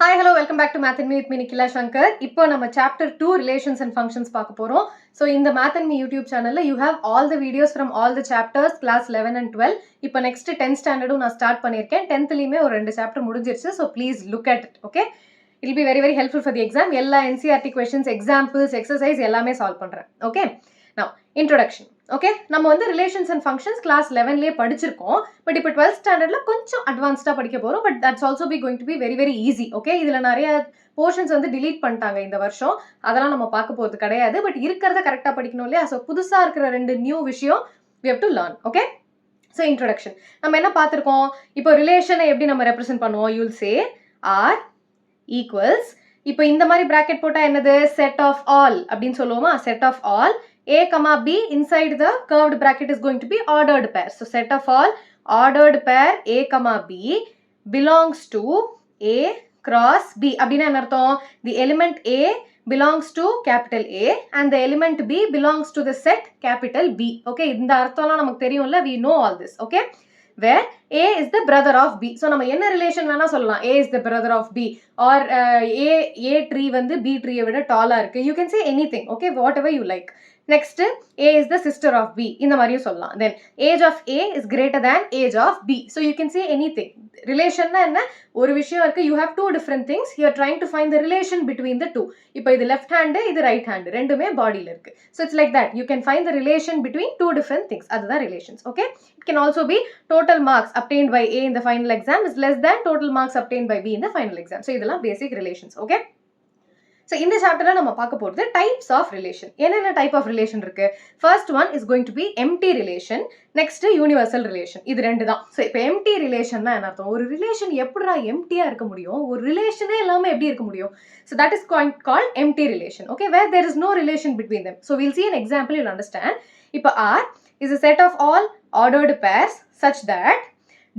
Hi, hello, welcome back to Math&Me with me, Nikila Shankar. Now, we chapter 2 Relations and Functions. So, in the Math&Me YouTube channel, you have all the videos from all the chapters, class 11 and 12. Now, next 10th standard, I start 10th ஒரு chapter முடிஞ்சிருச்சு. So, please look at it, okay? It will be very, very helpful for the exam. எல்லா NCERT questions, examples, exercise, எல்லாமே solve பண்றேன். Okay? Now, introduction. Okay, நம்ம வந்து relations and functions class 11லேயே படிச்சிருக்கோம். But இப்போ 12th ஸ்டாண்டர்ட்ல கொஞ்சம் அட்வான்ஸ்டாக படிக்க போகிறோம். But that's also be going to be very very easy. Okay, இதில் நிறைய போர்ஷன்ஸ் வந்து டிலீட் பண்ணிட்டாங்க இந்த வருஷம். அதெல்லாம் நம்ம பார்க்க போகிறது கிடையாது. பட் இருக்கிறத கரெக்டாக படிக்கணும் இல்லையா? ஸோ புதுசாக இருக்கிற 2 நியூ விஷயம் we have to learn. Okay, so introduction நம்ம என்ன பார்த்துருக்கோம்? இப்போ ரிலேஷனை எப்படி நம்ம ரெப்ரசென்ட் பண்ணுவோம்? You will say R equals. இப்போ இந்த மாதிரி பிராக்கெட் போட்டால் என்னது? செட் ஆஃப் ஆல் அப்படின்னு சொல்லுவோமா? Set of all A comma B inside the curved bracket is going to be ordered pair. So set of all ordered pair A comma B belongs to A cross B. அப்படினா என்ன அர்த்தம்? The element A belongs to capital A and the element B belongs to the set capital B. Okay, இந்த அர்த்தம்லாம் நமக்கு தெரியும்ல, we know all this. Okay, where A is the brother of B. So நம்ம என்ன relation வேணா சொல்லலாம். A is the brother of B or A tree வந்து B tree விட டாலா இருக்கு. You can say anything. Okay, whatever you like. Next, A is the sister of B. இந்த மாதிரியும் சொல்லலாம். Then age of A is greater than age of B. So you can say anything. ரிலேஷன்னா என்ன? ஒரு விஷயம் இருக்கு, you have two different things. You are trying to find the relation between the two. இப்போ இது left hand, இது right hand. ரெண்டுமே பாடியில் இருக்கு. So it's like that. You can find the relation between two different things. அதுதான் relations. Okay. It can also be total marks obtained by A in the final exam is less than total marks obtained by B in the final exam. So இதெல்லாம் basic relations. Okay. So இந்த சாப்டர்ல நம்ம பார்க்க போறது types of relation. என்னென்ன type of relation இருக்கு? First one is going to be empty relation, next universal relation. இது ரெண்டு தான். ஸோ இப்போ எம்டி ரிலேஷன்னா என்ன அர்த்தம்? ஒரு ரிலேஷன் எப்படிடா எம்டியா இருக்க முடியும்? ஒரு ரிலேஷனே இல்லாம எப்படி இருக்க முடியும்? So that is called empty relation. Okay, where there is no relation between them. So will see an example, you'll understand. இப்போ R is a set of all ordered pairs such that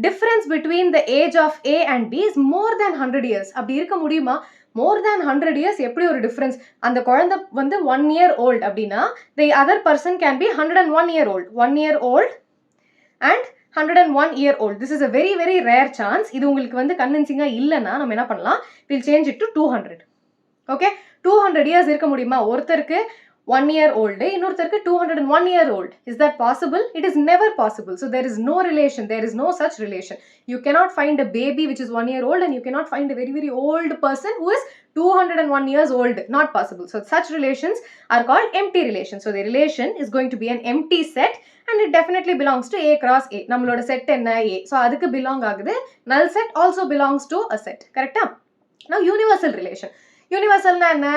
difference between the age of A and B is more than 100 years. அப்படி இருக்க முடியுமா? more than 100 years எப்படி ஒரு difference? அந்த குழந்தை வந்து 1 year old அப்படின்னா the other person can be 101 year old. 1 year old and 101 year old. This is a very very rare chance. இது உங்களுக்கு வந்து கன்வின்சிங்கா இல்லைன்னா நம்ம என்ன பண்ணலாம்? we'll change it to 200. Okay, 200 years இருக்க முடியுமா? ஒருத்தருக்கு 1 year old, இன்னொருத்தருக்கு 201 year old. Is that possible? It is never possible. So there is no relation. There is no such relation. You cannot find a baby which is 1 year old and you cannot find a very very old person who is 201 years old. Not possible. So such relations are called empty relations. So the relation is going to be an empty set and it definitely belongs to A cross A. நம்மளோட set என்ன? A. So அதுக்கு belong ஆகுது. Null set also belongs to a set. Correct? Now universal relation. Universal na என்ன?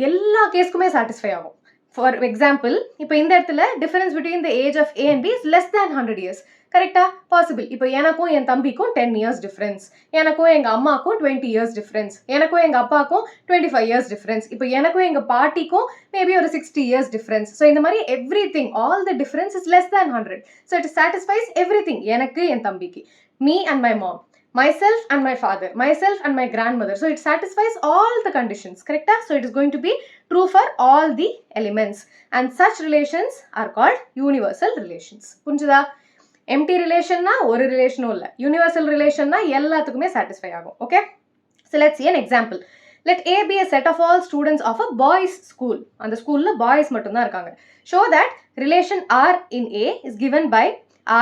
எல்லா கேஸ்க்குமே satisfy ஆகும். For example, இப்போ இந்த இடத்துல difference between the age of A and B is less than 100 years. கரெக்டா? Possible. இப்போ எனக்கும் என் தம்பிக்கும் 10 years difference, எனக்கும் எங்க அம்மாக்கும் 20 years difference, எனக்கும் எங்க அப்பாக்கும் 25 years difference, இப்போ எனக்கும் எங்க பாட்டிக்கும் மேபி ஒரு 60 years difference. ஸோ இந்த மாதிரி everything, all the difference is less than 100. So it satisfies everything. எனக்கு என் தம்பிக்கு, me and my mom, myself and my father, myself and my grandmother. So it satisfies all the conditions. Correct? So it is going to be true for all the elements. And such relations are called universal relations. புரிஞ்சுதா? empty relation na ஒரு ரிலேஷனும் இல்லை. universal relation na எல்லாத்துக்குமே satisfy ஆகும். Okay? So let's see an example. Let A be a set of all students of a boys school. அந்த ஸ்கூல்ல boys மட்டும்தான் இருக்காங்க. Show that relation R in A is given by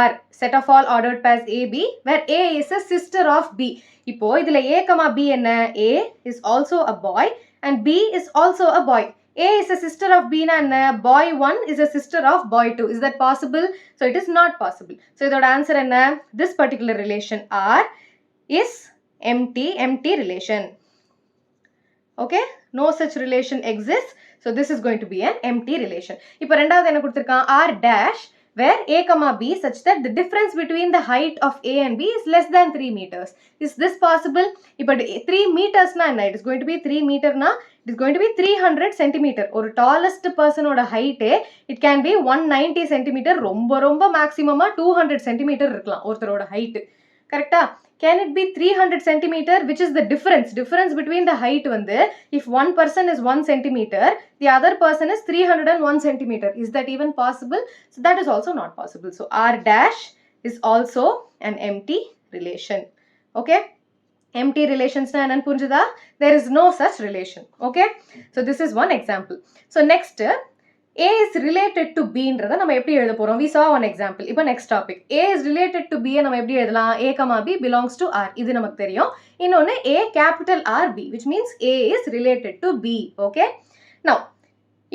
R set of all ordered pairs A B where A is a sister of B. இப்போ இதுல A comma B என்ன? A is also a boy and B is also a boy. A is a sister of B na enna? Boy 1 is a sister of boy 2. Is that possible? So it is not possible. So இதோட answer என்ன? This particular relation R is empty relation. Okay, no such relation exists. So this is going to be an empty relation. இப்போ ரெண்டாவது என்ன கொடுத்திருக்கான்? R dash where A comma B such that the difference between the height of A and B is less than 3 meters. Is this possible? இப்போ 3 meters na enna? It is going to be 3 meter na it is going to be 300 centimeter. ஒரு tallest person ஓட height it can be 190 centimeter. ரொம்ப ரொம்ப maximum 200 centimeter இருக்கலாம் ஒருத்தரோட height. கரெக்டா? Can it be 300 centimeter, which is the difference between the height வந்து if one person is 1 centimeter, the other person is 301 centimeter. Is that even possible? So that is also not possible. So R dash is also an empty relation. Okay? empty relations na enna purinjudha? There is no such relation. Okay, so this is one example. So next, A is related to B ன்றத நம்ம எப்படி எழுத போறோம்? We saw one example. இப்போ next topic. A is related to B நம்ம எப்படி எழுதலாம்? A, B belongs to R. இது நமக்கு தெரியும். இன்னொன்னு A capital R B, which means A is related to B. Okay, now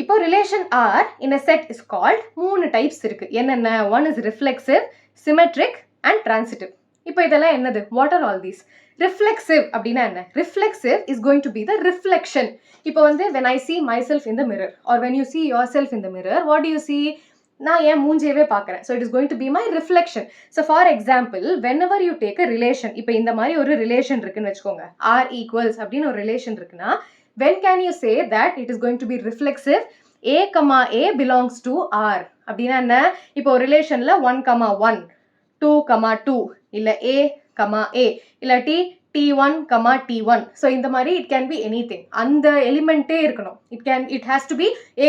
இப்போ relation R in a set is called 3 types இருக்கு. என்னென்ன? One is reflexive, symmetric and transitive. இப்போ இதெல்லாம் என்னது? What are all these? Reflexive அப்படின்னா என்ன? Reflexive is going to be the reflection. இப்போ வந்து when I see myself in the mirror or when you see yourself in the mirror, what do you see? நான் என் மூஞ்சியவே பார்க்குறேன். So it is going to be my reflection. So for example, whenever you take a relation, இப்போ இந்த மாதிரி ஒரு relation இருக்குன்னு வச்சுக்கோங்க. R equals அப்படின்னு ஒரு relation இருக்குன்னா, when can you say that it is going to be reflexive? A, A belongs to R. அப்படின்னா என்ன? இப்போ ரிலேஷன்ல 1, 1, 2, 2 இல்ல A, A இல்லாட்டி T1, T1. So இந்த மாதிரி it can be anything. அந்த எலிமெண்டே இருக்கணும். It has to be A,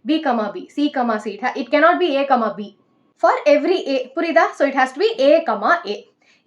B, B, C, C. It cannot be A, B. For every A, புரியுதா? So it has to be A, A.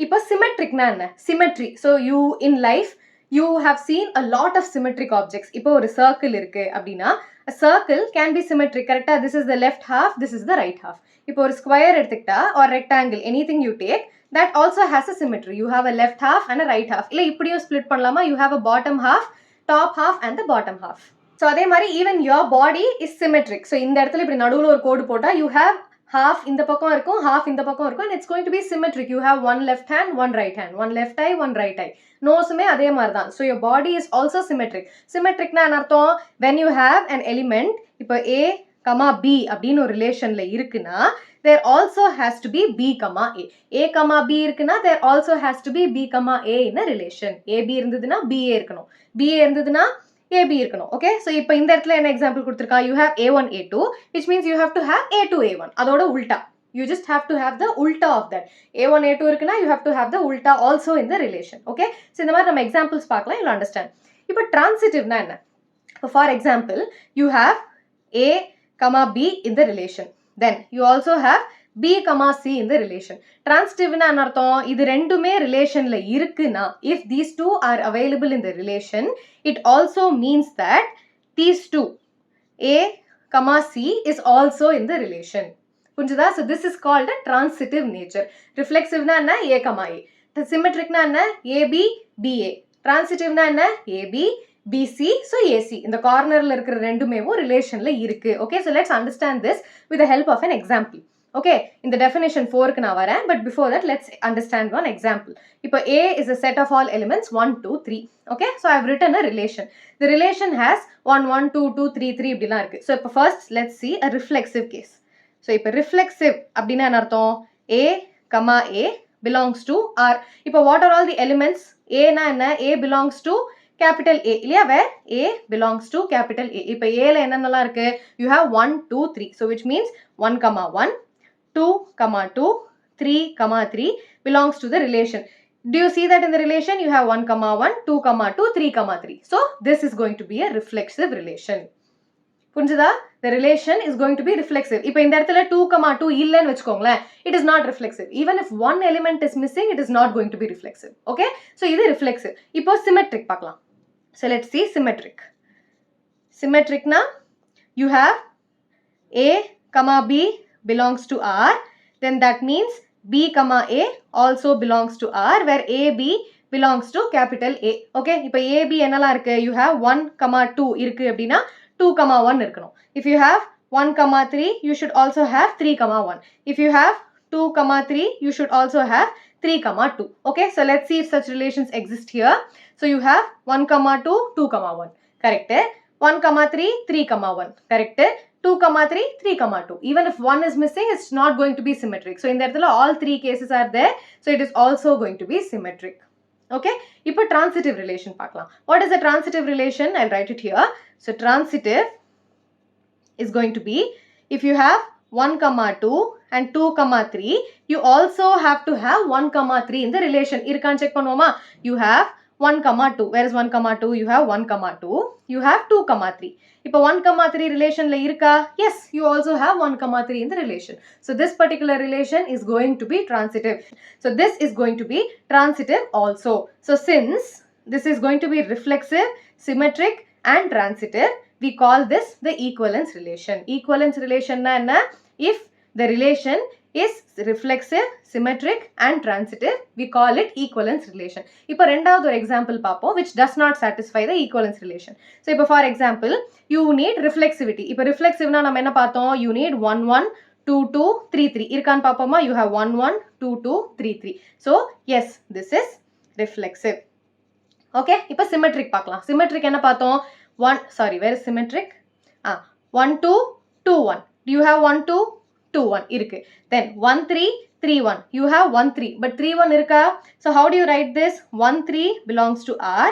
இப்போ symmetricனா என்ன? Symmetry. So you in life you have seen a lot of symmetric objects. இப்போ ஒரு circle இருக்கு அப்படின்னா a circle can be symmetric. கரெக்டா? This is the left half, this is the right half. இப்போ ஒரு square எடுத்துக்கிட்டா or rectangle, anything you take, that also has a symmetry. You have a left half and a right half. இல்ல இப்படியும் split பண்ணலாமா? You have a bottom half, top half and the bottom half. So அதே மாதிரி even your body is symmetric. So இந்த இடத்துல இப்படி நடுவுல ஒரு கோடு போட்டா you have half இந்த பக்கம் இருக்கும், half இந்த பக்கம் இருக்கும், and it's going to be symmetric. You have one left hand, one right hand, one left eye, one right eye. நோஸுமே அதே மாதிரி தான். So your body is also symmetric. Symmetricனா என்ன அர்த்தம்? When you have an element, இப்போ A, B அப்படின்னு ஒரு ரிலேஷன்ல இருக்குன்னா there also has to be B, A. A, B இருக்குன்னா there also has to be B, A in a relation. AB இருந்ததுன்னா BA இருக்கணும். BA இருந்ததுன்னா AB இருக்கணும். Okay, so இப்போ இந்த இடத்துல என்ன example கொடுத்திருக்கா? You have A1, A2, which means you have to have A2, A1. அதோட உல்டா. You just have to have the ulta of that. A1, A2 இருக்குன்னா you have to have the ulta also in the relation. Okay, so இந்த மாதிரி நம்ம examples பார்க்கலாம், you'll understand. இப்போ transitive-னா என்ன? For example, you have A, B in the relation. Then you also have B, C in the relation. Transitive-னா என்ன அர்த்தம்? இது ரெண்டுமே ரிலேஷன்ல இருக்குன்னா, if these two are available in the relation, it also means that these two, A, C is also in the relation. புரிஞ்சுதா? So this is called a transitive nature. Reflexive-னா என்ன? A, A. Symmetric-னா என்ன? AB, BA. Transitive-னா என்ன? AB, BC, so AC. இந்த கார்னர்ல இருக்கிற ரெண்டுமேவும் ரிலேஷன்ல இருக்கு. Okay, so let's understand this with the help of an example. Okay, இந்த definition 4க்கு நான் வரேன், but before that let's understand one example. இப்போ A is a set of all elements 1, 2, 3. Okay, so I've written a relation. The relation has 1, 1, 2, 2, 3, 3 இப்படிலாம் இருக்கு. So இப்போ first let's see a reflexive case. So இப்போ reflexive அப்படின்னா என்ன அர்த்தம்? A, A belongs to R. இப்போ what are all the elements? A னா என்ன? A belongs to capital A. இல்லையா? Where A belongs to capital A. இப்போ A ல என்னென்னலாம் இருக்கு? You have 1, 2, 3. So which means 1, 1, 2, 2, 3, 3 belongs to the relation. Do you see that in the relation? You have 1, 1, 2, 2, 3, 3. So this is going to be a reflexive relation. புரிஞ்சுதா? The relation is going to be reflexive. இப்போ இந்த இடத்துல 2, 2 இல்லைன்னு வச்சுக்கோங்களேன், it is not reflexive. Even if one element is missing, it is not going to be reflexive. Okay, so இது reflexive. இப்போ symmetric பார்க்கலாம். So let's see symmetric. Symmetric na you have A, B belongs to R, then that means B, A also belongs to R, where AB belongs to capital A. Okay, இப்போ AB என்னலாம் இருக்கு? You have 1, 2 இருக்கு அப்படின்னா 2, 1 இருக்கணும். If you have 1, 3, you should also have 3, 1. If you have 2, 3, you should also have 3, 2. Okay, so let's see if such relations exist here. So you have 1, 2, 2, 1. Correct? 1, 3, 3, 1. Correct? 2, 3, 3, 2. Even if 1 is missing, it's not going to be symmetric. So in that all 3 cases are there. So it is also going to be symmetric. Okay, இப்போ transitive relation பார்க்கலாம். What is a transitive relation? I'll write it here. So transitive is going to be if you have 1, 2 and 2, 3, you also have to have 1, 3 in the relation. இருக்கான்னு check பண்ணுவோமா? You have 1, 2. Where is 1, 2? You have 1, 2. You have 2, 3. இப்போ 1, 3 relationல இருக்கா? Yes, you also have 1, 3 in the relation. So this particular relation is going to be transitive. So this is going to be transitive also. So since this is going to be reflexive, symmetric and transitive, we call this the equivalence relation. Equivalence relation na enna? If the relation is reflexive, symmetric and transitive, we call it equivalence relation. இப்போ ரெண்டாவது ஒரு example பார்ப்போம் which does not satisfy the equivalence relation. So இப்போ for example, you need reflexivity. இப்போ reflexiveனா நம்ம என்ன பார்த்தோம்? You need 1, 1, 2, 2, 3, 3. இருக்கான்னு பார்ப்போமா? You have 1, 1, 2, 2, 3, 3. So yes, this is reflexive. Okay, இப்போ symmetric பார்க்கலாம். Symmetric என்ன பார்த்தோம்? Where is symmetric? 1, 2, 2, 1. Do you have 1, 2? 2, 1 இருக்கு. Then 1, 3, 3, 1. You have 1, 3. But 3, 1 இருக்கா? So how do you write this? 1, 3 belongs to R.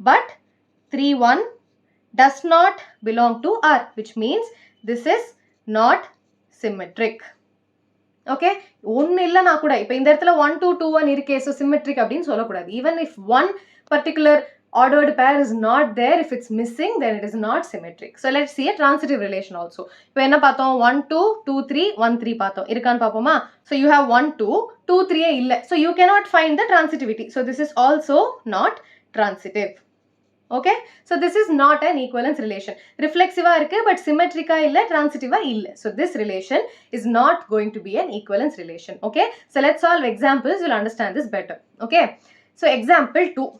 But 3, 1 does not belong to R. Which means this is not symmetric. Okay? ஒன்னு இல்லனா கூட இப்போ இந்த இடத்துல 1, 2, 2, 1 இருக்கே. So symmetric அப்படின்னு சொல்லக்கூடாது. Even if one particular ordered pair is not there, if it's missing, then it is not symmetric. So let's see a transitive relation also. இப்போ என்ன பார்த்தோம்? 1, 2, 2, 3, 1, 3 பார்த்தோம். இருக்கான்னு பார்ப்போமா? So you have 1, 2, 2, 3 இல்ல. So you cannot find the transitivity. So this is also not transitive. Okay? So this is not an equivalence relation. Reflexive இருக்கு, but symmetric இல்ல, transitive இல்ல. So this relation is not going to be an equivalence relation. Okay? So let's solve examples. You'll understand this better. Okay? So example 2.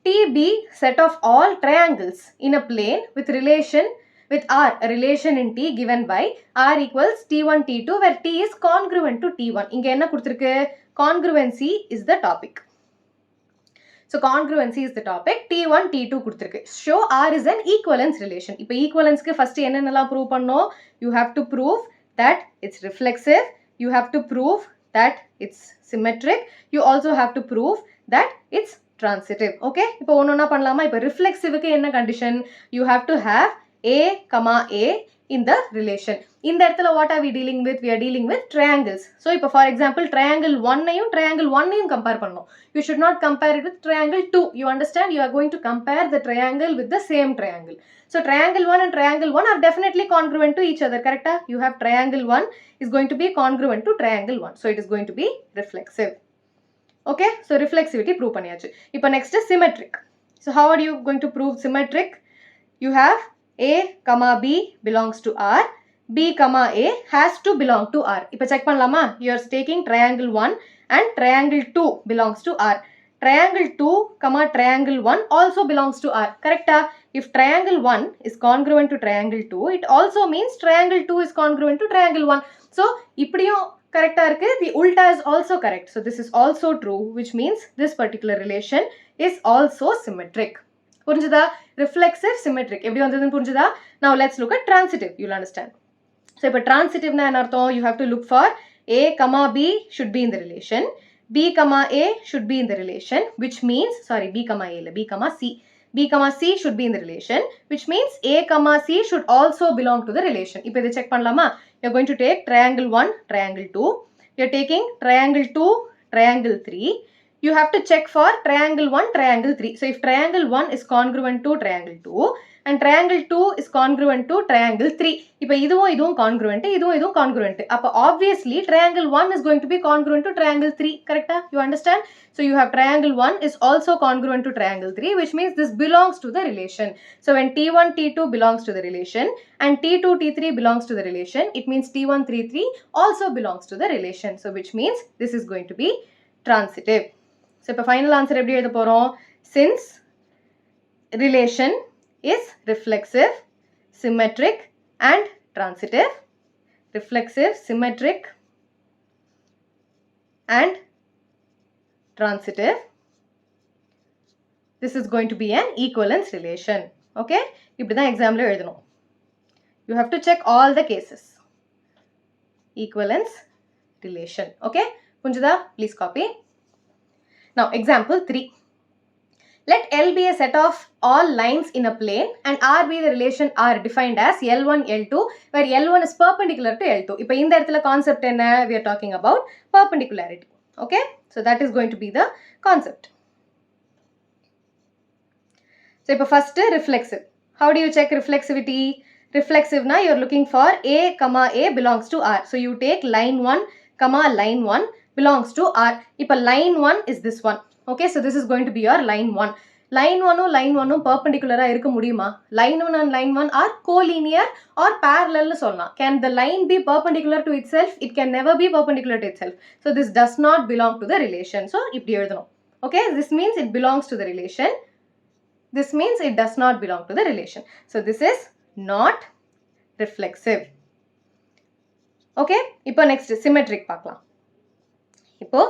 T be set of all triangles in a plane with relation with R, a relation in T given by R equals T1 T2 where T is congruent to T1. இங்க என்ன கொடுத்திருக்கு? Congruency is the topic. So congruency is the topic. T1 T2 கொடுத்திருக்கு. Show R is an equivalence relation. இப்போ equivalenceக்கு first என்னென்னலாம் prove பண்ணோம்? You have to prove that it's reflexive. You have to prove that it's symmetric. You also have to prove that it's transitive. Okay? இப்போ ஒன்னொன்னா பண்ணலாமா? இப்போ reflexiveக்கு என்ன condition? You have to have A, A in the relation. இந்த இடத்துல what are we dealing with? We are dealing with triangles. So இப்போ for example, triangle 1ஐயும் triangle 1ஐயும் compare பண்ணணும். You should not compare it with triangle 2. You understand? You are going to compare the triangle with the same triangle. So triangle 1 and triangle 1 are definitely congruent to each other. Correct? You have triangle 1 is going to be congruent to triangle 1. So it is going to be reflexive. Okay? So reflexivity prove பண்ணியாச்சு. இப்போ next is symmetric. So how are you going to prove symmetric? You have A, B belongs to R. B, A has to belong to R. இப்போ check பண்ணலாமா? You are taking triangle 1 and triangle 2 belongs to R. Triangle 2, triangle 1 also belongs to R. Correct? If triangle 1 is congruent to triangle 2, it also means triangle 2 is congruent to triangle 1. So, இப்படியும் correct இருக்கு. The ulta is also correct. So, this is also true, which means this particular relation is also symmetric. புரிஞ்சுதா? Reflexive, symmetric. எப்படி வந்ததுன்னு புரிஞ்சுதா? Now, let's look at transitive. You'll understand. So, இப்போ transitive na என்ன அர்த்தம்? You have to look for A, B should be in the relation. B, A should be in the relation, which means, sorry, B, A இல்ல, B, C. B, C should be in the relation, which means A, C should also belong to the relation. இப்போ இதை check பண்ணலாமா? You're going to take triangle 1, triangle 2. You're taking triangle 2, triangle 3. You have to check for triangle 1, triangle 3. So, if triangle 1 is congruent to triangle 2 and triangle 2 is congruent to triangle 3. இப்போ இதுவும் congruent, இதுவும் congruent. அப்போ obviously triangle 1 is going to be congruent to triangle 3. Correct? You understand? So, you have triangle 1 is also congruent to triangle 3, which means this belongs to the relation. So, when T1, T2 belongs to the relation and T2, T3 belongs to the relation, it means T1, T3 also belongs to the relation. So, which means this is going to be transitive. So, இப்போ final answer எப்படி எழுத போறோம்? Since relation is reflexive, symmetric and transitive. Reflexive, symmetric and transitive. This is going to be an equivalence relation. Okay? இப்படிதான் example எழுதணும். You have to check all the cases. Equivalence relation. Okay? புரிஞ்சுதா? Please copy. Now, example 3. Let L be a set of all lines in a plane and R be the relation R defined as L1, L2 where L1 is perpendicular to L2. இப்போ இந்த இடத்துல concept என்ன? We are talking about perpendicularity. Okay? So, that is going to be the concept. So இப்போ first reflexive. How do you check reflexivity? Reflexive na you're looking for A comma A belongs to R. So you take line 1 comma line 1 belongs to R. இப்போ line 1 is this one. Okay, so this is going to be your line 1. Line 1 perpendicular இருக்க முடியுமா? Line 1 and line 1 are collinear or parallel சொல்லலாம். Can the line be perpendicular to itself? It can never be perpendicular to itself. So this does not belong to the relation. So இப்படி எழுதணும். Okay, this means it belongs to the relation. This means it does not belong to the relation. So this is not reflexive. Okay, இப்போ next symmetric பார்க்கலாம். இப்போ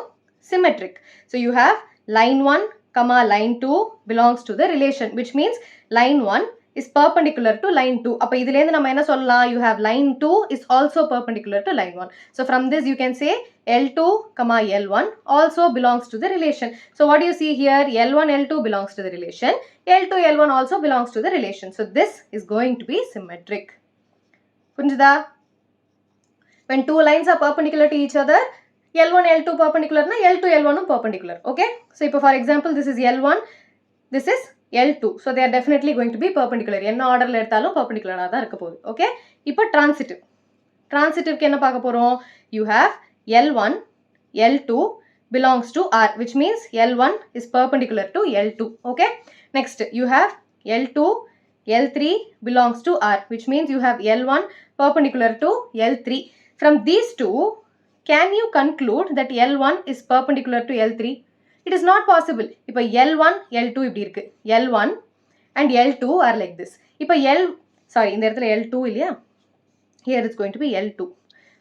symmetric. So you have line 1 comma line 2 belongs to the relation, which means line 1 is perpendicular to line 2. அப்ப இதிலேந்து நம்ம என்ன சொல்லலாம்? You have line 2 is also perpendicular to line 1. So from this you can say L2 comma L1 also belongs to the relation. So what do you see here? L1 L2 belongs to the relation. L2 L1 also belongs to the relation. So this is going to be symmetric. புரிஞ்சுதா? When two lines are perpendicular to each other, L1 L2 perpendicular na L2 L1 perpendicular. Okay, so இப்போ for example this is L1, this is L2, so they are definitely going to be perpendicular. என்ன ஆர்டர்ல எடுத்தாலும் perpendicular தான் இருக்க போகுது. Okay, இப்போ transitive. Transitive என்ன பார்க்க போறோம்? You have L1 L2 belongs to R, which means L1 is perpendicular to L2. Okay, next you have L2 L3 belongs to R, which means you have L1 perpendicular to L3. From these two, can you conclude that L1 is perpendicular to L3? It is not possible. இப்போ L1 L2 இப்படி இருக்கு. L1 and L2 are like this. இப்போ இந்த இடத்துல L2 இல்லையா? Here it's going to be L2.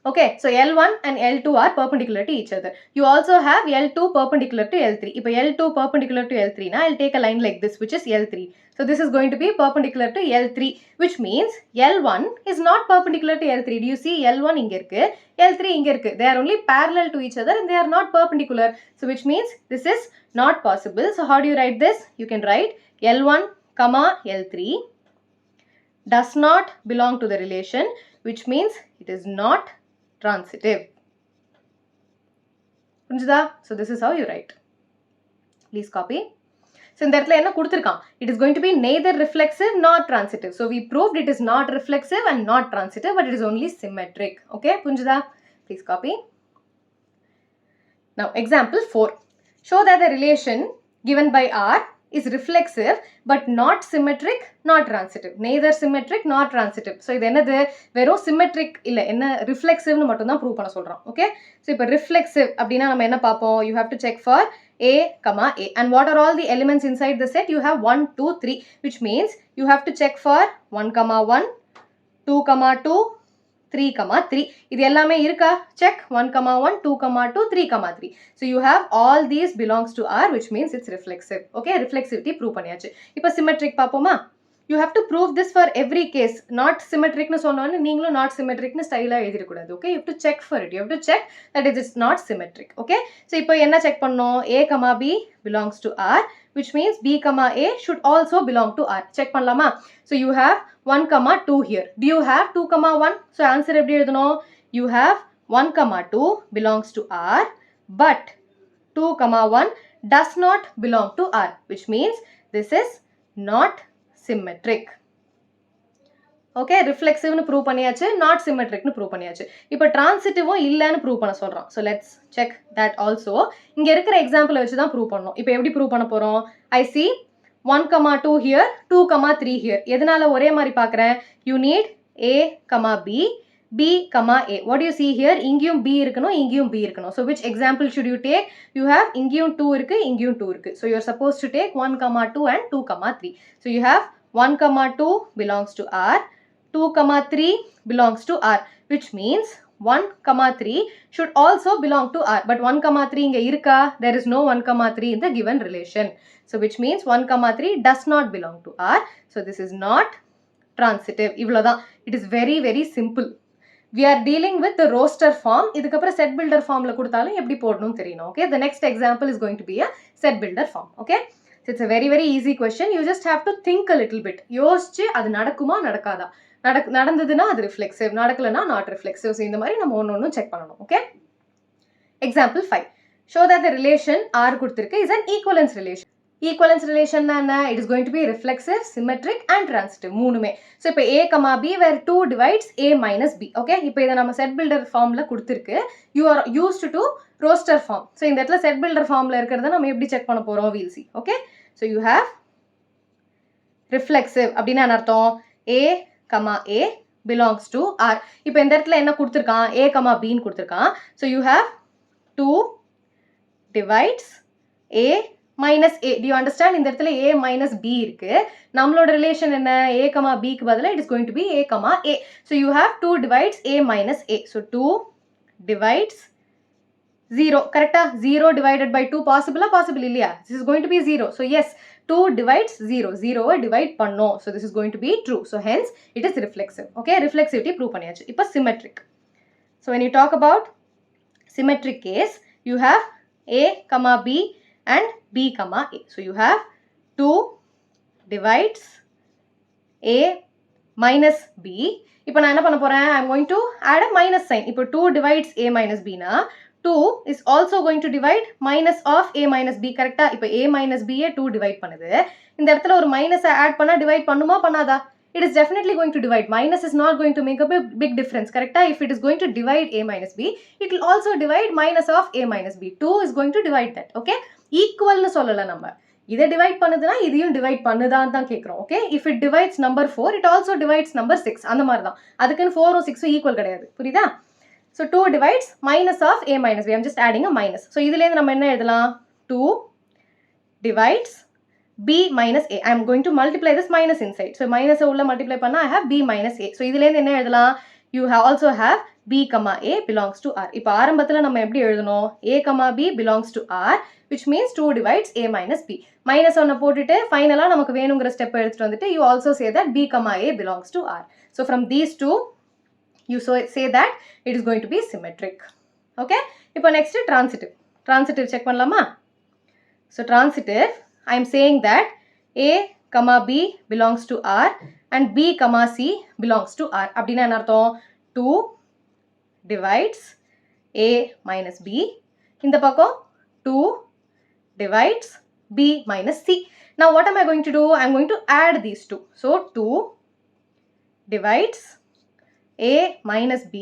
Okay, so L1 and L2 are perpendicular to each other. You also have L2 perpendicular to L3. இப்போ L2 perpendicular to L3 na, I'll take a line like this, which is L3. So this is going to be perpendicular to L3, which means L1 is not perpendicular to L3. Do you see L1 இங்க இருக்கு, L3 இங்க இருக்கு. They are only parallel to each other and they are not perpendicular. So which means this is not possible. So how do you write this? You can write L1 comma L3 does not belong to the relation, which means it is not transitive. புரிஞ்சுதா? So this is how you write. Please copy. So இந்த இடத்துல என்ன கொடுத்திருக்கான்? It is going to be neither reflexive nor transitive. So we proved it is not reflexive and not transitive, but it is only symmetric. Okay, புரிஞ்சுதா? Please copy. Now example 4. Show that the relation given by R is reflexive but not symmetric, not transitive. Neither symmetric nor transitive. So இது என்னது? வெறும் symmetric இல்ல, என்ன reflexive னு மட்டும் தான் prove பண்ண சொல்றோம். Okay, so இப்போ reflexive அப்படினா நம்ம என்ன பாப்போம்? You have to check for A comma A, and what are all the elements inside the set? You have 1 2 3, which means you have to check for 1 comma 1 2 comma 2 3 comma 3. இது எல்லாமே இருக்கா? Check 1 comma 1 2 comma 2 3 comma 3. So you have all these belongs to R, which means it's reflexive. Okay, reflexivity prove பண்ணியாச்சு. இப்போ symmetric பாப்போமா? You have to prove this for every case. Not symmetric னு சொன்னோனே நீங்களும் not symmetric னு ஸ்டைலா எழுதிர கூடாது. Okay, you have to check for it. You have to check that it is not symmetric. Okay, so இப்போ என்ன check பண்ணோம்? A comma B belongs to R, which means B comma A should also belong to R. Check பண்ணலாமா? So you have 1 comma 2 here. Do you have 2 comma 1? So answer எப்படி எழுதணும்? You have 1 comma 2 belongs to R, but 2 comma 1 does not belong to R, which means this is not symmetric. Okay, reflexive னு prove பண்ணியாச்சு, not symmetric னு prove பண்ணியாச்சு. இப்போ transitive இல்லன்னு prove பண்ண சொல்றான். So let's check that also. இங்க இருக்கிற example வச்சு தான் prove பண்ணனும். இப்போ எப்படி prove பண்ண போறோம்? I see 1 comma 2 here, 2 comma 3 here. எதனால ஒரே மாதிரி பார்க்கறேன்? You need A comma B, B comma A. What do you see here? இங்கேயும் B இருக்கணும், இங்கேயும் B இருக்கணும். So which example should you take? You have இங்கேயும் 2 இருக்கு, இங்கேயும் 2 இருக்கு. So you are supposed to take 1 comma 2 and 2 comma 3. So you have 1 comma 2 belongs to R, 2 comma 3 belongs to R, which means 1 comma 3 should also belong to R. But 1 comma 3 இங்க இருக்கா? There is no 1 comma 3 in the given relation. So which means 1 comma 3 does not belong to R. So this is not transitive. இவ்வளவுதான். It is very very simple. We are dealing with the roaster form. இதுக்கப்புறம் set builder formல கொடுத்தாலும் எப்படி போடணும்னு தெரியணும். Okay, the next example is going to be a set builder form. Okay, so it's a very very easy question. You just have to think a little bit. யோசிச்சு அது நடக்குமா நடக்காதா? நடந்ததுன்னா அது reflexive, நடக்கலனா not reflexive. So இந்த மாதிரி நம்ம ஒன்னொன்னு செக் பண்ணணும். Okay, example 5. Show that the relation R கொடுத்திருக்கு is an equivalence relation. Equivalence relation na it is going to be reflexive, symmetric and transitive மூணுமே. So இப்போ a, b where 2 divides a minus b. Okay, இப்போ இதை நம்ம set builder formல கொடுத்திருக்கு. You are used to roaster form. So இந்த இடத்துல set builder formல இருக்கிறத நம்ம எப்படி check பண்ண போறோம்? We'll see. Okay, so you have reflexive அப்படின்னா என்ன அர்த்தம்? a, a belongs to r. இப்போ இந்த இடத்துல என்ன கொடுத்திருக்கான்? a, b ன்னு கொடுத்திருக்கான். So you have 2 divides a minus a. Do you understand? இந்த இடத்துல a minus b இருக்கு. நம்மளோட relation என்ன? a, b க்கு பதிலா it is going to be a, a. So you have 2 divides a minus a. So 2 divides 0. Correct? 0 divided by 2 possible? Possible இல்லையா? This is going to be 0. So yes, 2 divides 0. 0 divide பண்ணோம். So this is going to be true. So hence it is reflexive. Okay, reflexivity prove பண்ணியாச்சு. இப்போ symmetric. So when you talk about symmetric case, you have a, b and b, a. So you have 2 divides a minus b. இப்போ நான் என்ன பண்ண போறேன்? I am going to add a minus sign. இப்போ 2 divides a minus b na 2 is also going to divide minus of a minus b. கரெக்டா? இப்போ a minus b 2 divide பண்ணுது. இந்த இடத்துல ஒரு minus add பண்ணா divide பண்ணுமா பண்ணாதா? It is definitely going to divide. Minus is not going to make a big difference. Correct? If it is going to divide a minus b, it will also divide minus of a minus b. 2 is going to divide that. Okay? Equal னு சொல்லல நம்ம. இதை divide பண்ணுதுனா இதையும் divide பண்ணுதான் தான் கேக்குறோம். Okay? If it divides number 4, it also divides number 6. அந்த மாதிரி தான். அதுக்குன்னு 4 6 equal கிடையாது. புரியுதா? So 2 divides minus of a minus b. I am just adding a minus. So இதிலே இருந்து நம்ம என்ன எழுதலாம்? 2 divides b minus a. I am going to multiply this minus inside. So minus உள்ள multiply பண்ணா I have b minus a. So இதிலே இருந்து என்ன எழுதலாம்? You also have b, a belongs to r. இப்போ ஆரம்பத்துல நம்ம எப்படி எழுதணும்? a, b belongs to r, which means 2 divides a minus b. Minus ஒன்ன போட்டுட்டு ஃபைனலா நமக்கு வேணுங்கிற ஸ்டெப் எடுத்துட்டு வந்துட்டு you also say that b, a belongs to r. So from these two, you say that it is going to be symmetric. Okay? இப்போ next transitive. Transitive check பண்ணலாமா? So transitive, I am saying that a, b belongs to r and b, c belongs to r. அப்படின்னா என்ன அர்த்தம்? 2 divides a minus b. இந்த பக்கம் 2 divides b minus c. Now what am I going to do? I am going to add these two. So 2 divides a minus b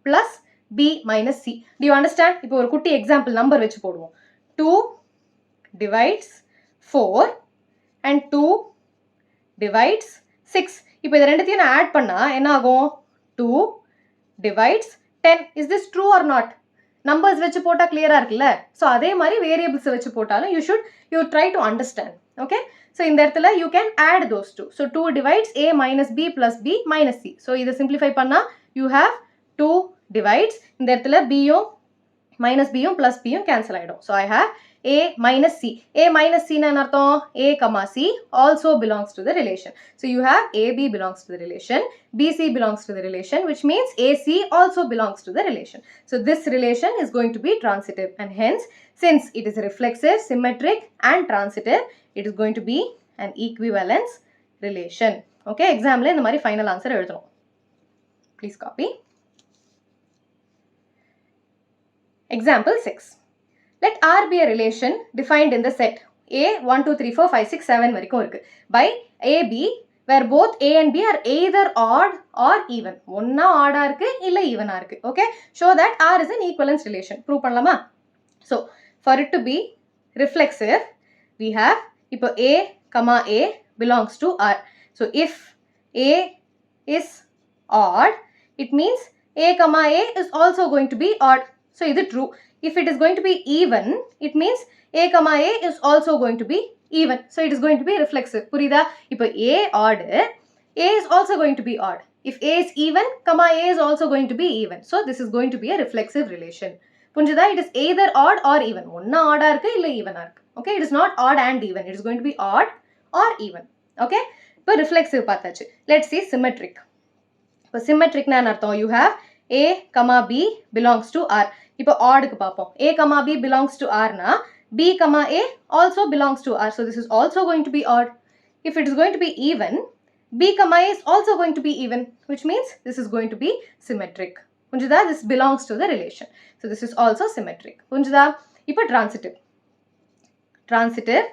plus b minus c. Do you understand? இப்போ ஒரு குட்டி example number வச்சு போடுவோம். 2 divides 4 and 2 divides 6. இப்போ இது ரெண்டுத்தையும் நான் add பண்ணா என்ன ஆகும்? 2 divides 10. Is this true or not? Numbers வச்சு போட்டா clear-ஆ இருக்குல்ல? So அதே மாதிரி variables வச்சு போட்டாலும் you try to understand. Okay? So இந்த இடத்துல you can add those two. So 2 divides a minus b plus b minus c. So இதை simplify பண்ணா you have 2 divides இந்த இடத்துல b யும் minus b யும் plus b யும் cancel ஆயிடும். So I have a minus c. A minus c னா என்ன அர்த்தம்? a, c also belongs to the relation. So you have ab belongs to the relation, bc belongs to the relation, which means ac also belongs to the relation. So this relation is going to be transitive, and hence since it is reflexive, symmetric and transitive, it is going to be an equivalence relation. Okay, exam la இந்த மாதிரி final answer எழுதணும். Please copy. Example 6. Let R be a relation defined in the set A 1 2 3 4 5 6 7 வரைக்கும் இருக்கு by AB where both A and B are either odd or even. ஒண்ணா odd ஆ இருக்கு இல்ல even ஆ இருக்கு. Okay? Show that R is an equivalence relation. Prove பண்ணலாமா? So for it to be reflexive, we have இப்போ A, A belongs to R. So if A is odd, it means A, A is also going to be odd. So is it true? If it is going to be even, it means a, a is also going to be even. So it is going to be reflexive. புரியுதா? இப்போ a odd, a is also going to be odd. If a is even, a is also going to be even. So this is going to be a reflexive relation. புரிஞ்சுதா? It is either odd or even. ஒண்ணா odd ஆ இருக்கு இல்ல even ஆ இருக்கு. Okay? It is not odd and even. It is going to be odd or even. Okay? இப்போ reflexive பார்த்தாச்சு. Let's see symmetric. இப்போ symmetric னா என்ன அர்த்தம்? You have a, b belongs to r. இப்போ odd க்கு பாப்போம். a, b belongs to r na b, a also belongs to r. So this is also going to be odd. If it is going to be even, b, a is also going to be even, which means this is going to be symmetric. புரிஞ்சுதா? This belongs to the relation. So this is also symmetric. புரிஞ்சுதா? இப்போ transitive. Transitive,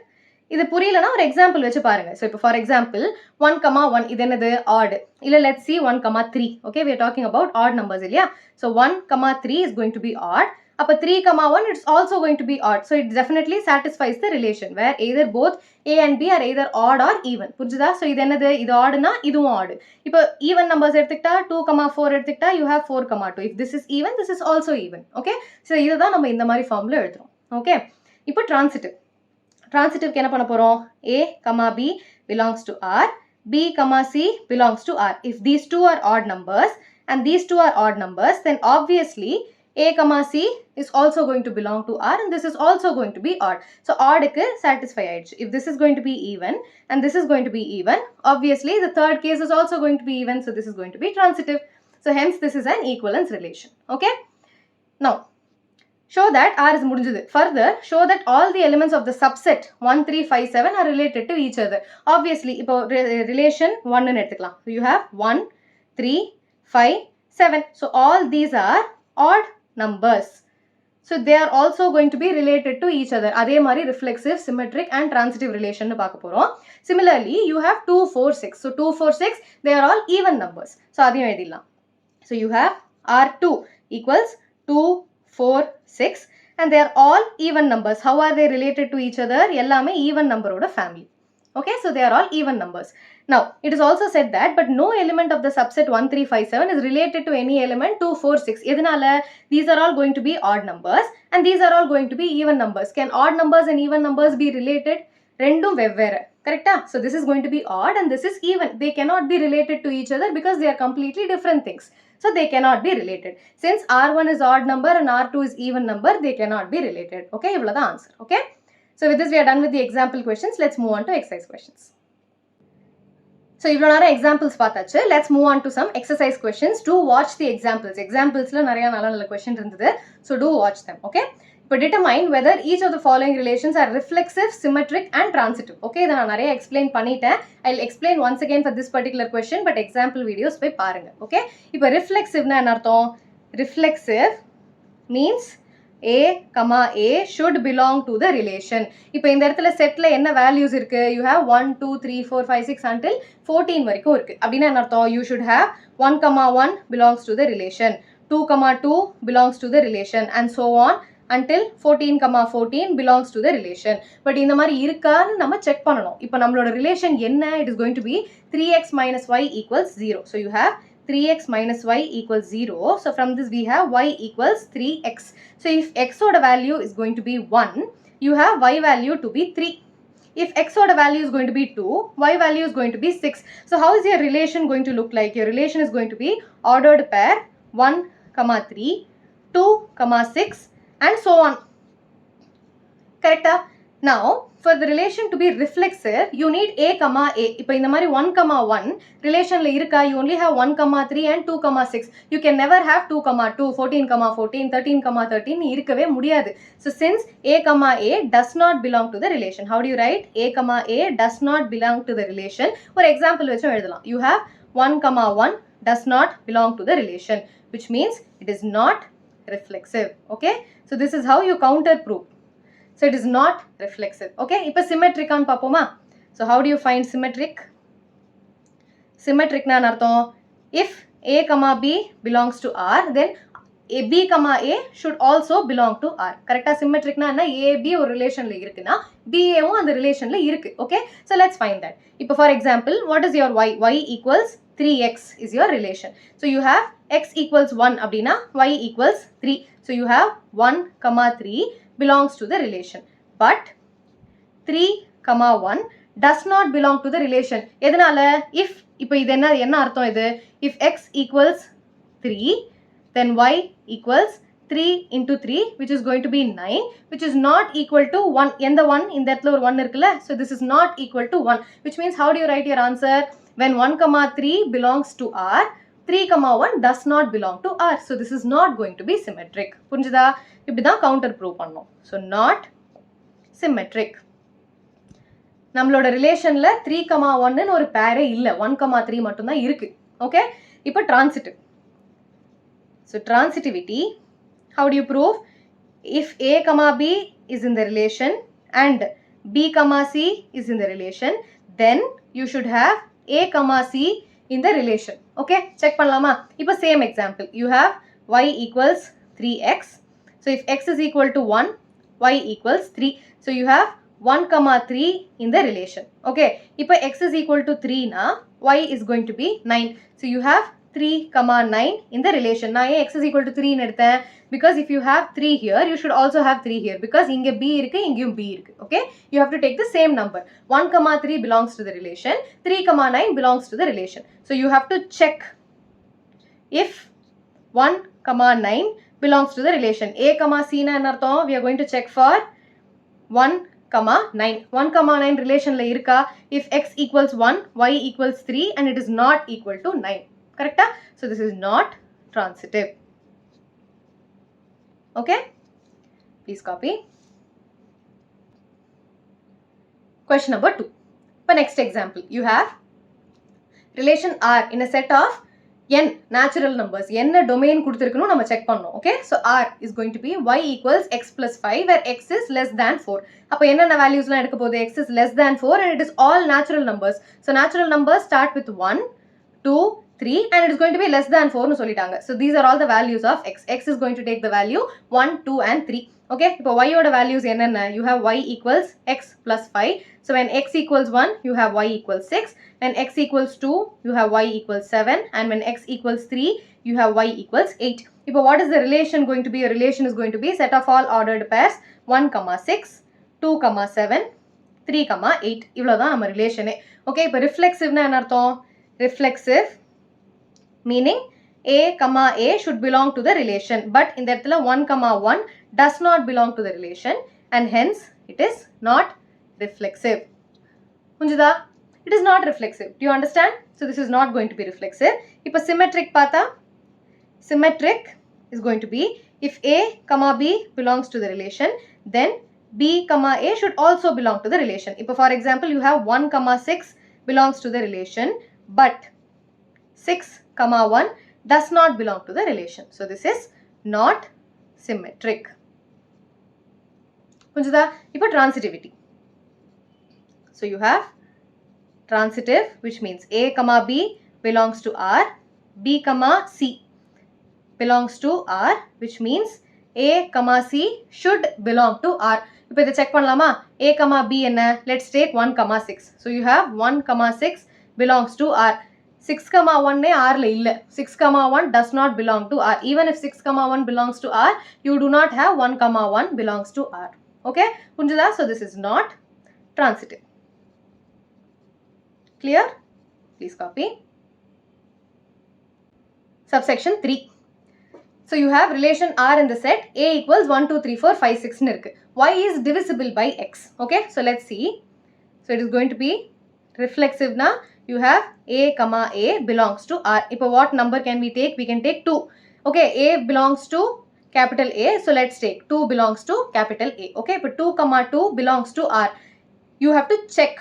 இது புரியலனா ஒரு example வச்சு பாருங்க. So இப்போ for example 1, 1 இது என்னது odd. இல்ல let's see 1, 3. Okay, we are talking about odd numbers இல்லையா? So 1, 3 is going to be odd. அப்ப 3, 1 it's also going to be odd. So it definitely satisfies the relation where either both A and B are either odd or even. புரிஞ்சுதா? So இது என்னது? இது oddனா இதுவும் odd. இப்போ even numbers எடுத்துக்கிட்டா 2, 4 எடுத்துக்கிட்டா you have 4, 2. If this is even, this is also even. Okay? So இதுதான் நம்ம இந்த மாதிரி ஃபார்ம்ல எழுதுறோம். Okay? இப்போ transitive. Transitive என்ன பண்ண போறோம்? A, B belongs to R. B, C belongs to R. If these two are odd numbers and these two are odd numbers, then obviously A, C is also going to belong to R and this is also going to be odd. So odd க்கு satisfy ஆயிடுச்சு. If this is going to be even and this is going to be even, obviously the third case is also going to be even. So this is going to be transitive. So hence this is an equivalence relation. Okay? Now, show that R is முடிஞ்சது. Further, show that all the elements of the subset 1, 3, 5, 7 are related to each other. Obviously, இப்போ relation 1 ன்னு எடுத்துக்கலாம். So you have 1, 3, 5, 7. So all these are odd numbers. So they are also going to be related to each other. அதே மாதிரி reflexive, symmetric and transitive relation ன்னு பார்க்க போறோம். Similarly, you have 2, 4, 6. So 2, 4, 6, they are all even numbers. So அதையும் எழுதிடலாம். So you have R2 equals 2, 4, 6 and they are all even numbers. How are they related to each other? எல்லாமே even number ஓட family. Okay, so they are all even numbers. Now, it is also said that, but no element of the subset 1, 3, 5, 7 is related to any element 2, 4, 6. எதனால? These are all going to be odd numbers and these are all going to be even numbers. Can odd numbers and even numbers be related? ரெண்டும் வெவ்வேறு. Correct? So this is going to be odd and this is even. They cannot be related to each other because they are completely different things. So they cannot be related. Since R1 is odd number and R2 is even number, they cannot be related. Okay, இவ்வளவு தான் answer. Okay. So with this we are done with the example questions. Let's move on to exercise questions. So இவ்வளவு நேரம் examples பார்த்தாச்சு. Let's move on to some exercise questions. Do watch the examples. Examplesல நிறைய நல்ல question இருந்தது. So do watch them. Okay. இப்போ determine whether each of the following relations are reflexive, symmetric and transitive. Okay, இதை நான் நிறைய explain பண்ணிட்டேன். I'll explain once again for this particular question, but example videos போய் பாருங்க. Okay, இப்போ reflexiveனா என்ன அர்த்தம்? Reflexive means A, A should belong to the relation. இப்போ இந்த இடத்துல செட்ல என்ன values இருக்கு? You have 1, 2, 3, 4, 5, 6 until 14 வரைக்கும் இருக்கு. அப்படின்னா என்ன அர்த்தம்? You should have 1, 1 belongs to the relation, 2, 2 belongs to the relation and so on until 14, 14 belongs to the relation. But இந்த மாதிரி இருக்கான்னு நம்ம செக் பண்ணணும். இப்போ நம்மளோட relation என்ன? It is going to be 3x minus y equals 0. So you have 3x minus y equals 0. So from this we have y equals 3x. So if x oda value is going to be 1, you have y value to be 3. If x oda value is going to be 2, y value is going to be 6. So how is your relation going to look like? Your relation is going to be ordered pair 1, 3, 2, 6 and so on. Correct? Now, for the relation to be reflexive, you need A, A. இப்போ இந்த மாதிரி 1, 1 relationல இருக்கா? You only have 1, 3 and 2, 6. You can never have 2, 2, 14, 14, 13, 13 இருக்கவே முடியாது. So since A, A does not belong to the relation. How do you write? A, does not belong to the relation. ஒரு example வச்சும் எழுதலாம். You have 1, 1 does not belong to the relation, which means it is not reflexive. Okay, so this is how you counter proof. So it is not reflexive. Okay, இப்போ symmetric ஆன்னு பார்ப்போமா? So how do you find symmetric? Symmetric na அர்த்தம் if A, B belongs to R, then B, A should also belong to R. Correct? Symmetric na என்ன? A, B ஒரு relationல இருக்குன்னா B, A வும் அந்த relationல இருக்கு. Okay, so let's find that. இப்போ for example, what is your y? Y equals 3x is your relation. So you have x equals 1 அப்படின்னா y equals 3. So you have 1, 3 belongs to the relation. But 3, 1 does not belong to the relation. எதனால? If இப்போ இது என்ன அர்த்தம் இது? If x equals 3, then y equals 3 into 3, which is going to be 9, which is not equal to 1. எந்த 1? இந்த இடத்துல ஒரு 1 இருக்குல்ல? So this is not equal to 1, which means how do you write your answer? When 1, 3 belongs to R, 3, 1 does not belong to R. So this is not going to be symmetric. புரிஞ்சுதா? இப்படி தான் counter prove பண்ணோம். So not symmetric. நம்மளோட ரிலேஷன்ல 3, 1 ஒரு பேரே இல்ல. 1, 3 மட்டும் தான் இருக்கு. ஓகே, இப்போ transitive. So transitivity, how do you prove? If A, B is in the relation and B comma C is in the relation, then you should have A comma C in the relation. Okay, check பண்ணலாமா? இப்போ same example. You have y equals 3x. So if x is equal to 1, y equals 3. So you have 1 comma 3 in the relation. Okay, இப்போ x is equal to 3 na, y is going to be 9. So you have 3 comma 9 in the relation. நான் x is equal to 3 னு எடுத்தேன், because if you have 3 here, you should also have 3 here, because இங்க b இருக்கு, இங்கேயும் b இருக்கு. Okay, you have to take the same number. 1 comma 3 belongs to the relation, 3 comma 9 belongs to the relation. So you have to check if 1 comma 9 belongs to the relation. A comma C na என்ன அர்த்தம்? We are going to check for 1 comma 9. 1 comma 9 relation la irka if x equals 1, y equals 3 and it is not equal to 9. Correct? So this is not transitive. Okay? Please copy. Question number 2. For next example, you have relation R in a set of n natural numbers. N domain கொடுத்திருக்கணும், நம்ம check பண்ணணும். Okay? So R is going to be y equals x plus 5 where x is less than 4. அப்போ என்னென்ன valuesலாம் எடுக்க போகுது? X is less than 4 and it is all natural numbers. So natural numbers start with 1, 2, 3 and it is going to be less than 4 னு சொல்லிட்டாங்க. So these are all the values of x. X is going to take the value 1, 2 and 3. Okay, இப்போ y ஓட values என்னென்ன? You have y equals x plus 5. So when x equals 1, you have y equals 6. When x equals 2, you have y equals 7. And when x equals 3, you have y equals 8. இப்போ what is the relation going to be? A relation is going to be set of all ordered pairs 1, 6, 2, 7, 3, 8. இவ்வளவுதான் நம்ம ரிலேஷனே. Okay, இப்போ reflexive-னா என்ன அர்த்தம்? Reflexive meaning A comma A should belong to the relation, but in the இடத்துல 1 comma 1 does not belong to the relation and hence it is not reflexive. புரிஞ்சுதா? It is not reflexive. Do you understand? So this is not going to be reflexive. இப்போ symmetric பார்த்தா, symmetric is going to be if A comma B belongs to the relation, then B comma A should also belong to the relation. இப்போ for example, you have 1 comma 6 belongs to the relation, but 6 comma 1 does not belong to the relation. So this is not symmetric. புரிஞ்சுதா? இப்போ transitivity. So you have transitive, which means A comma B belongs to R, B comma C belongs to R, which means A comma C should belong to R. இப்போ இதை check பண்ணலாமா? A comma B என்ன? Let's take 1 comma 6. So you have 1 comma 6 belongs to R. 6 comma 1 ne R la illa. 6 comma 1 does not belong to R. Even if 6 comma 1 belongs to R, you do not have 1 comma 1 belongs to R. Okay? புரிஞ்சுதா? So this is not transitive. Clear? Please copy. Subsection 3. So you have relation R in the set A equals 1, 2, 3, 4, 5, 6 னு இருக்கு. Y is divisible by X. Okay? So let's see. So it is going to be reflexive na. You have A comma A belongs to R. இப்போ what number can we take? We can take 2. Okay, A belongs to capital A. So let's take 2 belongs to capital A. Okay, இப்போ 2 comma 2 belongs to R. You have to check.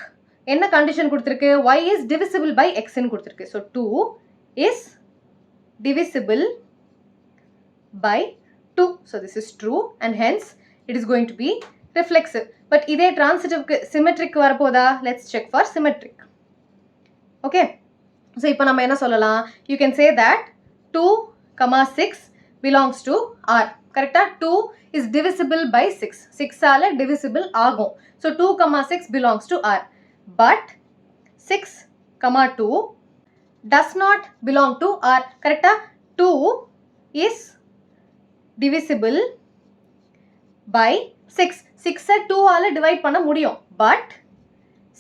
என்ன condition கொடுத்திருக்கு? Y is divisible by X னு கொடுத்திருக்கு. So 2 is divisible by 2. So this is true and hence it is going to be reflexive. But இதே transitive symmetric வரப்போதா? Let's check for symmetric. Okay, so இப்போ நம்ம என்ன சொல்லலாம்? You can say that 2 comma 6 belongs to R. Correct? 2 is divisible by 6. 6 ஆல divisible ஆகும். So 2 comma 6 belongs to R. But 6 comma 2 does not belong to R. Correct? 2 is divisible by 6. 6 2 ஆல divide பண்ண முடியும். But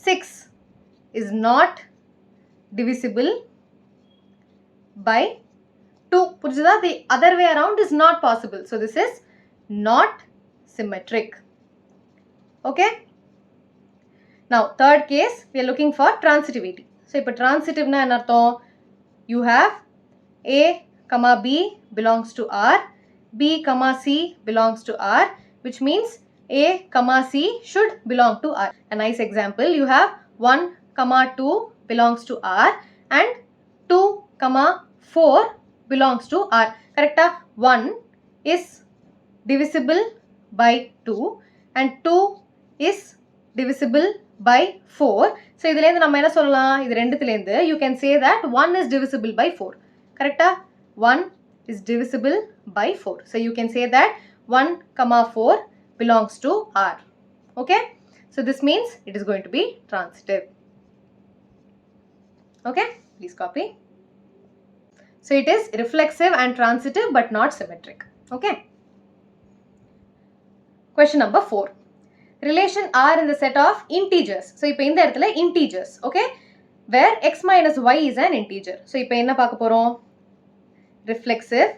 6 is not divisible by 2. புரிஞ்சுதா? The other way around is not possible. So this is not symmetric. Okay? Now third case, we are looking for transitivity. So இப்போ transitive na என்ன அர்த்தம்? You have A comma B belongs to R, B comma C belongs to R, which means A comma C should belong to R. A nice example, you have 1 comma 2 belongs to R and 2 comma 4 belongs to R. Correct? 1 is divisible by 2 and 2 is divisible by 4. So இதிலேந்து நம்ம என்ன சொல்லலாம்? இது ரெண்டுத்திலேந்து you can say that 1 is divisible by 4. கரெக்டா? 1 is divisible by 4. So you can say that 1, 4 belongs to R. Okay? So this means it is going to be transitive. Okay? Please copy. So it is reflexive and transitive but not symmetric. Okay? Question number 4. Relation R in the set of integers. So இப்போ இந்த இடத்துல integers. Okay? Where x minus y is an integer. So இப்போ என்ன பார்க்க போறோம்? Reflexive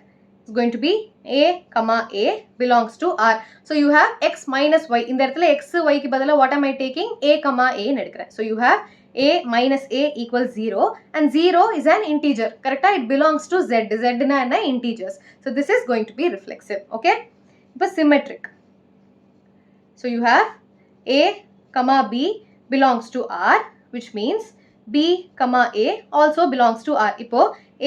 is going to be a comma a belongs to R. So you have x minus y. இந்த இடத்துல x y க்கு பதிலா what am I taking? A comma a ன்னு எடுக்கிறேன். So you have a minus a equals 0 and 0 is an integer. Correcta? It belongs to z. Z na enna integers. So this is going to be reflexive. Okay? இப்போ symmetric. So you have a comma b belongs to R, which means b comma a also belongs to R. இப்போ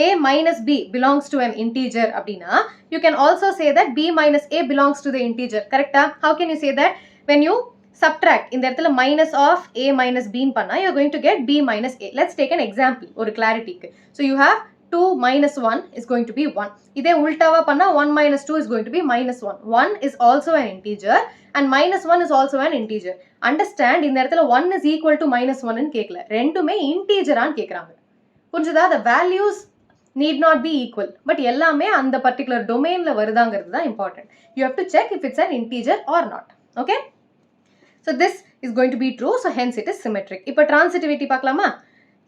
a minus b belongs to an integer அப்படினா you can also say that b minus a belongs to the integer. Correct? How can you say that? When you subtract இந்த இடத்துல minus of a minus b ன்னு பண்ணா you are going to get b minus a. Let's take an example ஒரு clarityக்கு. So you have 2 minus 1 is going to be 1. இதே உல்டாவா பண்ணா 1 minus 2 is going to be minus 1. 1 is also an integer and minus 1 is also an integer. Understand இந்த இடத்துல 1 is equal to minus 1 ன்னு கேட்கல. ரெண்டுமே integer ஆன்னு கேக்குறாங்க. புரிஞ்சுதா? The values need not be equal. But எல்லாமே அந்த particular domainல வருதாங்கிறது தான் important. You have to check if it's an integer or not. Okay? So this is going to be true. So hence it is symmetric. இப்போ transitivity பார்க்கலாமா?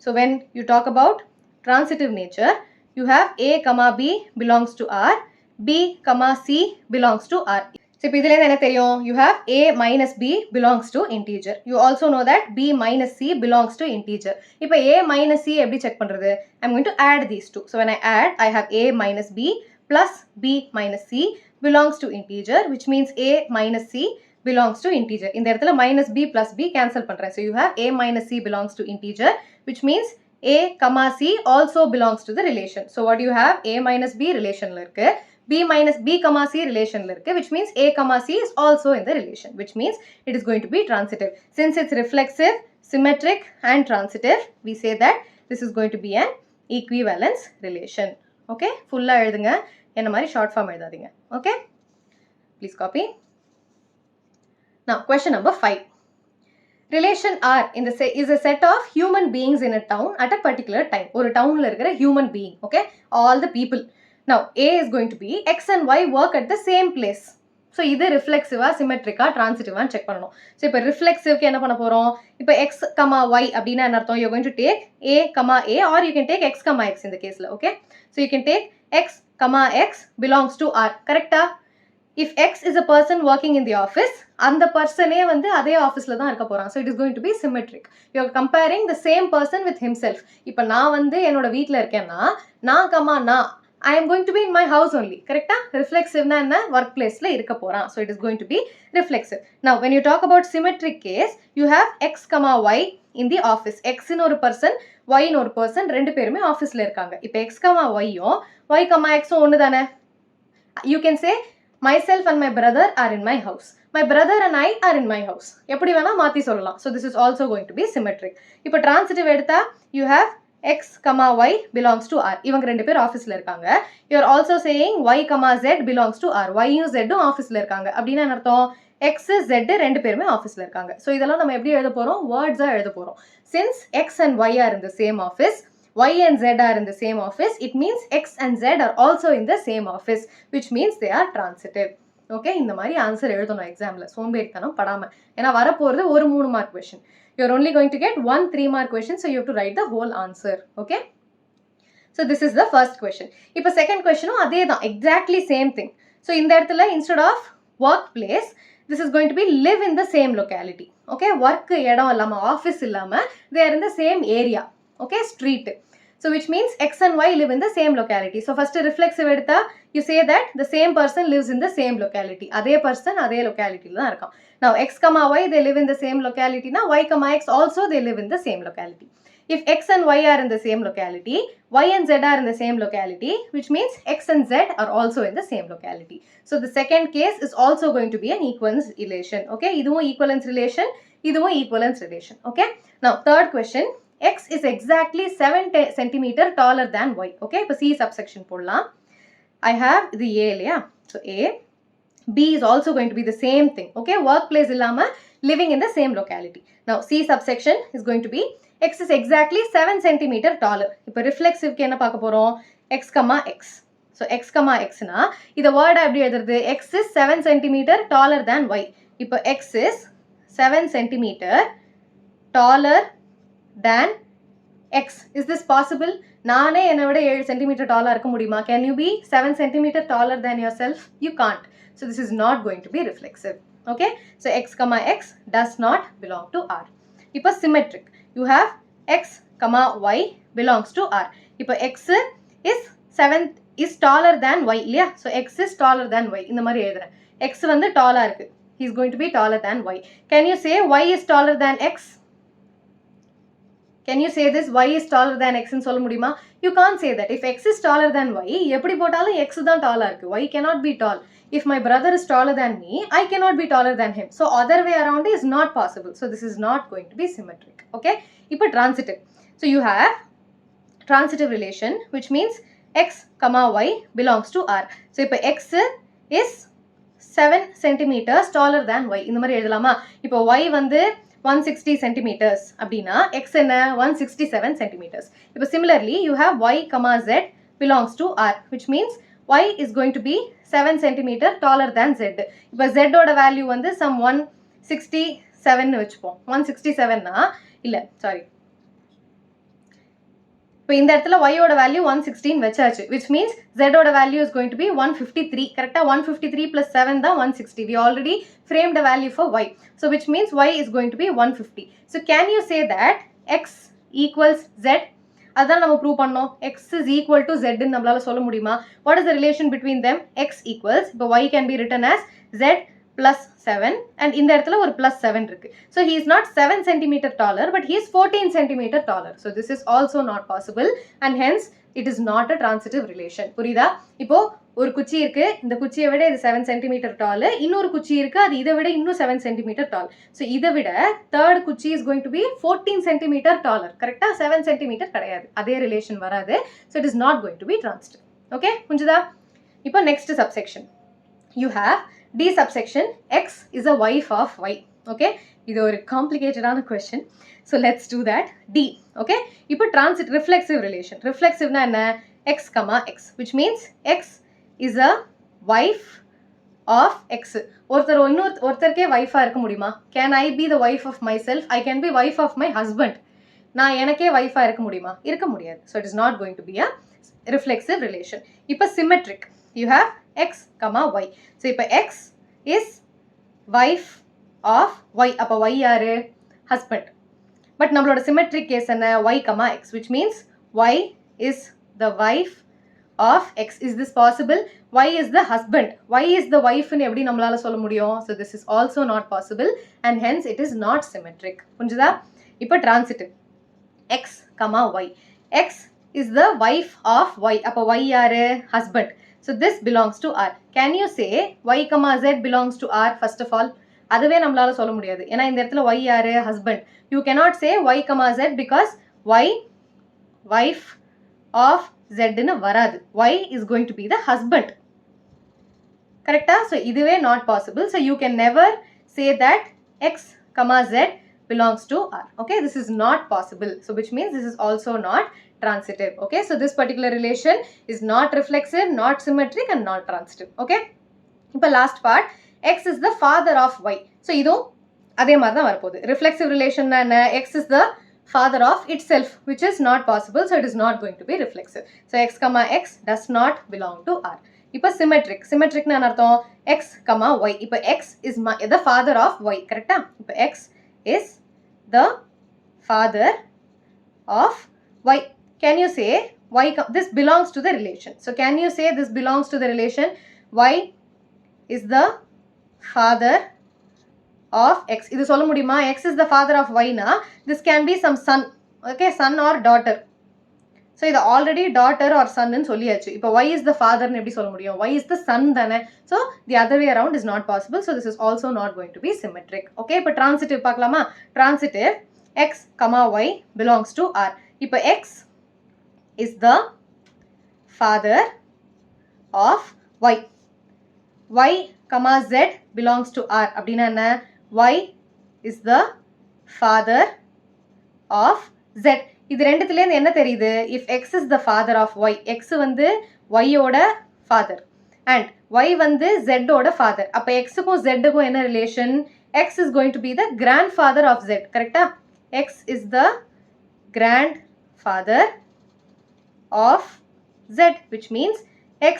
So when you talk about transitive nature, you have a comma b belongs to R, b comma c belongs to R. So இப்போ இதிலே என்ன தெரியும்? You have a minus b belongs to integer. You also know that b minus c belongs to integer. இப்போ a minus c எப்படி check பண்றது? I'm going to add these two. So when I add, I have a minus b plus b minus c belongs to integer, which means a minus c belongs to integer. இந்த இடத்துல minus b plus b cancel பண்றேன். So you have a minus c belongs to integer, which means a comma c also belongs to the relation. So what you have? A minus b relationல இருக்கு. b minus b comma c relationல இருக்கு, which means a comma c is also in the relation, which means it is going to be transitive. Since it's reflexive, symmetric and transitive, we say that this is going to be an equivalence relation. Okay? Full-ஆ எழுதுங்க. என்ன மாதிரி short form எழுதாதீங்க. Okay? Please copy. Now, question number 5. Relation R is a set of human beings in a town at a particular time. ஒரு townல இருக்கிற human being. Okay? All the people. Now, A is going to be X and Y work at the same place. So, இது reflexive-ஆ, symmetric-ஆ, transitive-ஆன்னு check பண்ணணும். So, இப்போ reflexive-க்கு என்ன பண்ண போறோம்? இப்போ X, Y அப்படின்னா என்ன அர்த்தம்? You're going to take A, A or you can take X, X in the caseல. Okay? So, you can take X, X belongs to R. Correct-ஆ? If X is a person working in the office, அந்த personே வந்து அதே ஆஃபீஸ்ல தான் இருக்க போறான். So it is going to be symmetric. You are comparing the same person with himself. இப்போ நான் வந்து என்னோட வீட்ல இருக்கேன்னா நான் I am going to be in my house only. Correcta? Reflexive na enna workplace la irukka poran. So it is going to be reflexive. Now when you talk about symmetric case, you have X, Y in the office. X in ஒரு person, Y in ஒரு person, ரெண்டு பேருமே ஆஃபீஸ்ல இருக்காங்க. இப்போ X, Y யும் Y, X ஒன்னு தானே? You can say myself and my brother are in my house. My brother and I are in my house. எப்படி வேணா மாத்தி சொல்லலாம். So this is also going to be symmetric. இப்போ transitive எடுத்தா you have X, Y belongs to R. இவங்க ரெண்டு பேர் ஆஃபீஸ்ல இருக்காங்க. You are also saying Y, Z belongs to R. Y யும் Z ஆஃபீஸ்ல இருக்காங்க. அப்படின்னா என்ன அர்த்தம்? X, Z ரெண்டு பேருமே ஆஃபீஸ்ல இருக்காங்க. So இதெல்லாம் நம்ம எப்படி எழுத போறோம்? Words-ஆ எழுத போறோம். Since X and Y are in the same office, Y and Z are in the same office, it means X and Z are also in the same office, which means they are transitive. Okay, இந்த மாதிரி answer எழுதணும் எக்ஸாம்ல. சோம்பேறித்தனம் படாம. ஏன்னா வரப்போறது ஒரு 3 mark question. You are only going to get one 3 mark question, so you have to write the whole answer. Okay? So this is the first question. இப்போ second questionம் அதே தான். Exactly same thing. So இந்த இடத்துல instead of workplace, this is going to be live in the same locality. Okay? Work இடம் இல்லாம, office இல்லாம, they are in the same area. Okay? Street. So which means X and Y live in the same locality. So first reflexive எடுத்தா, you say that the same person lives in the same locality. அதே person அதே locality தான் இருக்கான். Now X, Y they live in the same locality. Now Y, X also they live in the same locality. If X and Y are in the same locality, Y and Z are in the same locality, which means X and Z are also in the same locality. So the second case is also going to be an equivalence relation. Okay, இதுவும் equivalence relation. இதுவும் equivalence relation. Okay. Now third question, x is exactly 7 centimeter taller than y. Okay. இப்போ C subsection போடலாம். I have the A இல்லையா? So A. B is also going to be the same thing. Okay. Workplace இல்லாம living in the same locality. Now C subsection is going to be x is exactly 7 centimeter taller. இப்போ reflexive க்கு என்ன பார்க்க போறோம்? x, x. So x, x na இத word எப்படி எழுதுறது? x is 7 centimeter taller than y. இப்போ x is 7 centimeter taller than x. Is this possible? நானே என்னை விட 7 centimeter taller இருக்க முடியுமா? Can you be 7 centimeter taller than yourself? You can't. So this is not going to be reflexive. Okay. So x, x does not belong to R. இப்போ symmetric. You have x, y belongs to R. இப்போ x is 7 is taller than y இல்லையா? So x is taller than y. இந்த மாதிரி எழுதுறேன். x வந்து டாலா இருக்கு. He is going to be taller than y. Can you say y is taller than x? Can you say this? Y is taller than x ன்னு சொல்ல முடியுமா? You can't say that. If x is taller than y, எப்படி போட்டாலும் x தான் டாலா இருக்கு. Y cannot be tall. If my brother is taller than me, I cannot be taller than him. So other way around is not possible. So this is not going to be symmetric. Okay. இப்போ transitive. So you have transitive relation, which means x, y belongs to R. So இப்போ x is 7 centimeters taller than y. இந்த மாதிரி எழுதலாமா? இப்போ y வந்து 160 centimeters அப்படின்னா x என்ன 167 centimeters. இப்போ similarly you have y, z belongs to R, which means y is going to be 7 centimeter taller than z. இப்போ z ஓட வேல்யூ வந்து some 167 ன்னு வச்சுப்போம். 167 னா இல்ல சாரி, இப்போ இந்த இடத்துல y ஓட வேல்யூ 116 வச்சாச்சு, which means z ஓட value is going to be 153. கரெக்டா? 153 plus 7 தான் 160. We already framed a value for y. So which means y is going to be 150. So can you say that x equals z? அதான் நம்ம prove பண்ணோம். x is equal to z ன்னு நம்மளால சொல்ல முடியுமா? What is the relation between them? x equals, இப்போ y can be written as z plus 7 and இந்த இடத்துல ஒரு plus 7 இருக்கு. So he is not 7 centimeter taller, but he is 14 centimeter taller. So this is also not possible and hence it is not a transitive relation. புரியுதா? இப்போ ஒரு குச்சி இருக்கு, இந்த குச்சியை விட இது 7 centimeter tall, இன்னொரு குச்சி இருக்கு, அது இதை விட இன்னும் 7 centimeter tall. So இதை விட third குச்சி is going to be 14 centimeter taller. கரெக்டா? 7 centimeter கிடையாது. அதே relation வராது. So it is not going to be transitive. Okay? புரிஞ்சுதா? இப்போ next subsection. You have D subsection, x is a wife of y. Okay? இது ஒரு complicated ஆன question. So let's do that. D. Okay? இப்போ transit reflexive relation. Reflexive na என்ன? x, x, which means x is a wife of x. ஒருத்தருக்கே wife இருக்க முடியுமா? Can I be the wife of myself? I can be wife of my husband. நான் எனக்கே wife இருக்க முடியுமா? இருக்க முடியாது. So it is not going to be a reflexive relation. இப்போ symmetric. You have x, y. So இப்போ x is wife of y. அப்போ y யாரு? Husband. But நம்மளோட symmetric case என்ன? y, x, which means y is the wife of x. Is this possible? Y is the husband. Y is the wife ன்னு எப்படி நம்மளால சொல்ல முடியும்? So this is also not possible and hence it is not symmetric. புரிஞ்சுதா? இப்போ transitive. x, y. X is the wife of y. அப்போ y யாரு? Husband. So this belongs to R. Can you say y, z belongs to R first of all? அதுவே நம்மளால சொல்ல முடியாது. ஏன்னா இந்த இடத்துல y யாரு? Husband. You cannot say y, z because y wife of z ன்னு வராது. Y is going to be the husband. கரெக்டா? So இதுவே not possible. So you can never say that x, z belongs to R. Okay? This is not possible. So which means this is also not transitive. Okay? So this particular relation is not reflexive, not symmetric and not transitive. Okay? இப்போ last part, x is the father of y. So இதுவும் அதே மாதிரி தான் வரப்போகுது. Reflexive relation என்ன? x is the father of itself, which is not possible. So it is not going to be reflexive. So x, x does not belong to R. இப்போ symmetric. Symmetric என்ன அர்த்தம்? x, y. இப்போ x is the father of y. கரெக்டா? இப்போ x is the father of y. Can you say y, this belongs to the relation. So can you say this belongs to the relation y is the father of x. இது சொல்ல முடியுமா? x is the father of y na, this can be some son. Okay, son or daughter. So இது already daughter or son ன்னு சொல்லியாச்சு. இப்போ y is the father ன்னு எப்படி சொல்ல முடியும்? y is the son தானே. So the other way around is not possible. So this is also not going to be symmetric. Okay, இப்போ transitive பார்க்கலாமா? Transitive x, y belongs to R. இப்போ x is the father of y. y, z belongs to R. அப்படின்னா என்ன? y is the father of z. இது ரெண்டுத்துலேருந்து என்ன தெரியுது? If x is the father of y, x வந்து y ஓட father and y வந்து z ஓட father. அப்போ x-க்கும் z-க்கும் என்ன relation? x is going to be the grandfather of z. கரெக்டா? x is the grandfather of z, which means x,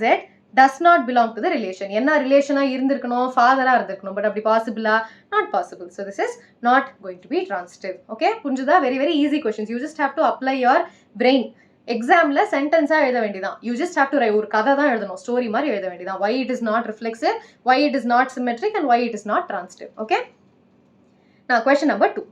z does not belong to the relation. என்ன ரிலேஷனா இருந்திருக்கணும்? ஃபாதரா இருந்திருக்கணும். But அப்படி பாசிபிளா? Not possible. So this is not going to be transitive. Okay, புரிஞ்சுதா? Very very easy questions. You just have to apply your brain. எக்ஸாமில் சென்டென்ஸாக எழுத வேண்டியதான். யூ ஜஸ்ட் ஹேவ் டு ஒரு கதை தான் எழுதணும், ஸ்டோரி மாதிரி எழுத வேண்டியதான். why it is not reflexive, why it is not symmetric and why it is not transitive. Okay, now question number 2.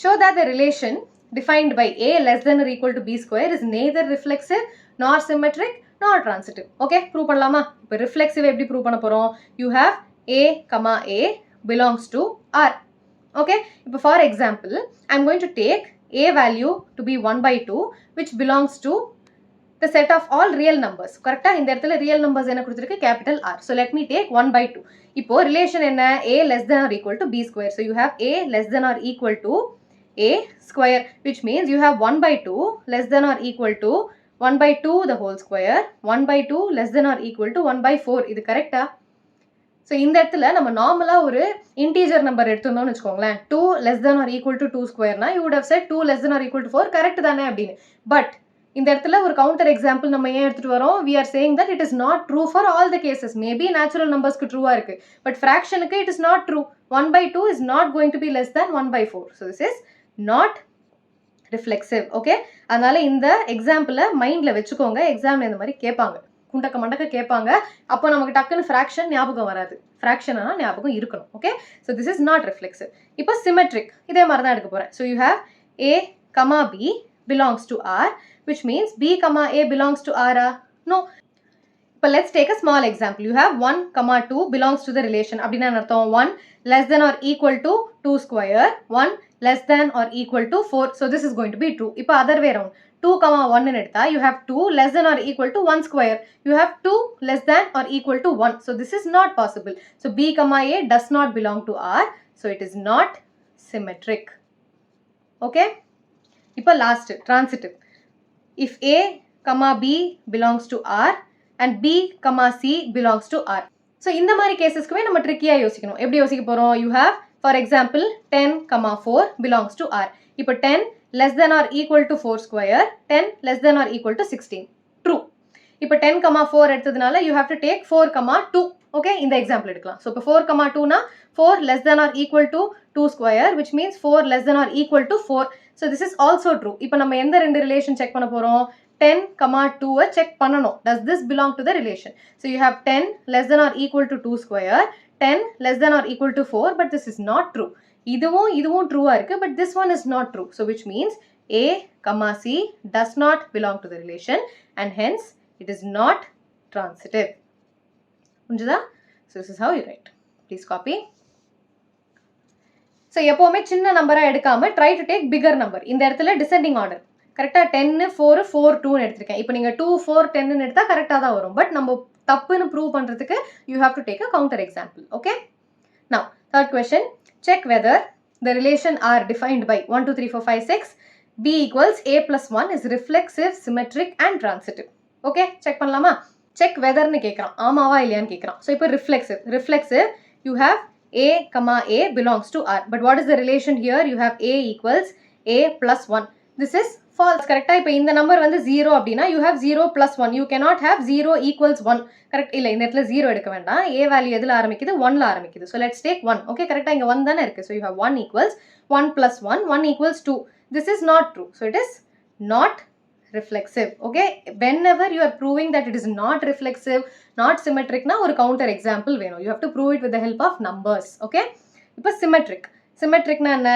Show that the relation defined by a less than or equal to b square is neither reflexive nor symmetric nor transitive. Okay, prove பண்ணலாமா? இப்போ reflexive எப்படி prove பண்ண போறோம்? You have a, a belongs to R. Okay, இப்போ for example, I'm going to take a value to be 1/2 which belongs to the set of all real numbers. கரெக்டா? இந்த இடத்துல real numbers என்ன கொடுத்திருக்கு? Capital R. So let me take 1/2. இப்போ relation என்ன? a less than or equal to b square. So you have a less than or equal to a square, which means you have 1/2 less than or equal to 1/2 the whole square, 1/2 less than or equal to 1/4. இது கரெக்டா? So இந்த இடத்துல நம்ம நார்மலாக ஒரு integer number எடுத்துருந்தோம்னு வச்சுக்கோங்களேன். 2 less than or equal to 2 ஸ்கொயர்னா you would have set 2 less than or equal to 4 correct தானே அப்படின்னு. பட் இந்த இடத்துல ஒரு கவுண்டர் எக்ஸாம்பிள் நம்ம ஏன் எடுத்துட்டு வரோம்? we are saying that it is not true for all the cases. Maybe natural numbersக்கு ட்ரூவா இருக்கு, but ஃப்ராக்ஷனுக்கு it is not true. 1/2 is not going to be less than 1/4. So this is not reflexive. Okay, அதனால இந்த எக்ஸாம்பிளை மைண்டில் வச்சுக்கோங்க. எக்ஸாமில் இந்த மாதிரி கேட்பாங்க, குண்டக்க மண்டக்க கேட்பாங்க. அப்போ நமக்கு டக்குன்னு ஃப்ராக்ஷன் ஞாபகம் வராது, ஃப்ராக்ஷனாக ஞாபகம் இருக்கணும். Okay, so this is not reflexive. இப்போ சிமெட்ரிக் இதே மாதிரி தான் எடுக்க போகிறேன். So you have a, b belongs to R, which means b, a belongs to R. No. இப்போ let's take a small example. You have 1, 2 belongs to the relation. அப்படின்னா அர்த்தம் 1 less than or equal to 2 square, 1 less than or equal to 4. So this is going to be true. இப்போ other way around. 2, 1 ன்னு எடுத்தா you have 2 less than or equal to 1 square. You have 2 less than or equal to 1. So this is not possible. So b, a does not belong to R. So it is not symmetric. Okay. இப்போ last, transitive. If a, b belongs to R and b, c belongs to R. So இந்த மாதிரி கேசஸ்க்குமே நம்ம ட்ரிக்கியா யோசிக்கணும். எப்படி யோசிக்க போறோம்? You have, for example, 10, 4 belongs to R. இப்போ 10 less than or equal to 4 square, 10 less than or equal to 16. True. இப்போ 10, 4 எடுத்ததுனால you have to take 4, 2. Okay, இந்த எக்ஸாம்பிள் எடுக்கலாம். So இப்போ 4, 2 னா 4 less than or equal to 2 square, which means 4 less than or equal to 4. So this is also true. இப்போ நம்ம எந்த ரெண்டு ரிலேஷன் செக் பண்ண போறோம்? 10, 2 செக் பண்ணணும். Does this belong to the relation? So you have 10 less than or equal to 2 square, 10 less than or equal to 4, but this is not true. இதுவும் ட்ரூவா இருக்கு, but this one is not true. So which means a, c does not belong to the relation and hence it is not transitive. புரிஞ்சுதா? So this is how you write. Please copy. So எப்பவுமே சின்ன நம்பரா எடுக்காம try to take bigger number. இந்த இடத்துல descending order. கரெக்டா 10, 4, 4, 2 எடுத்திருக்கேன். இப்போ நீங்க 2, 4, 10 எடுத்தா கரெக்டா தான் வரும். பட் நம்ம தப்புன்னு ப்ரூவ் பண்றதுக்கு you have to take a counter example. Okay. Now third question. Check whether the relation R defined by 1, 2, 3, 4, 5, 6 b equals a plus 1 is reflexive, symmetric and transitive. Okay, check பண்ணலாமா? Check whether ன்னு கேக்குறான், ஆமாவா இல்லையான்னு கேக்குறான். So இப்போ reflexive you have a, a belongs to R. But what is the relation here? You have a equals a plus 1. This is false. கரெக்டா? இப்போ இந்த நம்பர் வந்து 0 அப்படின்னா you have 0 plus 1. You cannot have 0 equals 1. Correct? இல்லை, இந்த இடத்துல 0 எடுக்க வேண்டாம். a வேல்யூ எதில் ஆரம்பிக்குது? 1ல ஆரம்பிக்குது. So let's take 1. Okay, கரெக்டா? இங்க 1 தானே இருக்கு. So you have 1 equals 1 plus 1, 1 equals 2. This is not true. So it is not reflexive. Okay, whenever you are proving that it is not reflexive, not symmetric na ஒரு counter example வேணும். You have to prove it with the help of numbers. Okay, இப்போ symmetric na என்ன?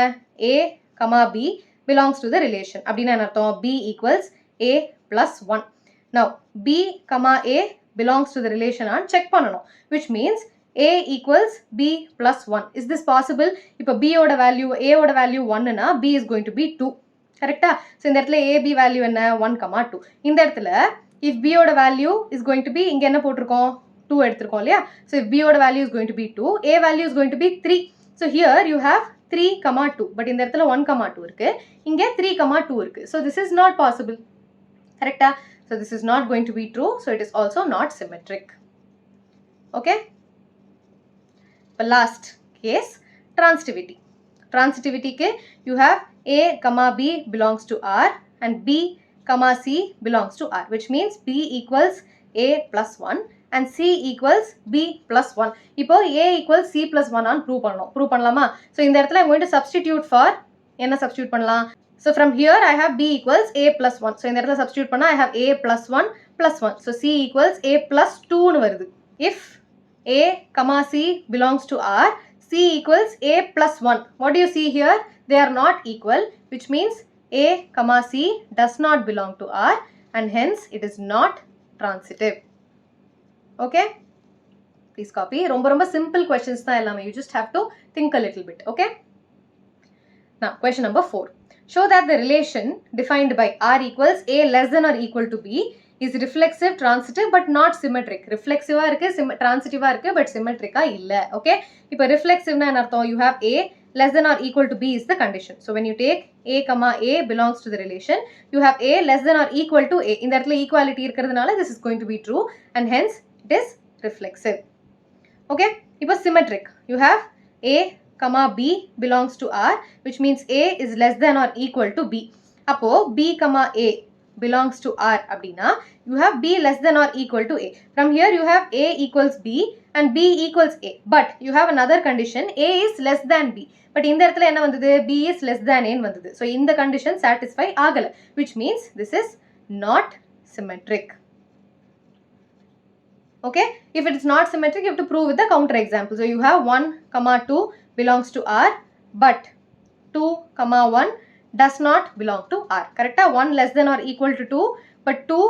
a, b belongs to the relation. அப்படின்னா என்ன அர்த்தம்? b equals A plus 1. Now, B comma A belongs to the relation and check பண்ணணும். Which means A equals B plus 1. Is this possible? இப்போ B ஓட value, A ஓட value 1 னா B is going to be 2. கரெக்டா? So, இந்த இடத்துல A, B value என்ன? 1, 2. இந்த இடத்துல if B ஓட value is going to be, இங்க என்ன போட்டிருக்கோம்? 2 எடுத்திருக்கோம் இல்லையா? So, if B ஓட value is going to be 2, A value is going to be 3. So, here you have 3, 2. But இந்த இடத்துல 1, 2 இருக்கு. இங்க 3, 2 இருக்கு. So, this is not possible. Correcta? So, this is not going to be true. So, it is also not symmetric. Okay? The last case, transitivity. Transitivity ke you have A comma B belongs to R and B comma C belongs to R, which means B equals A plus 1 and C equals B plus 1. இப்போ A equals C plus 1 on prove பண்ணணும். Prove பண்ணலாமா? So, இந்த இடத்துல I'm going to substitute for, என்ன substitute பண்ணலாம்? So, from here I have B equals A plus 1. So, இந்த இடத்துல substitute பண்ணா I have A plus 1 plus 1. So, C equals A plus 2 னு வருது. If A comma C belongs to R, C equals A plus 1. What do you see here? They are not equal, which means A comma C does not belong to R and hence it is not transitive. Okay? Please copy. ரொம்ப simple questions தான் எல்லாமே. You just have to think a little bit. Okay? Now, question number 4. Show that the relation defined by R equals A less than or equal to B is reflexive, transitive but not symmetric. Reflexive இருக்கு, transitive இருக்கு but symmetric இல்ல. Okay? இப்போ reflexive னா என்ன அர்த்தம்? You have A less than or equal to B is the condition. So, when you take A comma A belongs to the relation, you have A less than or equal to A. இந்த இடத்துல equality இருக்கிறதுனால this is going to be true and hence it is reflexive. Okay? இப்போ symmetric. You have A comma B belongs to R, which means A is less than or equal to B. அப்போ B comma A belongs to R அப்படினா you have B less than or equal to A. From here you have A equals B and B equals A. But you have another condition, A is less than B. But இந்த இடத்துல என்ன வந்தது? B is less than A வந்தது. So, இந்த condition satisfy ஆகல. Which means this is not symmetric. Okay? If it is not symmetric, you have to prove with the counter example. So, you have 1, 2 belongs to R, but 2, 1 does not belong to R. Correct? 1 less than or equal to 2, but 2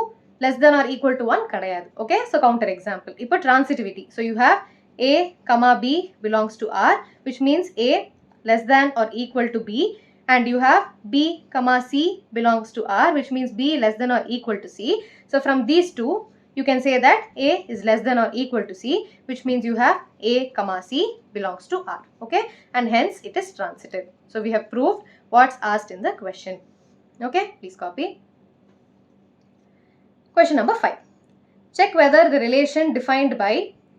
less than or equal to 1 kadayadu. Okay? So, counter example. Ipo transitivity. So, you have A comma B belongs to R, which means A less than or equal to B, and you have B comma C belongs to R, which means B less than or equal to C. So, from these two, you can say that A is less than or equal to C, which means you have A comma C belongs to R. Okay? And hence it is transitive. So, we have proved what's asked in the question. Okay? Please copy. Question number 5. Check whether the relation defined by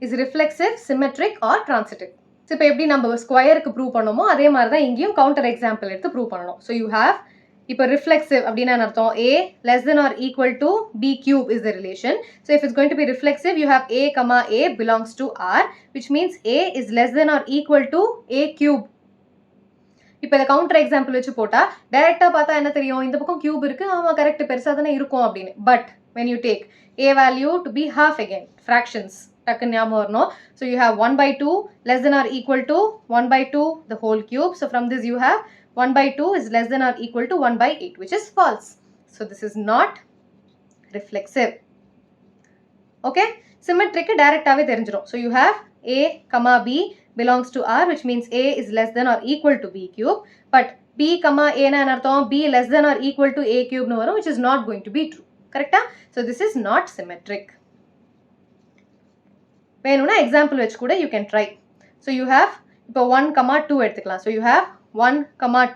is reflexive, symmetric or transitive. So, இப்போ எப்படி நம்ம ஸ்கொயருக்கு prove பண்ணோமோ அதே மாதிரி தான் இங்கேயும் counter example எடுத்து prove பண்ணணும். So, you have இப்போ reflexive அப்படின்னா அர்த்தம் A less than or equal to B cube is the relation. So, if it's going to be reflexive, you have A comma A belongs to R, which means A is less than or equal to A cube. இப்போ இந்த counter example வச்சு போட்டா டைரக்டா பார்த்தா என்ன தெரியும்? இந்த பக்கம் கியூப் இருக்கு, ஆமா கரெக்ட் பெருசா தானே இருக்கும் அப்படின்னு. But when you take A value to be half again, fractions, டக்குன்னு ஞாபகம் வரணும். So, you have 1 by 2 less than or equal to 1 by 2 the whole cube. So, from this you have 1 by 2 is less than or equal to 1 by 8, which is false. So, this is not reflexive. Okay? Symmetric direct ave therinjirum. So, you have A comma B belongs to R, which means A is less than or equal to B cube. But B comma A na anartham B less than or equal to A cube nu varum, which is not going to be true. Correct? So, this is not symmetric. வேணும்னா example வச்சு கூட you can try. So, you have இப்போ 1, 2 எடுத்துக்கலாம். So, you have 1,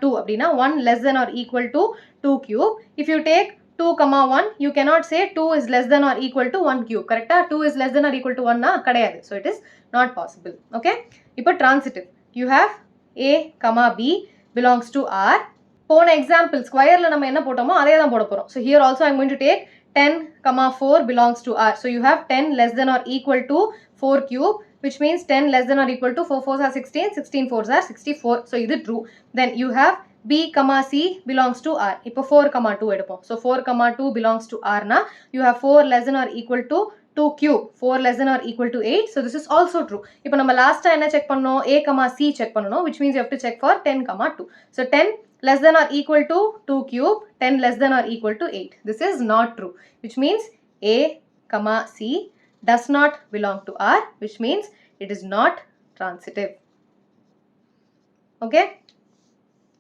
2 அப்படின்னா 1 less than or equal to 2 cube. If you take 2, 1, you cannot say 2 is less than or equal to 1 cube. Correct? 2 is less than or equal to 1 na கிடையாது. So, it is not possible. Okay? இப்போ transitive. You have A, B belongs to R. போன example ஸ்கொயர்ல நம்ம என்ன போட்டோமோ அதே தான் போட போறோம். So, here also I am going to take 10, 4 belongs to R. So, you have 10 less than or equal to 4 cube, which means 10 less than or equal to 4 4s are 16, 16 4s are 64. So, இது true. Then you have B comma C belongs to R. இப்போ 4 2 எடுப்போம். So, 4 2 belongs to R na, you have 4 less than or equal to 2 cube, 4 less than or equal to 8. So, this is also true. இப்போ நம்ம லாஸ்டா என்ன check பண்ணோம்? A comma C check பண்ணனும், which means you have to check for 10 2. So, 10 less than or equal to 2 cube, 10 less than or equal to 8. This is not true, which means A, C does not belong to R, which means it is not transitive. Okay?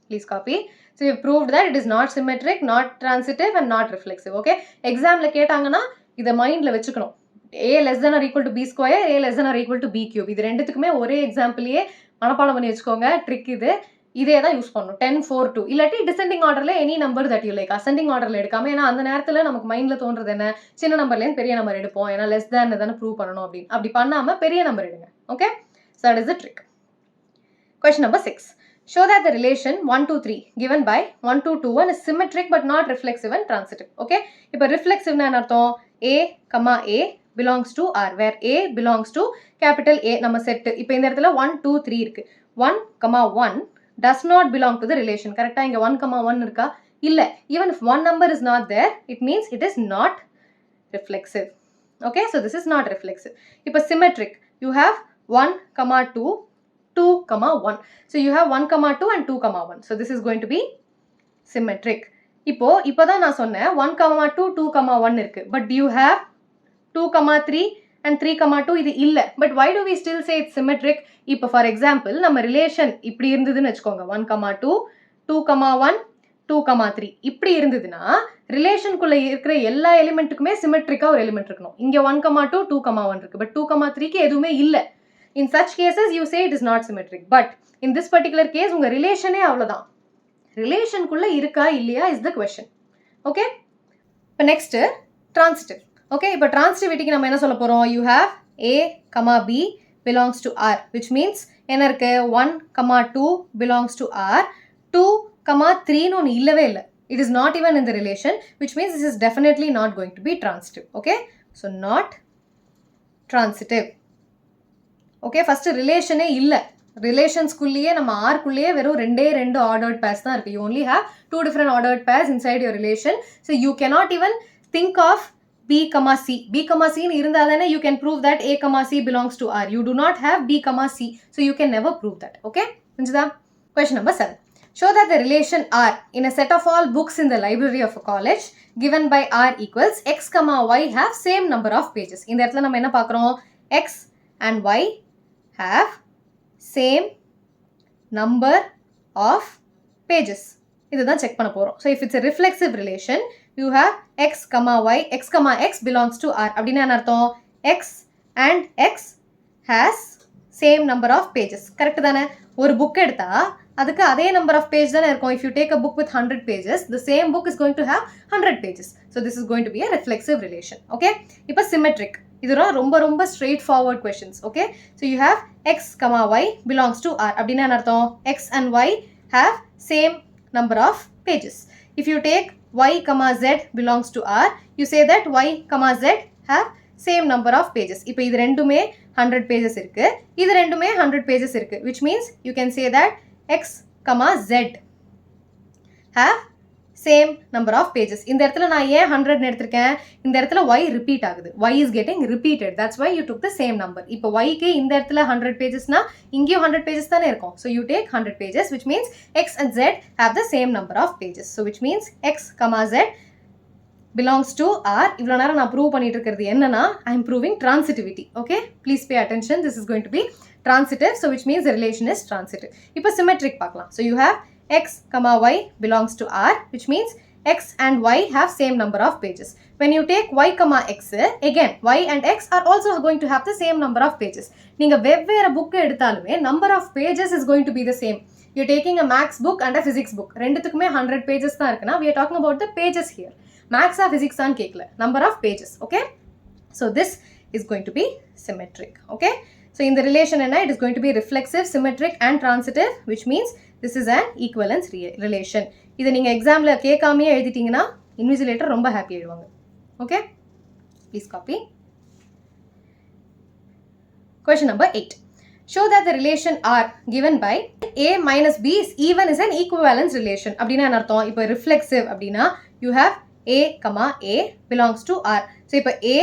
Please copy. So, we have proved that it is not symmetric, not transitive and not reflexive. Okay? Exam la கேட்டாங்கன்னா இதை மைண்ட்ல வச்சுக்கணும். A less than or equal to B square, A less than or equal to B cube. இது ரெண்டுத்துக்குமே ஒரே எக்ஸாம்பிளையே மனப்பாடம் பண்ணி வச்சுக்கோங்க. ட்ரிக் இது. இதே தான் யூஸ் பண்ணணும். 10, 4, 2. இல்லாட்டி டிசெண்டிங் ஆர்டர்ல any number that you like. Ascending ஆர்டர்ல எடுக்காம, ஏன்னா அந்த நேரத்தில் நமக்கு மைண்ட்ல தோன்றது என்ன, சின்ன நம்பர்லேருந்து பெரிய நம்பர் எடுப்போம். ஏன்னா லெஸ் தேன் தானே ப்ரூவ் பண்ணணும் அப்படின்னு. அப்படி பண்ணாம பெரிய நம்பர் எடுங்க. Okay, so that is the trick. Question number 6. Show that the relation 1, 2, 3 given by 1, 2, 2, 1 is symmetric but not reflexive and transitive. Okay, இப்போ reflexive னா என்ன அர்த்தம்? A, A belongs to R, where A belongs to capital A நம்ம set. இப்போ இந்த இடத்துல 1, 2, 3 இருக்கு. 1, 1 does not belong to the relation. கரெக்டா இங்க 1, 1 இருக்கா? இல்ல. Even if one number is not there, it means it is not reflexive. Okay, so this is not reflexive. இப்போ symmetric, you have 1, 2, 2, 1. So you have 1, 2 and 2, 1. So this is going to be symmetric. இப்போதான் நான் சொன்னேன் 1, 2, 2, 1 இருக்கு. But do you have 2, 3 and 3, 2? இது இல்ல. But why do we still say it's symmetric? இப்போ for example, நம்ம relation இப்படி இருந்ததுன்னு வச்சுக்கோங்க. 1, 2, 2, 1, 2, 3 இப்படி இருந்ததுன்னா ரிலேஷனுக்குள்ள இருக்கிற எல்லா எலிமெண்ட்டுக்குமே சிமெட்ரிக்கா ஒரு எலிமெண்ட் இருக்கணும். இங்க 1, 2, 2, 1 இருக்கு. பட் 2, 3க்கு எதுவுமே இல்ல. In such cases, you say it is not symmetric. But in this particular case, உங்க ரிலேஷனே அவ்வளவுதான். ரிலேஷனுக்குள்ள இருக்கா இல்லையா is the question. Okay? இப்போ next, transitive. Okay, இப்போ transitivity நம்ம என்ன சொல்ல போறோம்? You have A, B belongs to R, which means என்ன இருக்கு? 1, 2 belongs to R, 2, 3 னு ஒன்று இல்லவே இல்லை. It is not even in the relation, which means this is definitely not going to be transitive. Okay, so not transitive. Okay, first ரிலேஷனே இல்லை. ரிலேஷன்ஸ்குள்ளேயே நம்ம ஆர்க்குள்ளேயே வெறும் ரெண்டு ஆர்டர்ட் பேர்ஸ் தான் இருக்கு. You only have 2 different ordered pairs inside your relation. So you cannot even think of B, C. B, C இருந்தா தானே you can prove that A, C belongs to R. You do not have B, C. So you can never prove that. Okay? புரிஞ்சுதா? Question number 7. Show that the relation R in a set of all books in the library of a college given by R equals X, Y have same number of pages. இந்த இடத்துல நம்ம என்ன பார்க்குறோம்? X and Y have same number of pages. இதுதான் check பண்ண போறோம். So if it's a reflexive relation, you have X, Y, X belongs to R. அப்படின்னா என்ன அர்த்தம்? X and X has same number of pages. Correct தானே? ஒரு book எடுத்தா அதுக்கு அதே number of pages தானே இருக்கும். If you take a book with 100 pages, the same book is going to have 100 pages. So this is going to be a reflexive relation. Okay? இப்போ symmetric. இதுதான் ரொம்ப straight forward questions. Okay, so you have X, Y belongs to R. அப்படின்னா என்ன அர்த்தம்? X and Y have same number of pages. If you take Y, Z belongs to R, you say that Y, Z have same number of pages. இப்போ இது ரெண்டுமே 100 pages இருக்கு, இது ரெண்டுமே 100 pages இருக்கு, which means you can say that X, Z have same number of pages. இந்த இடத்துல நான் ஏன் 100 எடுத்திருக்கேன்? இந்த இடத்துல y repeat ஆகுது. Y is getting repeated. That's why you took the same number. இப்போ y க்கு இந்த இடத்துல 100 pagesனா இங்கேயும் 100 pages தானே இருக்கும். So you take 100 pages, which means X and Z have the same number of pages. So which means X, Z belongs to R. இவ்வளோ நேரம் நான் ப்ரூவ் பண்ணிட்டு இருக்கிறது என்னன்னா, I am proving transitivity. Okay, please pay attention. This is going to be transitive. So which means the relation is transitive. இப்போ symmetric பார்க்கலாம். So you have X, Y belongs to R, which means X and Y have same number of pages. When you take Y, X, again Y and X are also going to have the same number of pages. நீங்க வெவ்வேறு book எடுத்தாலுமே number of pages is going to be the same. You're taking a maths book and a physics book. ரெண்டுத்துக்குமே 100 pages தான் இருக்குன்னா, we are talking about the pages here. Maths or physics தான் கேட்கல, number of pages. Okay, so this is going to be symmetric. Okay, so in the relation என்ன, it is going to be reflexive, symmetric and transitive, which means this is an equivalence relation. இதை நீங்க எக்ஸாம்ல கேட்காமையே எழுதிட்டீங்கன்னா invigilator ரொம்ப happy ஆயிடுவாங்க. Okay, please copy. Question number 8. Show that the relation R given by A minus B is even is an equivalence relation. அப்படின்னா என்ன அர்த்தம்? இப்போ reflexive அப்படின்னா you have A, A belongs to R. So இப்போ A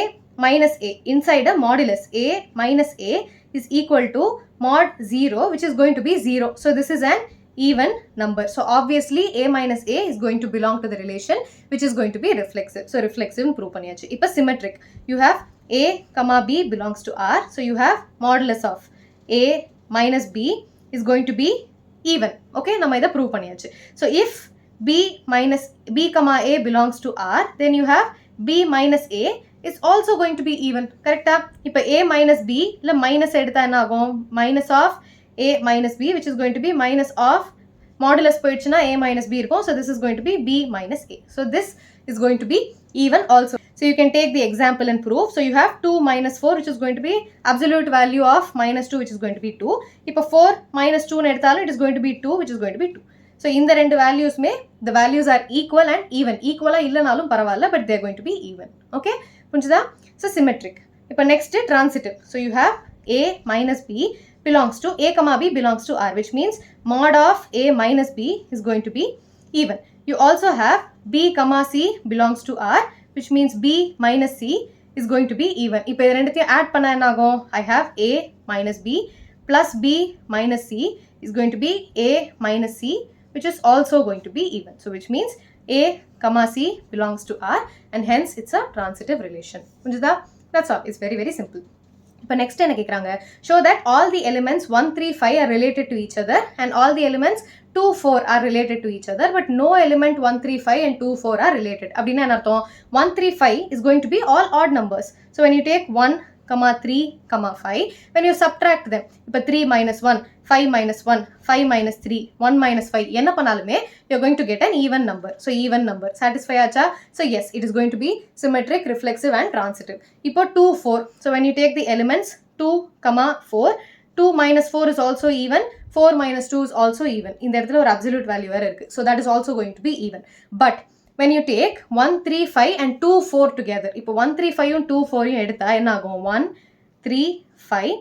minus A inside a modulus A minus A is equal to mod 0, which is going to be 0. So this is an even number. So obviously a minus a is going to belong to the relation which is going to be reflexive. So reflexive prove பண்ணியாச்சு. இப்போ symmetric. You have a comma b belongs to R. So you have modulus of a minus b is going to be even. Okay, நம்ம இதை prove பண்ணியாச்சு. So if b comma a belongs to R, then you have b minus a is also going to be even. Correct? இப்போ a minus b இல்ல minus எடுத்தா என்ன ஆகும்? Minus of a minus b, which is going to be minus of modulus போயிடுச்சுனா a minus b இருக்கும். So this is going to be b minus a. So this is going to be even also. So you can take the example and prove. So you have 2 minus 4, which is going to be absolute value of minus 2, which is going to be 2. இப்போ 4 minus 2 எடுத்தாலும் it is going to be 2, which is going to be 2. So இந்த ரெண்டு valuesமே the values are equal and even. Equal-ஆ இல்லனாலும் பரவாயில்ல, but they are going to be even. Okay, புரிஞ்சுதா? So symmetric. இப்போ next transitive. So you have a minus b belongs to a comma b belongs to R, which means mod of a minus b is going to be even. You also have b comma c belongs to R, which means b minus c is going to be even. இப்போ இது ரெண்டுத்தையும் add பண்ணா என்ன ஆகும்? I have a minus b plus b minus c is going to be a minus c, which is also going to be even. So which means a comma c belongs to R and hence it's a transitive relation. புரிஞ்சுதா? That's all. It's very very simple. இப்போ next என்ன கேக்குறாங்க? Show that all the elements 1, 3, 5 are related to each other and all the elements 2, 4 are related to each other, but no element 1, 3, 5 and 2, 4 are related. அப்படின்னா என்ன அர்த்தம்? 1, 3, 5 is going to be all odd numbers. So when you take 1, 3, 5, when you subtract them, இப்போ 3 minus 1, 5 minus 1, 5 minus 3, 1 minus 5, என்ன பண்ணாலுமே you're going to get an even number. So even number. Satisfy ஆச்சா? So yes, it is going to be symmetric, reflexive and transitive. இப்போ 2, 4. So when you take the elements 2, 4, 2 minus 4 is also even, 4 minus 2 is also even. இந்த இடத்துல ஒரு absolute value வேற இருக்கு. So that is also going to be even. But when you take 1, 3, 5 and 2, 4 together, இப்போ 1, 3, 5 and 2, 4 எடுத்தா என்ன ஆகும்? 1, 3, 5,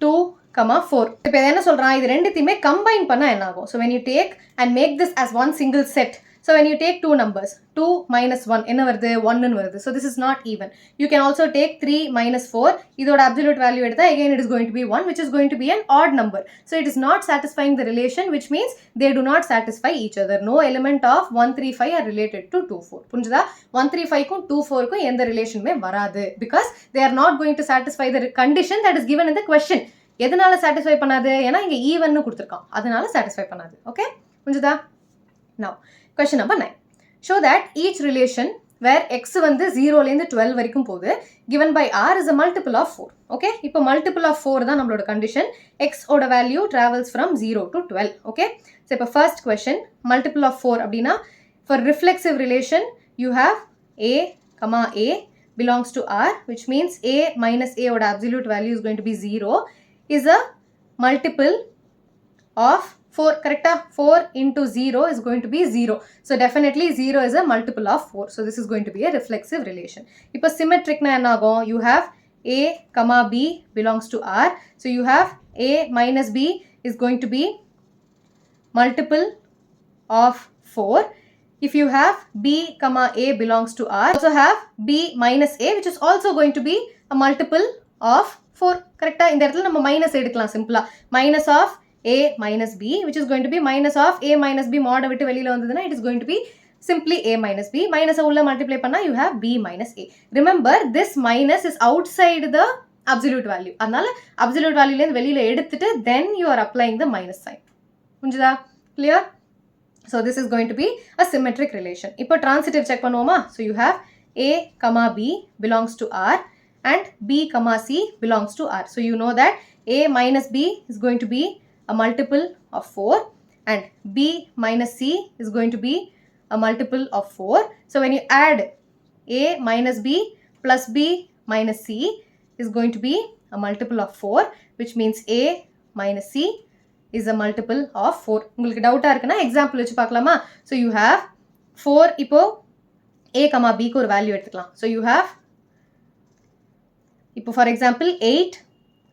2, 4. இப்போ இதை என்ன சொல்றான்? இது ரெண்டுத்தையுமே combine பண்ணா என்ன ஆகும்? So when you take and make this as one single set, so when you take two numbers, 2 minus 1, என்ன வருது? 1 ன்னு வருது. So this is not even. You can also take 3 minus 4, இதோட absolute value எடுத்தா again it is going to be 1, which is going to be an odd number. So it is not satisfying the relation, which means they do not satisfy each other. No element of 1, 3, 5 are related to 2, 4. புரிஞ்சுதா? 1, 3, 5 க்கும் 2, 4 க்கும் எந்த ரிலேஷனுமே வராது, because they are not going to satisfy the condition that is given in the question. எதனால satisfy பண்ணாது? ஏன்னா இங்க even ன்னு கொடுத்திருக்கான், அதனால satisfy பண்ணாது. Okay, புரிஞ்சுதா? Now question number 9. Show that each relation where x வந்து 0 ல இருந்து 12 வரைக்கும் போகுது given by R is a multiple of 4. Okay, இப்போ multiple of 4 தான் நம்மளோட condition. X ஓட value travels from 0 to 12. Okay, so இப்போ first question, multiple of 4 அப்படின்னா for reflexive relation you have a comma a belongs to R, which means a minus a ஓட absolute value is going to be 0, is a multiple of 4. Correct? 4 into 0 is going to be 0. So definitely 0 is a multiple of 4. So this is going to be a reflexive relation. இப்போ symmetric na enna agum? You have a comma b belongs to R. So you have a minus b is going to be multiple of 4. If you have b comma a belongs to R, also have b minus a, which is also going to be a multiple of 4. Correct? இந்த இடத்துல நம்ம minus எடுக்கலாம் சிம்பிளா. Minus of a minus b, which is going to be minus of a minus b mod விட்டு வெளியில வந்ததுன்னா it is going to be simply a minus b. Minus உள்ள multiply பண்ணா you have b minus a. Remember, this minus is outside the absolute value. அதனால absolute value ல இருந்து வெளியில எடுத்துட்டு then you are applying the minus sign. புரிஞ்சுதா? Clear? So this is going to be a symmetric relation. இப்போ transitive check பண்ணுவோமா? So you have a comma b belongs to R and b comma c belongs to R. So you know that a minus b is going to be a multiple of 4 and b minus c is going to be a multiple of 4. So when you add a minus b plus b minus c is going to be a multiple of 4, which means a minus c is a multiple of 4. உங்களுக்கு டவுட்டா இருக்குன்னா example வச்சு பார்க்கலாமா? So you have 4, இப்போ a comma b க்கு ஒரு value எடுத்துக்கலாம். So you have, இப்போ for example 8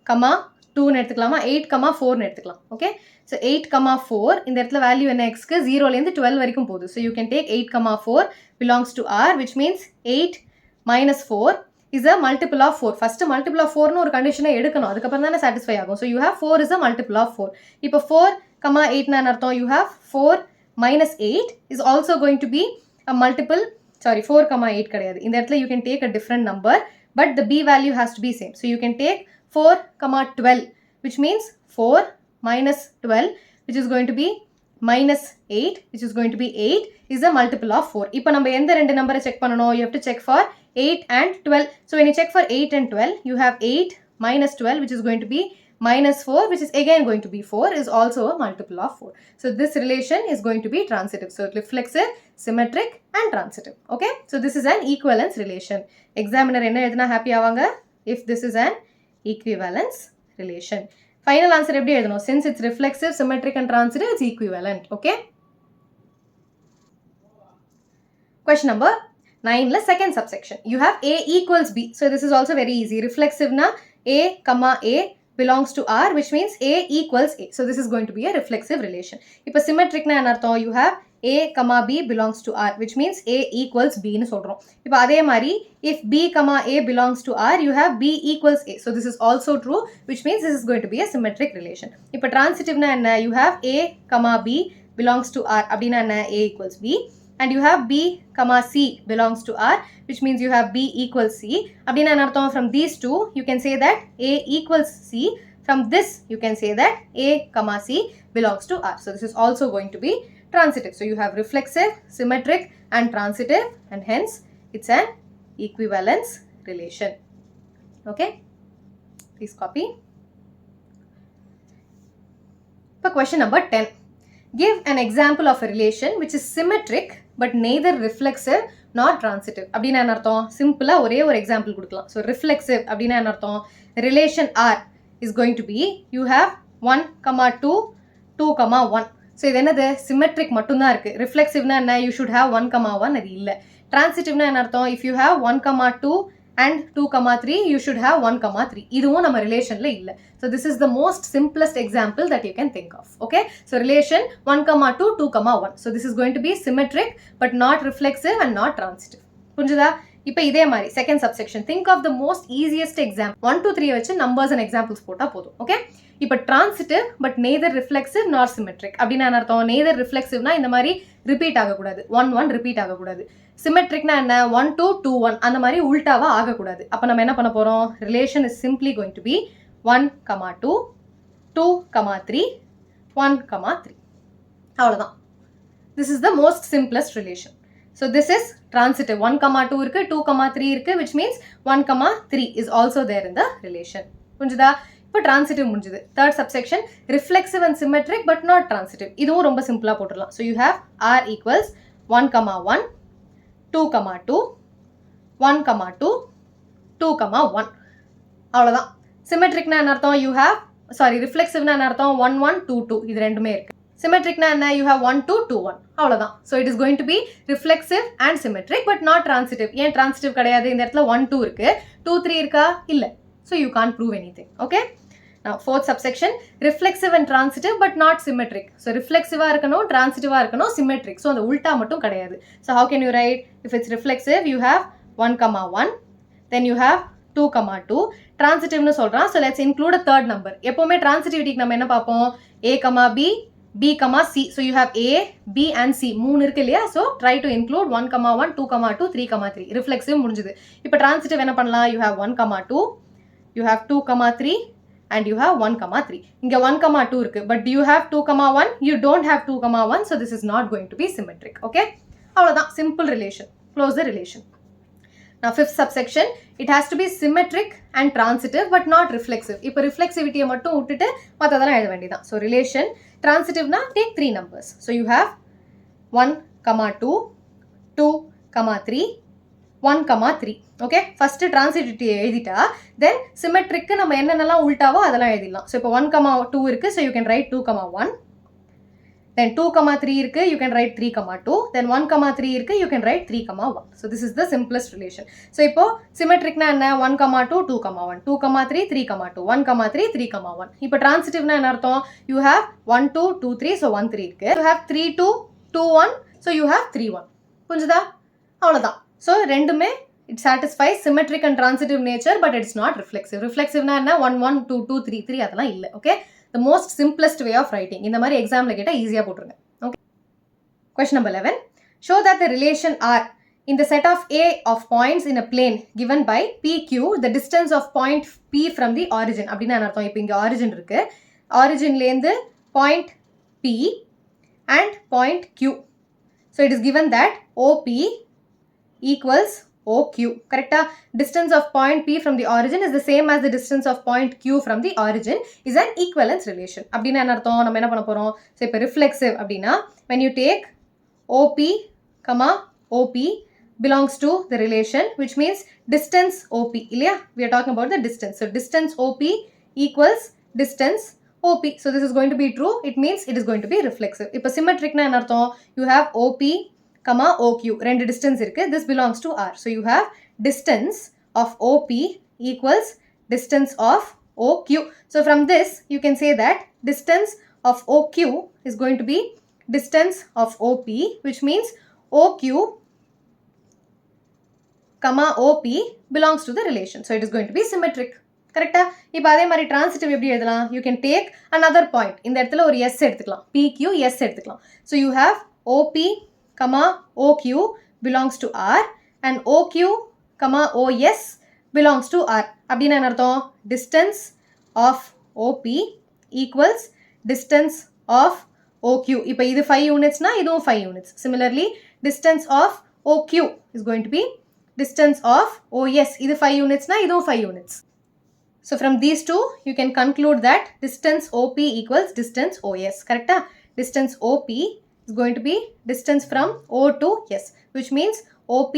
comma 2 ன்னு எடுத்துக்கலாமா? 8 comma 4 ன்னு எடுத்துக்கலாம். Okay, so 8 comma 4 இந்த இடத்துல வேல்யூ என்ன? x க்கு 0 ல இருந்து 12 வரைக்கும் போகுது. So you can take 8 comma 4 belongs to R, which means 8 minus 4 is a multiple of 4. First multiple of 4 ன்னு ஒரு கண்டிஷனை எடுக்கணும், அதுக்கப்புறம் தானே satisfy ஆகும். So you have 4 is a multiple of 4. இப்போ 4 8 na artham you have 4 minus 8 is also going to be a multiple, sorry 4 8 kadiyadu. In that you can take a different number but the b value has to be same. So you can take 4 12 which means 4 minus 12 which is going to be minus 8 which is going to be 8 is a multiple of 4. இப்போ நம்ம எந்த ரெண்டு நம்பரை check பண்ணணும்? You have to check for 8 and 12. So when you check for 8 and 12 you have 8 minus 12 which is going to be minus 4 which is again going to be 4 is also a multiple of 4. So this relation is going to be transitive. So reflexive, symmetric and transitive. Okay. So this is an equivalence relation. Examiner என்ன எழுதுனா happy ஆவாங்க? If this is an equivalence relation. Final answer எப்படி எழுதணும்? Since it's reflexive, symmetric and transitive, it's equivalent. Okay. Question number 9 la second subsection. You have A equals B. So this is also very easy. Reflexive na A comma A belongs to R which means A equals A. So this is going to be a reflexive relation. If a symmetric na anartham you have A comma B belongs to R which means A equals B nu solrom. Ipo adhe mari if B comma A belongs to R you have B equals A. So this is also true which means this is going to be a symmetric relation. Ipo transitive na enna you have A comma B belongs to R abdina enna A equals B. And you have B comma C belongs to R which means you have B equals C. Abdina anartham from these two you can say that A equals C. From this you can say that A comma C belongs to R. So this is also going to be transitive. So you have reflexive, symmetric and transitive and hence it's an equivalence relation. Okay. Please copy. For question number 10. Give an example of a relation which is symmetric but neither reflexive nor transitive. அப்படினா என்ன அர்த்தம்? சிம்பிளா ஒரே ஒரு example கொடுக்கலாம். So reflexive அப்படினா என்ன அர்த்தம்? Relation R is going to be you have 1, 2, 2, 1. So இது என்னது? Symmetric மட்டும்தான் இருக்கு. Reflexiveனா என்ன? You should have 1, 1 அது இல்ல. Transitive-னா என்ன அர்த்தம்? If you have 1, 2 and 2, 3 you should have 1, 3. இதுவும் நம்ம ரிலேஷன்ல இல்ல. So this is the most simplest example that you can think of. Okay. So relation 1, 2, 2, 1. So this is going to be symmetric but not reflexive and not transitive. புரிஞ்சுதா? இப்போ இதே மாதிரி second subsection. Think of the most easiest example. 1, 2, 3 வச்சு numbers and examples போட்டா போதும். Okay. இப்போ transitive but neither reflexive nor symmetric. அப்படினா என்ன அர்த்தம்? Neither reflexiveனா இந்த மாதிரி repeat ஆகக்கூடாது. 1, 1 repeat ஆகக்கூடாது. Symmetricனா என்ன? 1, 2, 2, 1 அந்த மாதிரி உல்டாவா ஆகக்கூடாது. அப்போ நம்ம என்ன பண்ண போறோம்? Relation is simply going to be 1, 2, 2, 3, 1, 3. அவ்வளவுதான். This is the most simplest relation. So this is transitive. 1, 2 இருக்கு, 2, 3 இருக்கு which means 1, 3 is also there in the relation. புரிஞ்சுதா? இப்போ transitive முடிஞ்சது. Third subsection reflexive and symmetric but not transitive. இதுவும் ரொம்ப சிம்பிளா போட்டுடலாம். So you have R equals 1, 1, 2, 2, 1, 2, 2, 1. அவ்வளவுதான். Symmetricனா என்ன அர்த்தம்? You have reflexiveனா என்ன அர்த்தம்? 1, 1, 2, 2 இது ரெண்டுமே இருக்கு. Symmetricனா என்ன? You have 1, 2, 2, 1. அவ்வளவுதான். So it is going to be reflexive and symmetric but not transitive. ஏன் transitive கிடையாது? இந்த இடத்துல 1, 2 இருக்கு. 2, 3 இருக்கா? இல்ல. So you can't prove anything. Okay. Now fourth subsection reflexive and transitive but not symmetric. So reflexive-ஆ இருக்கணும், transitive-ஆ இருக்கணும், symmetric. So அந்த உல்டா மட்டும் கிடையாது. So how can you write? If it's reflexive you have 1, 1. Then you have 2, 2. Transitive னு சொல்றான். So let's include a third number. எப்பவுமே transitivity நம்ம என்ன பார்ப்போம்? A, B, B, C. So you have A, B and C. மூணு இருக்கு இல்லையா? So try to include 1, 1, 2, 2, 3, 3. Reflexive முடிஞ்சது. இப்போ transitive என்ன பண்ணலாம்? You have 1, 2. You have 2, 3. And you have 1, 3. இங்க 1, 2 இருக்கு. But do you have 2, 1? You don't have 2, 1. So this is not going to be symmetric. Okay? அவ்வளவுதான். Simple relation. Close the relation. Now fifth subsection. It has to be symmetric and transitive but not reflexive. இப்போ reflexivity மட்டும் விட்டுட்டு மத்ததெல்லாம் எழுத வேண்டியதான். So relation transitive na take 3 numbers. So you have 1, 2, 2, 3, 1, 3. Okay. First transitivity எழுதிட்டா then symmetric நம்ம என்னென்னலாம் உல்டாவோ அதெல்லாம் எழுதிடலாம். So இப்போ 1, 2 இருக்கு. So you can write 2, 1. Then 2, 3 இருக்கு. You can write 3, 2. Then 1, 3 இருக்கு. You can write 3, 1. So this is the simplest relation. So இப்போ symmetric na என்ன? 1, 2, 2, 1. 2, 3, 3, 2. 1, 3, 3, 1. இப்போ transitive na என்ன அர்த்தம்? You have 1, 2, 2, 3. So 1, 3 இருக்கு. You have 3, 2, 2, 1. So you have 3, 1. புரிஞ்சுதா? அவ்வளவுதான். So ரெண்டுமே it satisfies symmetric and transitive nature but it's not reflexive. Reflexive na enna 1, 1, 2, 2, 3, 3 அதெல்லாம் இல்ல. Okay. the most simplest way of writing. இந்த மாதிரி எக்ஸாம்ல கேட்டால் ஈஸியாக போட்டுருங்க. Okay. Question number 11. Show that the relation R in the set of A of points in a plane given by PQ, the distance of point P from the origin. அப்படின்னா என்ன அர்த்தம்? இப்போ இங்கே origin இருக்கு. Originலேருந்து point P and point Q. So it is given that OP equals OQ. Correct? Distance of point P from the origin is the same as the distance of point Q from the origin is an equivalence relation. அப்படின்னா என்ன அர்த்தம்? நம்ம என்ன பண்ண போகிறோம்? So இப்போ reflexive அப்படின்னா when you take OP, OP belongs to the relation which means distance OP. இல்லையா? We are talking about the distance. So distance OP equals distance OP. So this is going to be true. It means it is going to be reflexive. இப்போ symmetric na என்ன அர்த்தம்? You have OP, OQ. ரெண்டு distance இருக்கு. This belongs to R. So you have distance of OP equals distance of OQ. So from this you can say that distance of OQ is going to be distance of OP, which means OQ, OP belongs to the relation. So it is going to be symmetric. Correct? இப்போ அதே மாதிரி transitive எப்படி எழுதலாம்? You can take another point. இந்த இடத்துல ஒரு S எடுத்துக்கலாம். PQ, S எடுத்துக்கலாம். So you have OP, OQ belongs to R and OQ, OS belongs to R. அப்படின்னா என்ன அர்த்தம்? Distance of OP equals distance of OQ. இப்போ இது 5 units na இதுவும் 5 units. Similarly, distance of OQ is going to be distance of OS. இது 5 units na இதுவும் 5 units. So from these two, you can conclude that distance OP equals distance OS. Correct? Distance OP is going to be distance from O to S, which means OP,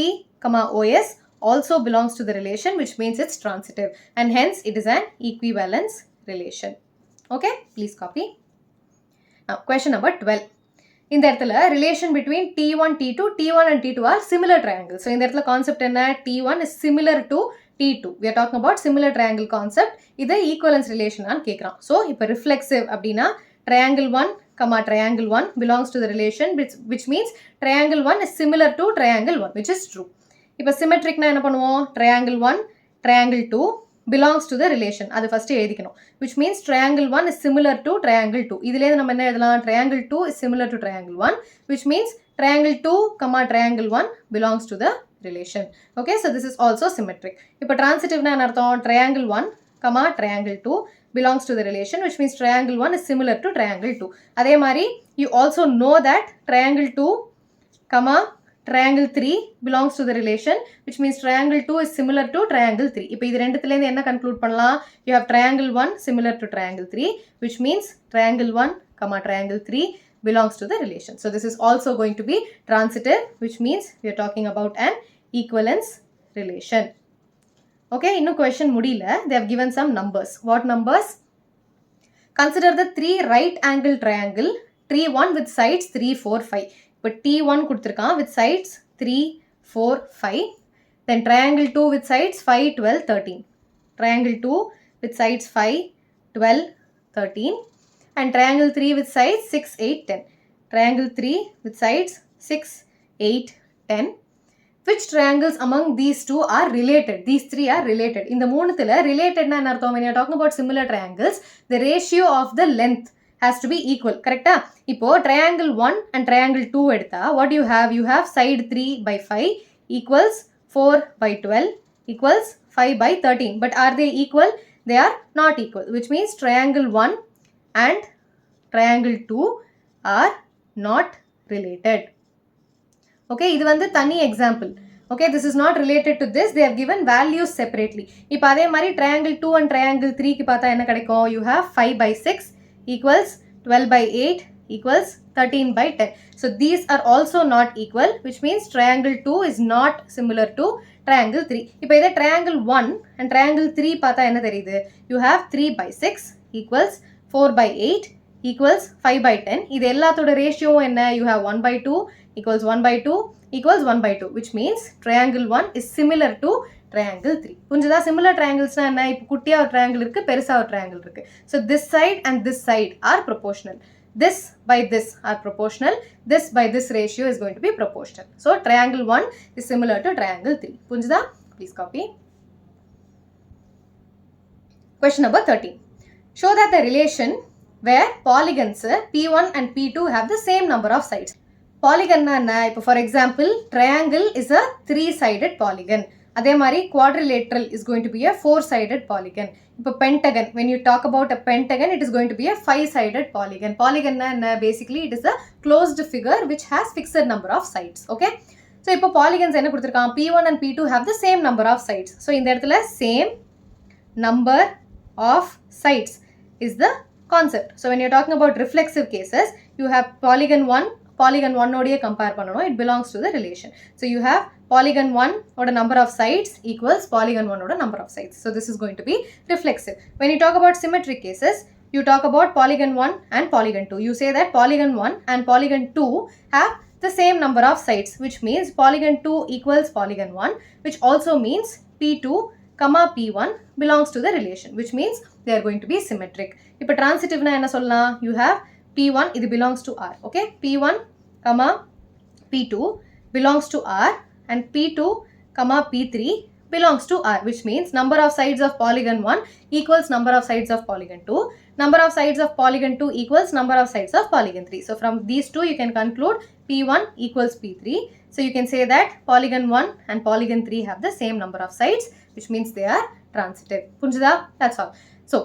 OS also belongs to the relation, which means it's transitive. And hence, it is an equivalence relation. Okay? Please copy. Now, question number 12. இந்த இடத்துல relation between T1, T2, T1 and T2 are similar triangles. So, இந்த இடத்துல concept என்ன? T1 is similar to T2. We are talking about similar triangle concept. இது equivalence relation ஆன்னு கேட்குறான். So, இப்போ reflexive அப்படின்னா triangle 1, triangle 1 belongs to the relation which means triangle 1 is similar to triangle 1, which is true. இப்போ symmetric na என்ன பண்ணுவோம்? Triangle 1, triangle 2 belongs to the relation. அது first எழுதிக்கணும். Which means triangle 1 is similar to triangle 2. இதிலேருந்து நம்ம என்ன எழுதலாம்? Triangle 2 is similar to triangle 1, which means triangle 2, triangle 1 belongs to the relation. Okay, so this is also symmetric. இப்போ transitive na என்ன அர்த்தம்? Triangle 1, triangle 2 belongs to the relation, which means triangle 1 is similar to triangle 2. அதே மாதிரி you also know that triangle 2, triangle 3 belongs to the relation, which means triangle 2 is similar to triangle 3. இப்போ இது ரெண்டுத்துலேருந்து என்ன conclude பண்ணலாம்? You have triangle 1 similar to triangle 3, which means triangle 1, triangle 3 belongs to the relation. So this is also going to be transitive, which means we are talking about an equivalence relation. Okay, இன்னும் question முடியல. They have given some numbers. What numbers? Consider the 3 right angle triangle, T1 with sides 3, 4, 5. இப்போ T1 கொடுத்திருக்கான் with sides 3, 4, 5. Then triangle 2 with sides 5, 12, 13. Triangle 2 with sides 5, 12, 13. And triangle 3 with sides 6, 8, 10. Triangle 3 with sides 6, 8, 10. Which triangles among these two are related? These three are related. In the மூணுத்துல related na என்ன அர்த்தம்? When you are talking about similar triangles, the ratio of the length has to be equal. Correct? இப்போ triangle 1 and triangle 2 எடுத்தா, what you have? You have side 3 by 5 equals 4 by 12 equals 5 by 13. But are they equal? They are not equal. Which means triangle 1 and triangle 2 are not related. Okay, இது வந்து தனி example. Okay, this is not related to this. They have given values separately. இப்போ அதே மாதிரி triangle 2 and triangle 3 க்கு பார்த்தா என்ன கிடைக்கும்? You have 5 by 6 equals 12 by 8 equals 13 by 10. So these are also not equal, which means triangle 2 is not similar to triangle 3. இப்போ இதே triangle 1 and triangle 3 பார்த்தா என்ன தெரியுது? You have 3 by 6 equals 4 by 8 equals 5 by 10. இது எல்லாத்தோட ratio என்ன? You have 1 by 2 equals 1 by 2 equals 1 by 2, which means triangle 1 is similar to triangle 3. புரிஞ்சுதா? similar triangles na என்ன? இப்போ குட்டியா ஒரு triangle இருக்கு, பெருசா ஒரு triangle இருக்கு. So this side and this side are proportional. This by this are proportional. This by this ratio is going to be proportional. So triangle 1 is similar to triangle 3. புரிஞ்சுதா? Please copy. Question number 13. Show that the relation where polygons P1 and P2 have the same number of sides. Polygon na enna? For example, triangle is a 3-sided polygon. அதே மாதிரி quadrilateral is going to be a 4-sided polygon. இப்போ pentagon, when you talk about a pentagon, it is going to be a 5-sided polygon. Polygon na enna? Basically, it is a closed figure which has fixed number of sides. Okay? So, இப்போ polygons என்ன கொடுத்திருக்கான்? P1 and P2 have the same number of sides. So, இந்த இடத்துல same number of sides is the concept. So, when you're talking about reflexive cases, you have polygon 1, polygon 1 ஓடியே compare பண்ணணும். It belongs to the relation. So, you have polygon 1 oda number of sides equals polygon 1 oda number of sides. So, this is going to be reflexive. When you talk about symmetric cases, you talk about polygon 1 and polygon 2. You say that polygon 1 and polygon 2 have the same number of sides, which means polygon 2 equals polygon 1, which also means P2 comma P1 belongs to the relation, which means they are going to be symmetric. இப்போ transitive na enna sollலாம்? You have P1, it belongs to R. Okay? P1 comma P2 belongs to R and P2 comma P3 belongs to R, which means number of sides of polygon 1 equals number of sides of polygon 2. Number of sides of polygon 2 equals number of sides of polygon 3. So, from these two, you can conclude P1 equals P3. So, you can say that polygon 1 and polygon 3 have the same number of sides, which means they are transitive. Punjada? That's all. So,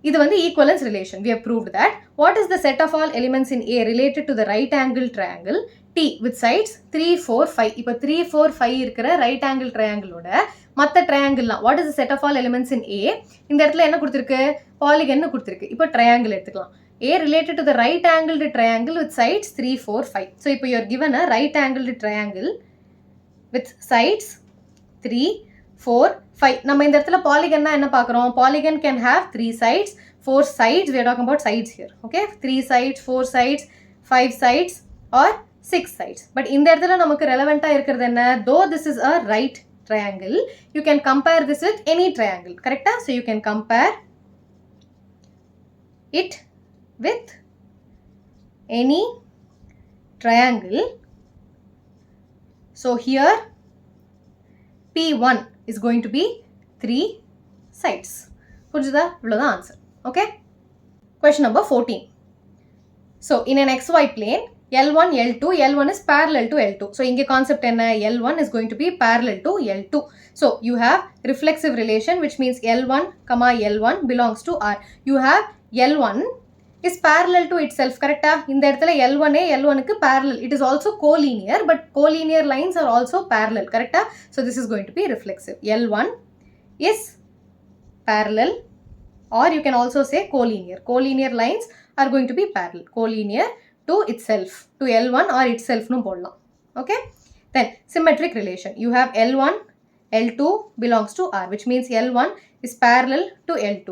this is the equivalence relation. We have proved that. What is the set of all elements in A related to the right angle triangle T with sides 3, 4, 5. இப்போ 3, 4, 5 இருக்கிற right angle triangle ஓட மற்ற triangle what is the set of all elements in A? இந்த இடத்துல என்ன கொடுத்திருக்கு? Polygon கொடுத்திருக்கு. இப்போ triangle எடுத்துக்கலாம். A related to the right angled triangle with sides 3, 4, 5. So, இப்போ you are given a right angled triangle with sides 3, 4, 5. நம்ம இந்த இடத்துல polygon என்ன பார்க்கிறோம்? Polygon can have 3 sides, 4 sides. We are talking about sides here. Okay? 3 sides, 4 sides, 5 sides or 6 sides. But இந்த இடத்துல நமக்கு relevant இருக்கிறது என்ன? Though this is a right triangle, you can compare this with any triangle. Correct? So, you can compare it with any triangle. So, here P1 is going to be 3 sides. புரிஞ்சுதா? இவ்வளவுதான் answer. Okay? Question number 14. So, in an xy plane, L1, L2, L1 is parallel to L2. So, inge concept enna? L1 is going to be parallel to L2. So, you have reflexive relation, which means L1, comma L1 belongs to R. You have L1 is parallel to itself. Correct? இந்த இடத்துல L1 L1 க்கு parallel. It is also collinear, but collinear lines are also parallel. Correct? So, this is going to be reflexive. L1 is parallel, or you can also say collinear. Collinear lines are going to be parallel. Collinear to itself, to L1 or itself nu போடலாம். Okay? Then, symmetric relation. You have L1, L2 belongs to R, which means L1 is parallel to L2,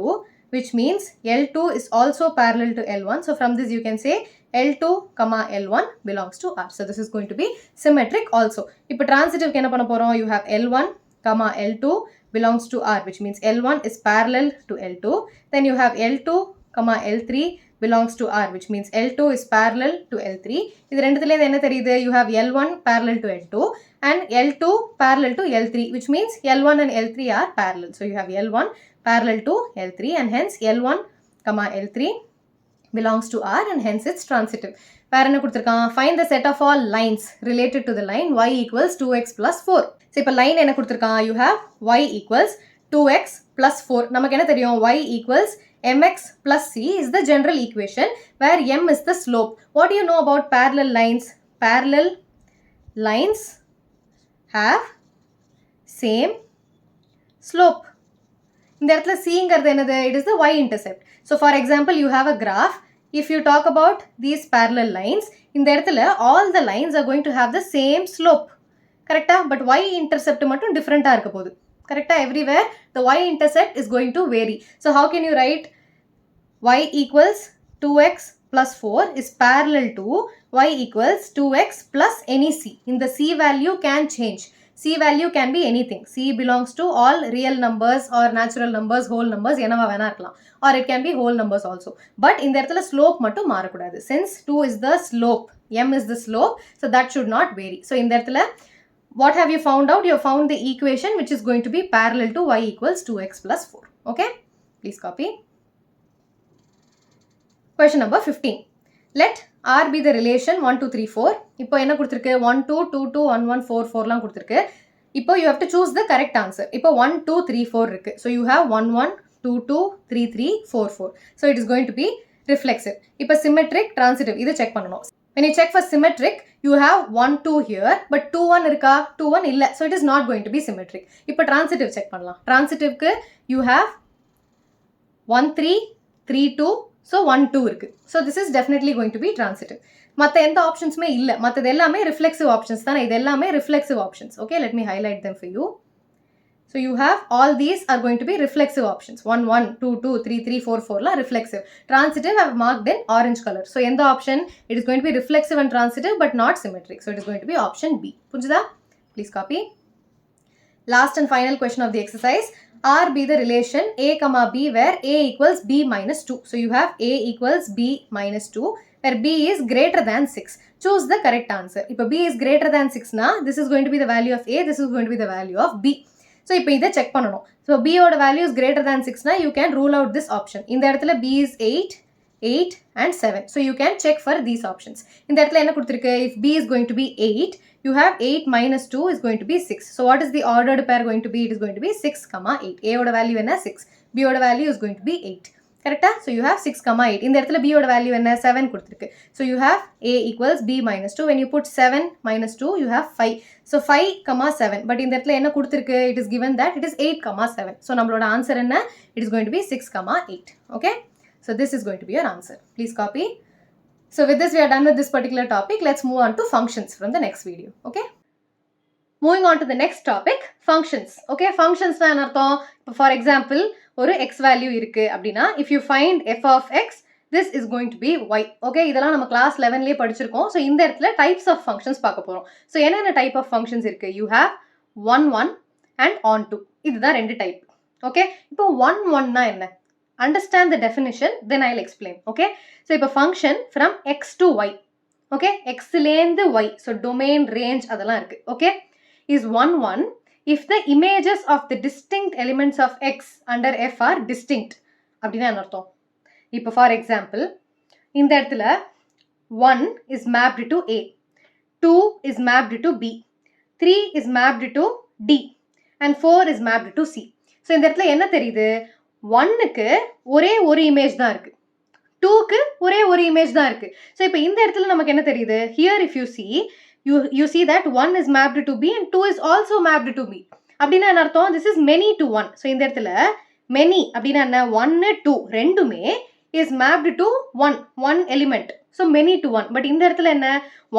which means L2 is also parallel to L1. So, from this you can say L2, comma L1 belongs to R. So, this is going to be symmetric also. இப்போ transitive என்ன பண்ண போறோம்? You have L1, comma L2 belongs to R, which means L1 is parallel to L2. Then you have L2, comma L3 belongs to R, which means L2 is parallel to L3. இது ரெண்டுத்துல என்ன தெரியுது? You have L1 parallel to L2 and L2 parallel to L3, which means L1 and L3 are parallel. So, you have L1 parallel to L3 and hence L1, comma L3 belongs to R and hence it's transitive. வேற என்ன கொடுத்திருக்கான்? Find the set of all lines related to the line y equals 2x plus 4. So, இப்போ line என்ன கொடுத்திருக்கான்? You have y equals 2x plus 4. நமக்கு என்ன தெரியும்? Y equals mx plus c is the general equation where m is the slope. What do you know about parallel lines? Parallel lines have same slope. இந்த இடத்துல cங்கிறது என்னது? It is the y-intercept. So, for example, you have a graph. If you talk about these parallel lines, இந்த இடத்துல all the lines are going to have the same slope. Correct? But y-intercept மட்டும் different இருக்க போகுது. Correct? Everywhere the y-intercept is going to vary. So, how can you write y equals 2x plus 4 is parallel to y equals 2x plus any c. In the c value can change. C value can be anything. C belongs to all real numbers or natural numbers, whole numbers, என்னவா வேணா இருக்கலாம். Or it can be whole numbers also. But இந்த இடத்துல slope மட்டும் மாறக்கூடாது. Since 2 is the slope, m is the slope, so that should not vary. So, இந்த இடத்துல what have you found out? You have found the equation which is going to be parallel to y equals 2x plus 4. Okay? Please copy. Question number 15. Let R be the relation 1, 2, 3, 4. இப்போ என்ன கொடுத்திருக்கு 1, 2, 2, 2, 1, 1, 4, 4 லாம் கொடுத்திருக்கு. இப்போ you have to choose the correct answer. இப்போ 1, 2, 3, 4 இருக்கு. So you have 1, 1, 2, 2, 3, 3, 4, 4. So it is going to be reflexive. இப்போ symmetric, transitive இது check பண்ணணும். When you check for symmetric, you have 1, 2 here, but 2, 1 இருக்கா 2, 1 இல்ல. So it is not going to be symmetric. இப்போ transitive check பண்ணலாம். Transitive-க்கு you have 1, 3, 3, 2, so 1, 2 இருக்கு. So this is definitely going to be transitive. மத்த எந்த ஆப்ஷன்ஸுமே இல்ல. மத்தது எல்லாமே reflexive options தானே. இது எல்லாமே reflexive options. Okay, let me highlight them for you. So you have all these are going to be reflexive options. 1, 1, 2, 2, 3, 3, 4, 4 la reflexive. Transitive I have marked in orange color. So in the option, it is going to be reflexive and transitive but not symmetric. So it is going to be option B. Punjada? Please copy. Last and final question of the exercise. R be the relation A comma B where A equals B minus 2. So you have A equals B minus 2 where B is greater than 6. Choose the correct answer. If B is greater than 6 na, this is going to be the value of A, this is going to be the value of B. So இப்போ இதை check பண்ணணும். So B ஓட value is greater than 6 na, you can rule out this option. இந்த இடத்துல B is 8, 8 and 7. So you can check for these options. இந்த இடத்துல என்ன கொடுத்திருக்கு? If B is going to be 8, you have 8 minus 2 is going to be 6. So what is the ordered pair going to be? It is going to be 6, 8. A oda value enna 6. B oda value is going to be 8. Correct? So you have 6, 8. In the இடத்துல B oda value enna 7 கொடுத்திருக்கு. So you have A equals B minus 2. When you put 7 minus 2, you have 5. So 5, 7. But in the இடத்துல என்ன கொடுத்திருக்கு? It is given that it is 8, 7. So நம்மளோட answer enna? It is going to be 6, 8. Okay? So this is going to be your answer. Please copy. So with this we are done with this particular topic. Let's move on to functions from the next video. Okay. Moving on to the next topic, functions. Okay, functions na என்ன அர்த்தம்? For example, ஒரு x value இருக்கு அப்படினா if you find f of x, this is going to be y. Okay, இதெல்லாம் நம்ம class 11லயே படிச்சிருக்கோம். So இந்த இடத்துல types of functions பார்க்க போறோம். So என்னென்ன type of functions இருக்கு? You have 1, 1 and onto. இதுதான் ரெண்டு type. Okay, இப்போ 1, 1 னா என்ன? Understand the definition, then I'll explain. Okay, so இப்போ function from x to y. Okay, x லேந்து y. So domain, range அதெல்லாம் இருக்கு. Okay, is 1, 1 if the images of the distinct elements of x under f are distinct. அப்படின்னா என்ன அர்த்தம்? இப்போ for example, இந்த இடத்துல 1 is mapped to A, 2 is mapped to B, 3 is mapped to D and 4 is mapped to C. So இந்த இடத்துல என்ன தெரியுது? 1க்கு ஒரே ஒரு இமேஜ் தான் இருக்கு, 2க்கு ஒரே ஒரு இமேஜ் தான் இருக்கு. So இப்போ இந்த இடத்துல நமக்கு என்ன தெரியுது? Here if you see, you see that 1 is mapped to B and 2 is also mapped to B. அப்படின்னா என்ன அர்த்தம்? This is many to 1. So இந்த இடத்துல many அப்படின்னா என்ன? 1, 2 ரெண்டுமே is mapped to one element. So many to 1. But இந்த இடத்துல என்ன?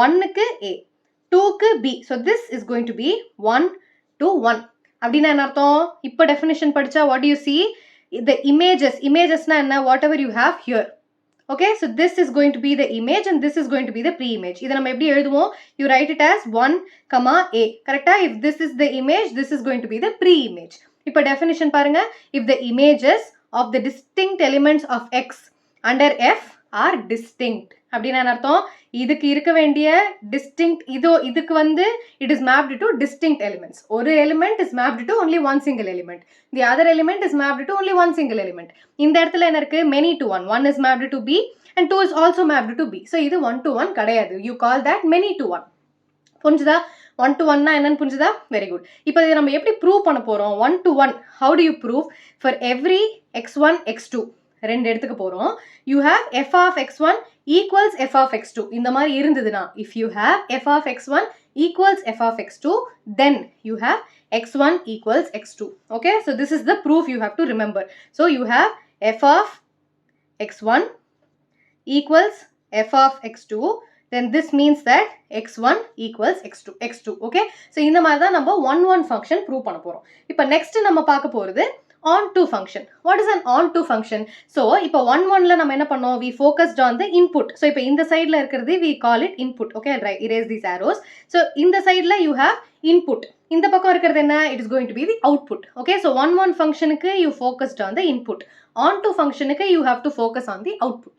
1க்கு A, 2க்கு B. So this is going to be 1 to 1. அப்படின்னா என்ன அர்த்தம்? இப்போ definition படிச்சா what do you see? The images na enna? Whatever you have here. Okay, so this is going to be the image and this is going to be the pre-image. இதை நம்ம எப்படி எழுதுவோம்? You write it as 1, A. Correct? If this is the image, this is going to be the pre-image. இப்போ definition பாருங்க. If the images of the distinct elements of x under f are distinct. அப்படின்னா என்ன அர்த்தம்? இதுக்கு இருக்க வேண்டிய distinct இதுக்கு வந்து it is mapped to distinct elements. ஒரு element is mapped to only one single element. The other element is mapped to only one single element. இந்த இடத்துல என்ன இருக்கு? Many to 1. 1 is mapped to B and 2 is also mapped to B. So இது 1 to 1 கிடையாது. You call that many to 1. புரிஞ்சுதா? 1 to 1 னா என்னன்னு புரிஞ்சுதா? Very good. இப்போ இதை நம்ம எப்படி prove பண்ண போறோம்? 1 to 1. How do you prove? For every x1, x2 ரெண்டு எடுத்துக்க போறோம். You have f of x1 equals f of x2. இந்த மாதிரி இருந்ததுனா, if you have f of x1 equals f of x2, then you have x1 equals x2. Okay, so this is the proof you have to remember. So you have f of x1 equals f of x2, then this means that x1 equals x2. Okay, so இந்த மாதிரி தான் நம்ம 1, 1 function prove பண்ண போறோம். இப்போ next நம்ம பார்க்க போறது onto function. What is an onto function? So இப்போ 1, 1ல நம்ம என்ன பண்ணோம்? We focused on the input. So இப்போ இந்த sideல இருக்கிறது we call it input. Okay, right, erase these arrows. So இந்த sideல you have input. இந்த பக்கம் இருக்கிறது என்ன? It is going to be the output. Okay, so 1, 1 functionக்கு you focused on the input. Onto functionக்கு you have to focus on the output.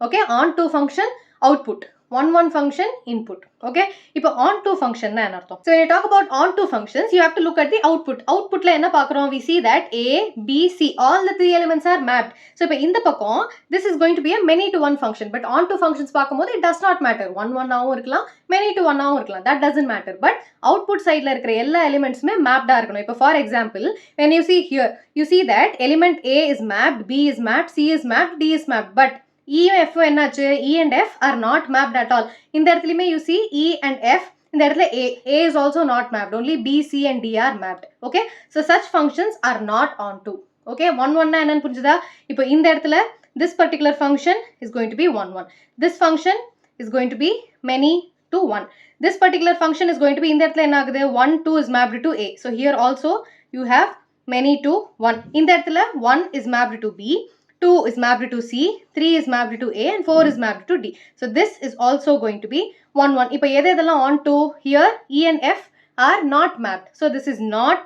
Okay, onto function, output. One-one function input. Okay, இப்போ onto function na enna artham. So when you talk about onto functions, you have to look at the output. Output la enna paakrom? We see that A, B, C, all the three elements are mapped. So இப்போ இந்த பக்கம் this is going to be a many to one function, but onto functions பார்க்கும்போது it does not matter. One ஆவும் இருக்கலாம், many to one ஆவும் இருக்கலாம். That doesn't matter. But output side la இருக்கிற எல்லா elementsமே mapped ஆ இருக்கணும். இப்போ for example, when you see here, you see that element A is mapped, B is mapped, C is mapped, D is mapped, but E F என்னாச்சு? E and F are not mapped at all. இந்த இடத்துலயுமே you see E and F, இந்த இடத்துல A is also not mapped. Only B, C and D are mapped. Okay, so such functions are not onto. Okay, one-one na என்னன்னு புரிஞ்சுதா? இப்போ இந்த இடத்துல this particular function is going to be one-one. This function is going to be many to one. This particular function is going to be இந்த இடத்துல என்ன ஆகுது? 1, 2 is mapped to A. So here also you have many to 1. இந்த இடத்துல 1 is mapped to B. 2 is mapped to C, 3 is mapped to A, and 4 is mapped to D. So this is also going to be 1-1. இப்போ எதெல்லாம் onto? Here E and F are not mapped. So this is not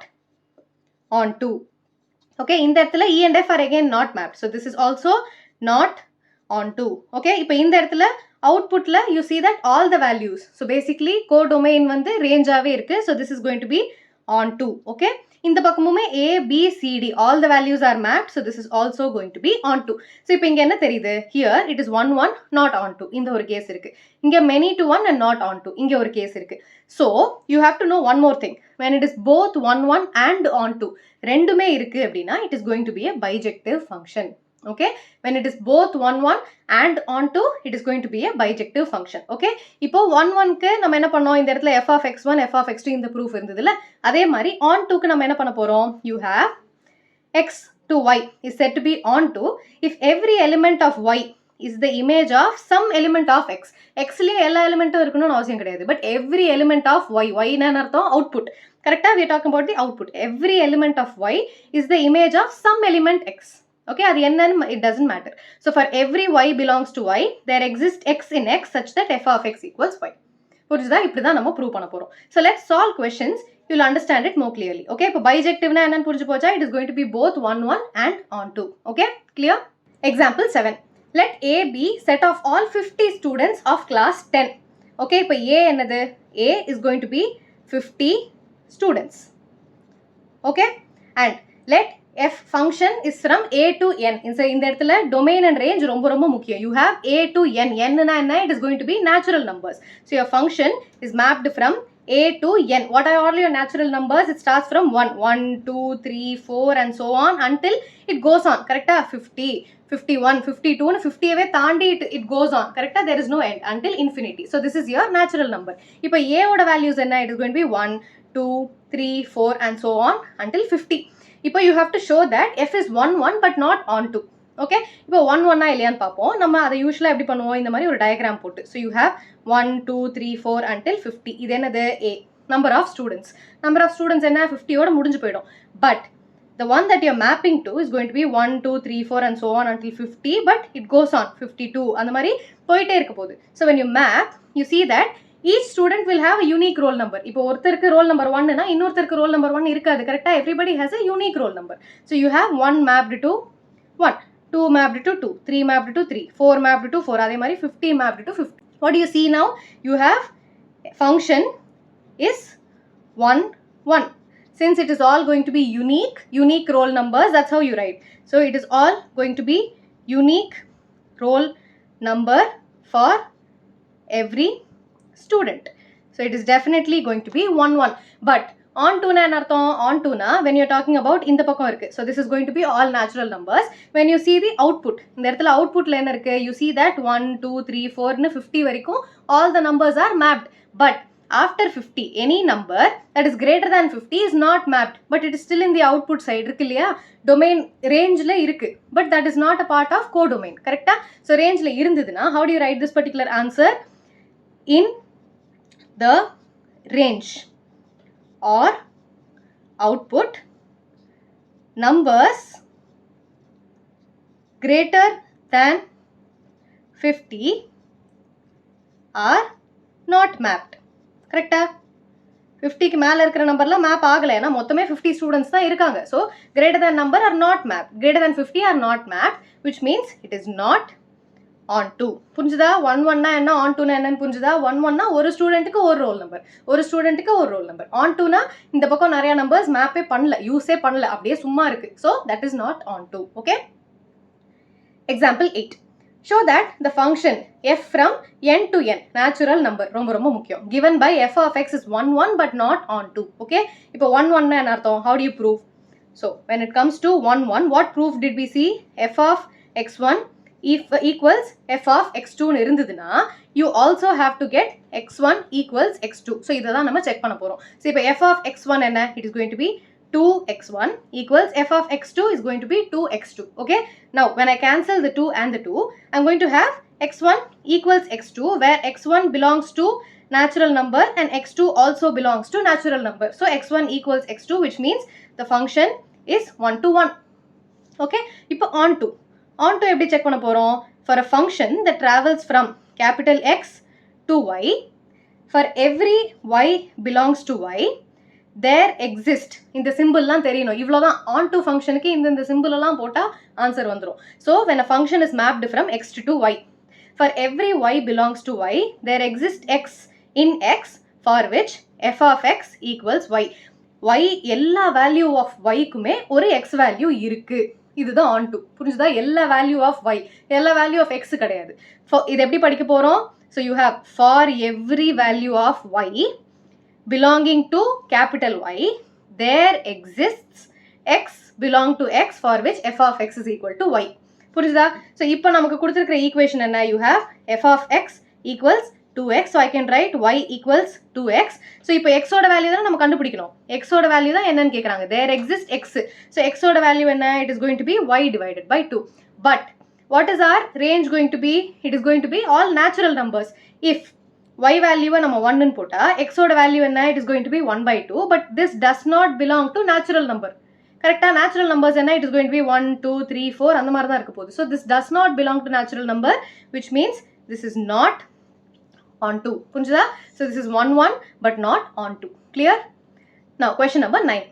onto. Okay, இந்த இடத்துல E and F are again not mapped. So this is also not onto. Okay, இப்போ இந்த இடத்துல outputல you see that all the values. So basically codomain வந்து range ஆவே இருக்கு. So this is going to be onto. Okay, இந்த பக்கமுமே A, B, C, D all the values are mapped. So this is also going to be onto. So இப்போ இங்க என்ன தெரியுது? Here it is 1-1 not onto. இந்த ஒரு case இருக்கு. இங்க many to one and not onto. இங்க ஒரு கேஸ் இருக்கு. So you have to know one more thing. When it is both 1-1 and onto, ரெண்டுமே இருக்கு அப்படின்னா it is going to be a bijective function. Okay, when it is both 1-1 and onto, it is going to be a bijective function. Okay, இப்போ 1-1க்கு நம்ம என்ன பண்ணோம்? இந்த இடத்துல f of x1, f of x2 இந்த proof இருந்ததுல, அதே மாதிரி ontoக்கு நம்ம என்ன பண்ண போறோம்? You have x to y is said to be onto if every element of y is the image of some element of x. Xலயே எல்லா எலிமெண்ட்டும் இருக்கணும்னு அவசியம் கிடையாது, but every element of y, y ன்னு அர்த்தம் output. கரெக்ட்டா? We are talking about the output. Every element of y is the image of some element x. Okay, அது என்னன்னு it doesn't matter. So for every y belongs to y, there exists x in x such that f of x equals y. புரியுதா? இப்படிதான் நம்ம prove பண்ண போறோம். So let's solve questions. You'll understand it more clearly. Okay, இப்போ bijectiveனா என்னன்னு புரிஞ்சு போச்சா? It is going to be both 1-1 and onto. Okay, clear? Example 7. Let A be set of all 50 students of class 10. Okay, இப்போ A என்னது? A is going to be 50 students. Okay, and let f function is from A to n. இந்த இடத்துல domain and range ரொம்ப முக்கியம். You have A to n. n னா என்ன? It is going to be natural numbers. So your function is mapped from A to n. What are all your natural numbers? It starts from 1, 1, 2, 3, 4 and so on until it goes on. Correcta? 50, 51, 52 and 50 away தாண்டி it goes on. Correcta? There is no end until infinity. So this is your natural number. இப்போ A ஓட values என்ன? It is going to be 1, 2, 3, 4 and so on until 50. இப்போ you have to show that f is 1-1 but not onto. Okay, இப்போ 1-1 இல்லையான்னு பார்ப்போம். நம்ம அதை யூஷுவலாக எப்படி பண்ணுவோம்? இந்த மாதிரி ஒரு டயக்ராம் போட்டு. So you have 1, 2, 3, 4 until 50. இது என்னது? A. Number of students. Number of students என்ன? 50 ஓட முடிஞ்சு போயிடும். But the one that you're mapping to is going to be 1, 2, 3, 4 and so on until 50. But it goes on 52. அந்த மாதிரி போயிட்டே இருக்க போகுது. So when you map, you see that each student will have a unique roll number. இப்போ ஒருத்தருக்கு roll number 1 னா இன்னொருத்தருக்கு roll number 1 இருக்காது. கரெக்ட்டா? Everybody has a unique roll number. So you have 1 mapped to 1, 2 mapped to 2, 3 mapped to 3, 4 mapped to 4. அதே மாதிரி 50 mapped to 50. What do you see now? You have function is 1-1. Since it is all going to be unique roll numbers, that's how you write. So it is all going to be unique roll number for every student. So it is definitely going to be 1-1. But onto na என்ன அர்த்தம்? onto na when you're talking about இந்த பக்கம் இருக்கு. So this is going to be all natural numbers. When you see the output, இந்த இடத்துல outputல என்ன இருக்கு? You see that 1, 2, 3, 4 ன்னு 50 வரைக்கும் all the numbers are mapped. But after 50, any number that is greater than 50 is not mapped. But it is still in the output side. இருக்கு இல்லையா? Domain rangeல இருக்கு. But that is not a part of codomain. கரெக்டா? So rangeல இருந்ததுன்னா, how do you write this particular answer? In the range or output, numbers greater than 50 are not mapped. Correct? 50க்கு மேல இருக்கிற நம்பர்லாம் map ஆகல. ஏன்னா மொத்தமே 50 ஸ்டூடெண்ட்ஸ் தான் இருக்காங்க. So greater than number are not mapped. Greater than 50 are not mapped, which means it is not onto. புரிஞ்சுதா? 1-1 னா என்ன, onto னா என்னன்னு புரிஞ்சுதா? 1-1 னா ஒரு ஸ்டூடெண்ட்டுக்கு ஒரு ரோல் நம்பர், ஒரு ஸ்டூடெண்ட்டுக்கு ஒரு ரோல் நம்பர். onto னா இந்த பக்கம் நிறைய நம்பர்ஸ் மேப்பே பண்ணல, யூஸே பண்ணல, அப்படியே சும்மா இருக்கு. So that is not onto. Okay? Example 8. Show that the function f from n to n, natural number, ரொம்ப ரொம்ப முக்கியம், given by f of x is 1-1 but not onto. Okay? இப்போ 1-1 னா என்ன அர்த்தம்? How do you prove? So when it comes to 1-1, what proof did we see? F of x1 equals f of x2 னு இருந்ததுனா you also have to get x1 equals x2. So இதை தான் நம்ம check பண்ண போறோம். So இப்போ f of x1 என்ன? It is going to be 2x1 equals f of x2 is going to be 2x2. Okay? Now when I cancel the 2 and the 2, I'm going to have x1 equals x2 where x1 belongs to natural number and x2 also belongs to natural number. So x1 equals x2, which means the function is 1-1. Okay? இப்போ onto. Onto எப்படி check பண்ண போறோம்? For a function that travels from capital X to Y, for every y belongs to y, there exist, இந்த சிம்பிள்லாம் தெரியணும், இவ்வளோதான். onto ஃபங்க்ஷனுக்கு இந்த சிம்பிளெல்லாம் போட்டால் ஆன்சர் வந்துடும். So when a function is mapped from x to y, for every y belongs to y, there exists x in x for which f of x equals y. y எல்லா value of yக்குமே ஒரு x value இருக்கு. இதுதான் onto. புரிஞ்சுதா? எல்லா value of y, எல்லா value of x கிடையாது. இது எப்படி படிக்க போகிறோம்? So you have for every value of y belonging to capital Y, there exists x belong to x for which f of x is equal to y. புரிஞ்சுதா? So இப்போ நமக்கு கொடுத்திருக்கிற equation என்ன? You have f of x equals 2x. So I can write y equals 2x. So இப்போ x ஓட value தான் நம்ம கண்டுபிடிக்கணும். x ஓட வேல்யூ தான் என்னன்னு கேட்குறாங்க. There exists x. So x ஓட வேல்யூ என்ன? It is going to be y divided by 2. But what is our range going to be? It is going to be all natural numbers. If y value நம்ம 1 ன்னு போட்டா x ஓட value என்ன? It is going to be 1/2. But this does not belong to natural number. கரெக்டா? natural numbers என்ன? It is going to be 1, 2, 3, 4 அந்த மாதிரி தான் இருக்க போகுது. So this does not belong to natural number, which means this is not onto. புரிஞ்சுதா? So this is 1-1 but not onto. Clear? Now question number 9.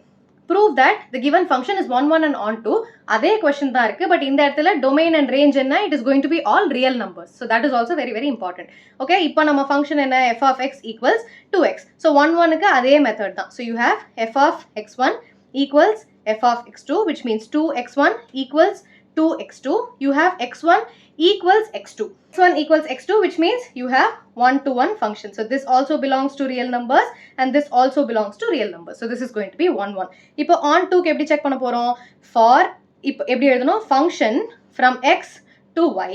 Prove that the given function is 1-1 and onto. அதே question தான் இருக்கு, but இந்த இடத்துல domain and range என்ன? It is going to be all real numbers. So that is also very very important. Okay? இப்போ நம்ம function என்ன? f of x equals 2x. So 1-1க்கு அதே method தான். So you have f of x1 equals f of x2, which means 2x1 equals 2x2. You have x1 equals x2. x1 equals x2, which means you have 1-1 function. So this also belongs to real numbers and this also belongs to real numbers. So this is going to be 1-1. இப்போ onto க்கு எப்படி check பண்ண போறோம்? For இப்போ எப்படி எழுதணும்? Function from x to y,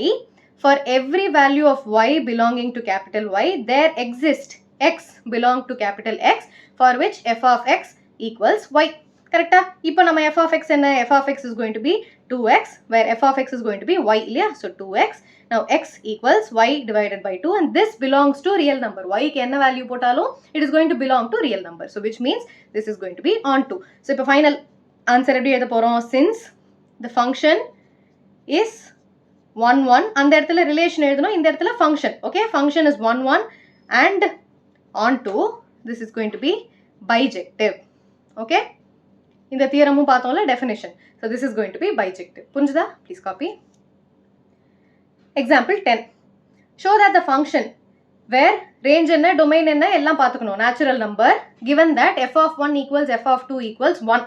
for every value of y belonging to capital Y, there exists x belong to capital X for which f of x equals y. கரெக்டா? இப்போ நம்ம f of x என்ன? f of x is going to be 2x where f of x is going to be y இல்லையா? So 2x. Now x equals y divided by 2 and this belongs to real number. y க்கு என்ன value போட்டாலும் it is going to belong to real number. So which means this is going to be onto. So இப்போ final answer எப்படி எழுத போறோம்? Since the function is 1-1, அந்த இடத்துல relation எழுதணும், இந்த இடத்துல function. Okay? Function is 1-1 and onto, this is going to be bijective. Okay? இந்த தியரமும் பார்த்தோம்ல definition. So this is going to be bijective. புரிஞ்சுதா? Please copy. Example 10. Show that the function where range என்ன, domain என்ன எல்லாம் பார்த்துக்கணும். Natural number given that f of 1 equals f of 2 equals 1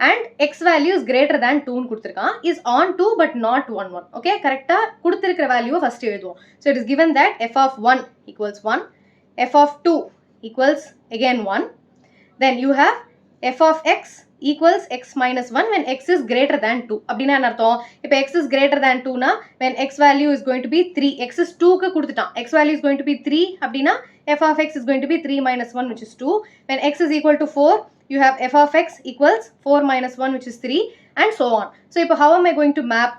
and x value is greater than 2 ன்னு கொடுத்திருக்கான், is onto but not 1-1. Okay? கரெக்டா? கொடுத்திருக்கிற வேல்யூவை first எழுதுவோம். So it is given that f of 1 equals 1, f of 2 equals again 1. Then you have f of x equals x minus 1 when x is greater than 2. அப்படின்னா என்ன அர்த்தம்? இப்போ x is greater than 2 னா when x value is going to be 3, x is 2 க்கு கொடுத்துட்டான், x value is going to be 3 அப்படின்னா f of x is going to be 3 minus 1 which is 2. When x is equal to 4, you have f of x equals 4 minus 1 which is 3 and so on. So இப்போ how am I going to map?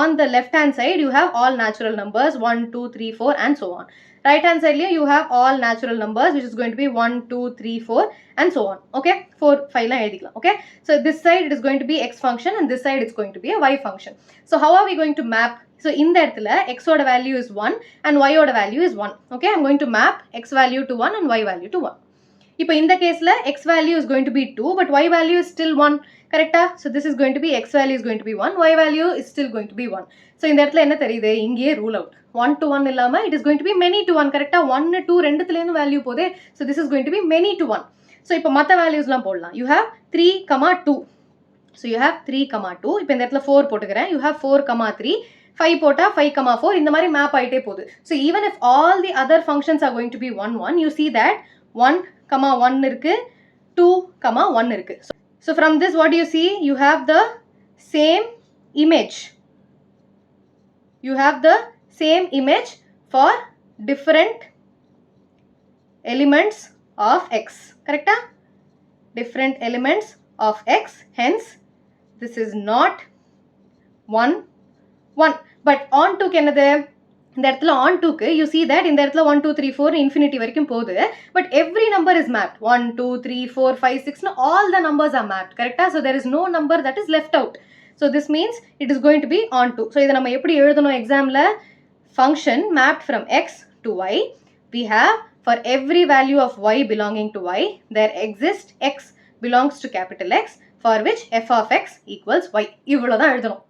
On the left hand side you have all natural numbers 1, 2, 3, 4 and so on. Right hand side you have all natural numbers which is going to be 1, 2, 3, 4 and so on. Okay? 4, 5 la எழுதிக்கலாம். Okay? So this side it is going to be x function and this side it's going to be a y function. So how are we going to map? So இந்த இடத்துல x ஓட value is 1 and y ஓட value is 1. Okay? I'm going to map x value to 1 and y value to 1. இப்போ இந்த கேஸில் x value is going to be 2 but y value is still 1. கரெக்டா? So this is going to be x value is going to be 1, y value is still going to be 1. So இந்த இடத்துல என்ன தெரியுது? இங்கேயே rule out. 1 to 1 இல்லாமல் it is going to be many to 1. கரெக்டா? 1, 2 ரெண்டுத்துலேருந்து value போதே. So this is going to be many to 1. So இப்போ மற்ற வேல்யூஸ்லாம் போடலாம். You have 3, 2. So you have 3, 2. இப்போ இந்த இடத்துல 4 போட்டுக்கிறேன். You have 4, 3. 5 போட்டா 5, 4 இந்த மாதிரி மேப் ஆயிட்டே போகுது. So even if all the other functions are going to be 1, 1, you see that 1, 1 இருக்கு, 2, 1 இருக்கு. So from this what do you see? You have the same image. You have the same image for different elements of x. Correcta? Different elements of x. Hence, this is not 1, 1. But on 2 க்கு என்னது? இந்த இடத்துல on 2 க்கு you see that இந்த இடத்துல 1, 2, 3, 4 infinity வரைக்கும் போகுது. But every number is mapped. 1, 2, 3, 4, 5, 6. No, all the numbers are mapped. Correcta? So there is no number that is left out. So this means it is going to be on 2. So இதை நம்ம எப்படி எழுதணும் எக்ஸாம்ல? Function mapped from x to y. We have for every value of y belonging to y, there exists x belongs to capital X for which f of x equals y. இவ்வளவுதான் எழுதணும்.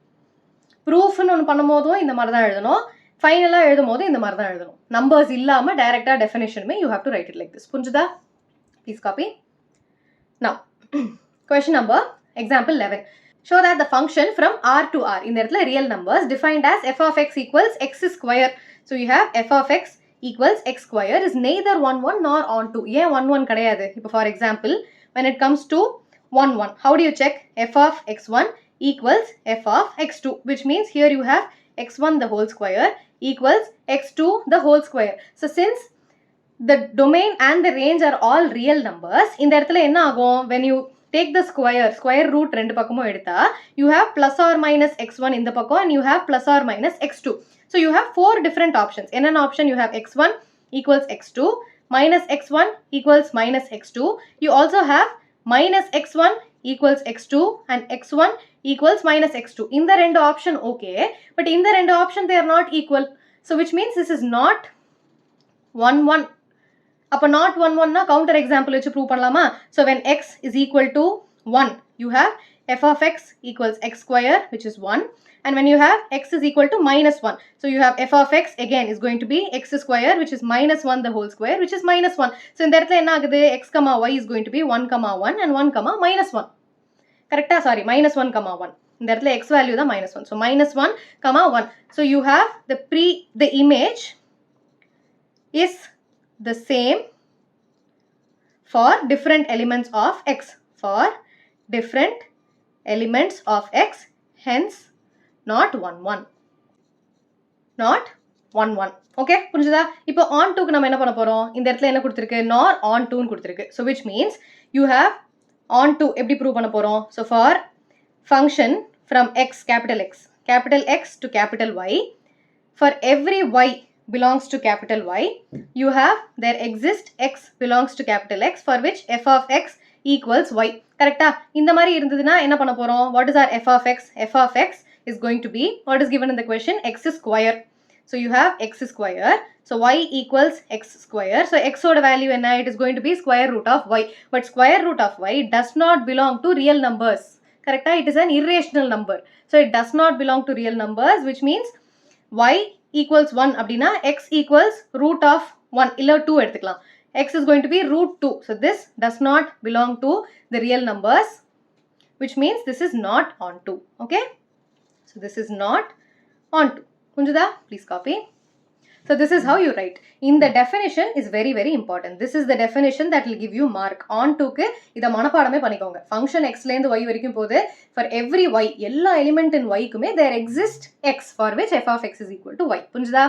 ப்ரூஃப்னு ஒன்று பண்ணும்போதும் இந்த மாதிரி தான் எழுதணும். ஃபைனலாக எழுதும் போதும் இந்த மாதிரி தான் எழுதணும். நம்பர்ஸ் இல்லாமல் டைரெக்டாக டெஃபினேஷனுமே you have to write it like this. புரிஞ்சுதா? Please copy. Now question number example 11. Show that the function from r to r, இந்த இடத்துல real numbers defined as f of x equals x square. So you have f of x equals x square is neither 1, 1 nor on 2. ஏன் 1, 1 கிடையாது? இப்போ for example when it comes to 1, 1, how do you check? f of x1 equals f of x2, which means here you have x1 the whole square equals x2 the whole square. So since the domain and the range are all real numbers, இந்த இடத்துல என்ன ஆகும்? When you take the square root ரெண்டு பக்கமும் எடுத்தா you have plus or minus x1 இந்த பக்கம் and you have plus or minus x2. So you have 4 different options. என்னென்ன option? You have x1 equals x2, minus x1 equals minus x2. You also have minus x1 equals x2 and x1 equals minus x2. In the ரெண்டு option okay, but in the ரெண்டு option they are not equal. So which means this is not 1, 1. அப்போ not 1, 1 னா counter example வச்சு prove பண்ணலாமா? So when x is equal to 1, you have f of x equals x square, which is 1. And when you have x is equal to minus 1, so you have f of x again is going to be x square, which is minus 1 the whole square, which is minus 1. So இந்த இடத்துல என்ன ஆகுது? x, y is going to be 1, 1 and 1, minus 1. Correcta? Sorry, minus 1, 1. இந்த இடத்துல x value தான் minus 1. So minus 1, 1. So you have the image is the same for different elements of x. For different elements of x, hence not 1, 1. Not 1, 1. Okay, புரிஞ்சுதா? இப்போ on 2 க்கு நம்ம என்ன பண்ண போறோம்? இந்த இடத்துல என்ன கொடுத்திருக்கு? nor on 2 ன்னு கொடுத்திருக்கு. So which means you have on 2 எப்படி prove பண்ண போறோம்? So for function from x to capital Y, for every y belongs to capital Y, you have there exists x belongs to capital X for which f of x equals y. Correcta? இந்த மாதிரி இருந்ததுன்னா என்ன பண்ண போறோம்? What is our f of x? f of x is going to be, what is given in the question? X square. So you have x square. So y equals x square. So x oda value enna? It is going to be square root of y. But square root of y does not belong to real numbers. Correcta? It is an irrational number. So it does not belong to real numbers, which means y equals 1 அப்படினா x equals root of 1 இல்ல 2 எடுத்துக்கலாம். X is going to be root 2. So this does not belong to the real numbers, which means this is not on 2. Okay? So this is not on 2. புரிஞ்சுதா? Please copy. So this is how you write. In the definition is very, very important. This is the definition that will give you mark. On 2 க்கு இத மனப்பாடமே பண்ணிக்கோங்க. Function x ல இருந்து y வரைக்கும் போகுது. For every y, எல்லா element in y க்குமே there exists x for which f of x is equal to y. புரிஞ்சுதா?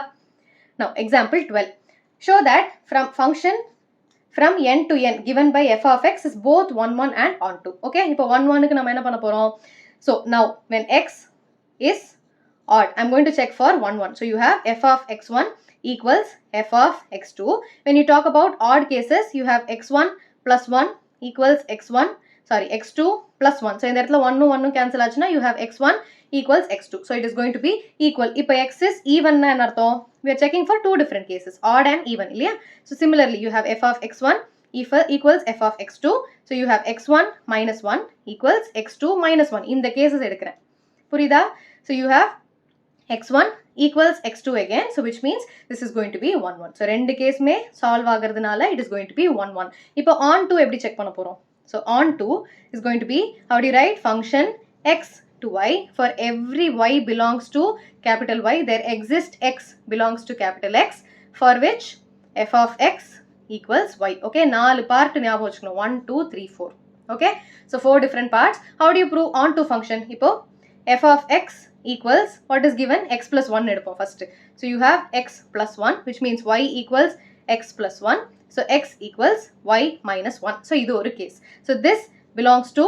Now example 12. Show that from function from n to n given by f of x is both 1, 1 and on 2. Okay? இப்போ 1, 1 க்கு நம்ம என்ன பண்ண போறோம்? So now when x is odd, I'm going to check for 1, 1. So you have f of x1 equals f of x2. When you talk about odd cases, you have x1 plus 1 equals x2 plus 1. So in that 1 1 cancel ஆச்சுனா you have x1 equals x2. So it is going to be equal. இப்போ x is even ன்னு அர்த்தம். We are checking for two different cases, odd and even இல்லையா? So similarly you have f of x1 equals f of x2. So you have x1 minus 1 equals x2 minus 1. In the cases எடுக்கிறேன் புரியுதா? So you have x1 equals x2 again. So which means this is going to be 1-1. So ரெண்டு கேஸ்மே solve ஆகிறதுனால it is going to be 1-1. இப்போ on 2 எப்படி check பண்ண போறோம்? So on 2 is going to be, how do you write? Function x to y. For every y belongs to capital Y, there exists x belongs to capital X, for which f of x equals y. Okay, 4 part ஞாபகம் வச்சுக்கணும். 1, 2, 3, 4. Okay, so 4 different parts. How do you prove onto function? இப்போ f of x equals, what is given? X plus 1 எடுப்போம் first. So you have x plus 1, which means y equals x plus 1. So x equals y minus 1. So இது ஒரு case. So this belongs to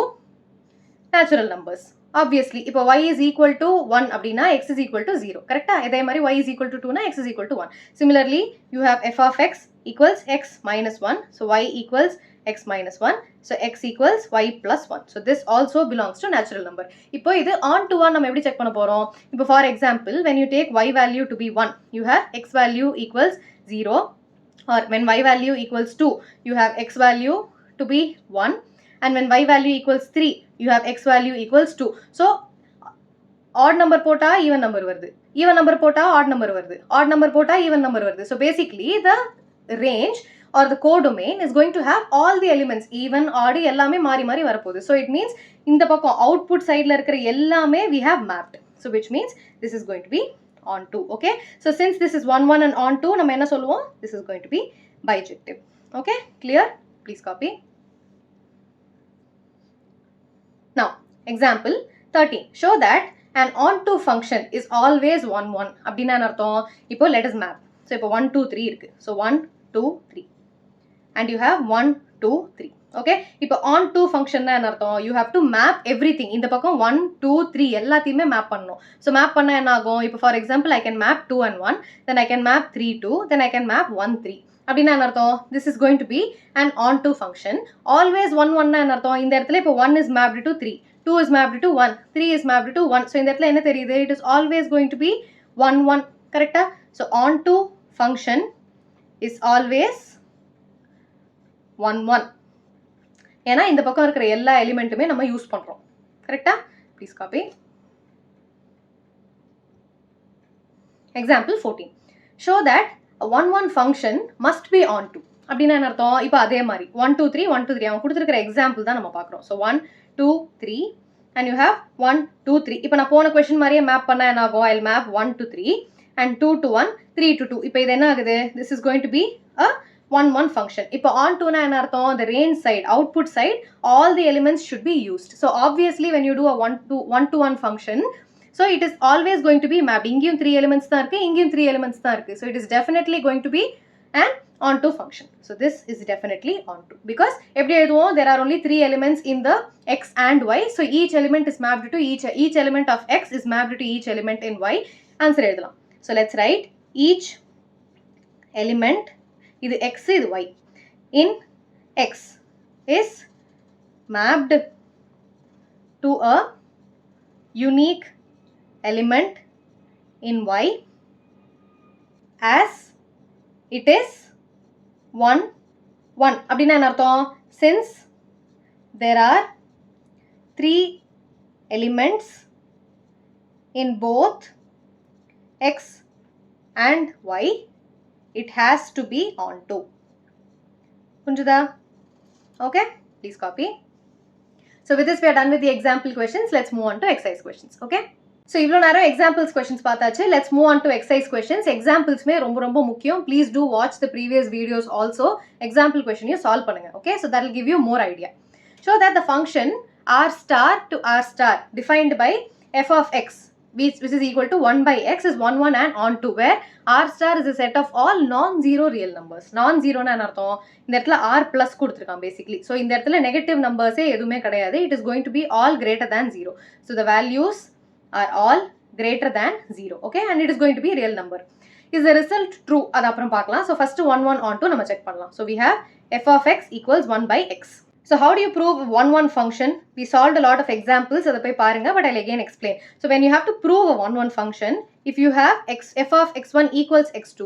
natural numbers. Obviously, இப்போ y is equal to 1 அப்படின்னா x is equal to 0. கரெக்டா? இதே மாதிரி y is equal to 2 னா x is equal to 1. Similarly, you have f of x equals x minus 1. So y equals x minus 1. So x equals y plus 1. So this also belongs to natural number. இப்போ இது on to 1 நம்ம எப்படி check பண்ண போறோம்? இப்போ for example, when you take y value to be 1, you have x value equals 0. Or when y value equals 2, you have x value to be 1. And when y value equals 3, you have x value equals 2. So odd number போட்டா even number வருது, even number போட்டா odd number வருது, odd number போட்டா even number வருது. So basically the range or the codomain is going to have all the elements, even, odd, எல்லாமே மாறி மாறி வரப்போகுது. So it means இந்த பக்கம் output sideல இருக்கிற எல்லாமே we have mapped. So which means this is going to be onto. Okay, so since this is 1-1 and onto, நம்ம என்ன சொல்லுவோம்? This is going to be bijective. Okay, clear? Please copy. Now, example 13. Show that an onto function is always 1-1. அப்படின்னா என்ன அர்த்தம்? இப்போ let us map. So இப்போ 1, 2, 3 இருக்கு. So 1, 2, 3. And you have 1, 2, 3. Okay, இப்போ onto function என்ன அர்த்தம்? You have to map everything. இந்த பக்கம் 1, 2, 3 எல்லாத்தையுமே map பண்ணணும். So map பண்ணா என்ன ஆகும்? இப்போ for example, I can map 2 and 1. Then I can map 3, 2. Then I can map 1, 3. அப்படின்னா என்ன அர்த்தம்? This is going to be an onto function. Always 1-1 னா என்ன அர்த்தம்? இந்த இடத்துல இப்போ 1 is mapped to 3, 2 is mapped to 1, 3 is mapped to 1. So இந்த இடத்துல என்ன தெரியுது? It is always going to be 1-1. கரெக்டா? So onto function is always 1-1. ஏன்னா இந்த பக்கம் இருக்கிற எல்லா எலிமெண்ட்டுமே நம்ம யூஸ் பண்றோம். கரெக்டா? Please copy. Example 14. Show that a 1-1 function must be onto. அப்படின்னா என்ன அர்த்தம்? இப்போ அதே மாதிரி 1, 2, 3, 1, 2, 3 அவன் கொடுத்துருக்கிற எக்ஸாம்பிள் தான் நம்ம பார்க்குறோம். So 1, 2, 3 and you have 1, 2, 3. இப்போ நான் போன கொஸ்டின் மாதிரியே மேப் பண்ணா என்ன ஆகும்? I'll map 1 to 3 and 2 to 1, 3 to 2. இப்போ இது என்ன ஆகுது? This is going to be a 1-1 function. இப்போ onto னா என்ன அர்த்தம்? The range side, output side, all the elements should be used. So obviously when you do a 1-to-1 function, so it is always going to be mapped. இங்கேயும் 3 elements தான் இருக்கு, இங்கேயும் 3 elements தான் இருக்கு. So it is definitely going to be an onto function. So this is definitely onto, because எப்படி எழுதுவோம்? There are only 3 elements in the x and y. So each element is mapped to each element of x is mapped to each element in y. Answer எழுதலாம். So let's write each element, இது x, இது y, in x is mapped to a unique element in y as it is 1, 1. அப்படின்னா என்ன அர்த்தம்? Since there are 3 elements in both x and y, it has to be onto. புரிஞ்சுதா? Okay, please copy. So with this we are done with the example questions. Let's move on to exercise questions. Okay, so இவ்வளோ நேரம் examples questions பார்த்தாச்சு. Let's move on to exercise questions. Examples மே ரொம்ப முக்கியம். Please do watch the previous videos also. Example question you solve பண்ணுங்க. Okay, so that will give you more idea. Show that the function r star to r star defined by f of x, which is equal to 1 by x, is 1-1 and onto, where r star is a set of all non-zero real numbers. Non-zero na என்ன அர்த்தம்? இந்த இடத்துல r plus கொடுத்திருக்கான் basically. So இந்த இடத்துல negative numbers எதுவுமே கிடையாது. It is going to be all greater than 0. So the values are all greater than 0. Okay, and it is going to be real number. Is the result true? அது அப்புறம் பார்க்கலாம். So first 1-1 onto நம்ம check பண்ணலாம். So we have f of x equals 1 by x. So how do you prove 1-1 function? We solved a lot of examples, அதை போய் பாருங்க, but I'll again explain. So when you have to prove a 1-1 function, if you have f of x1 equals x2,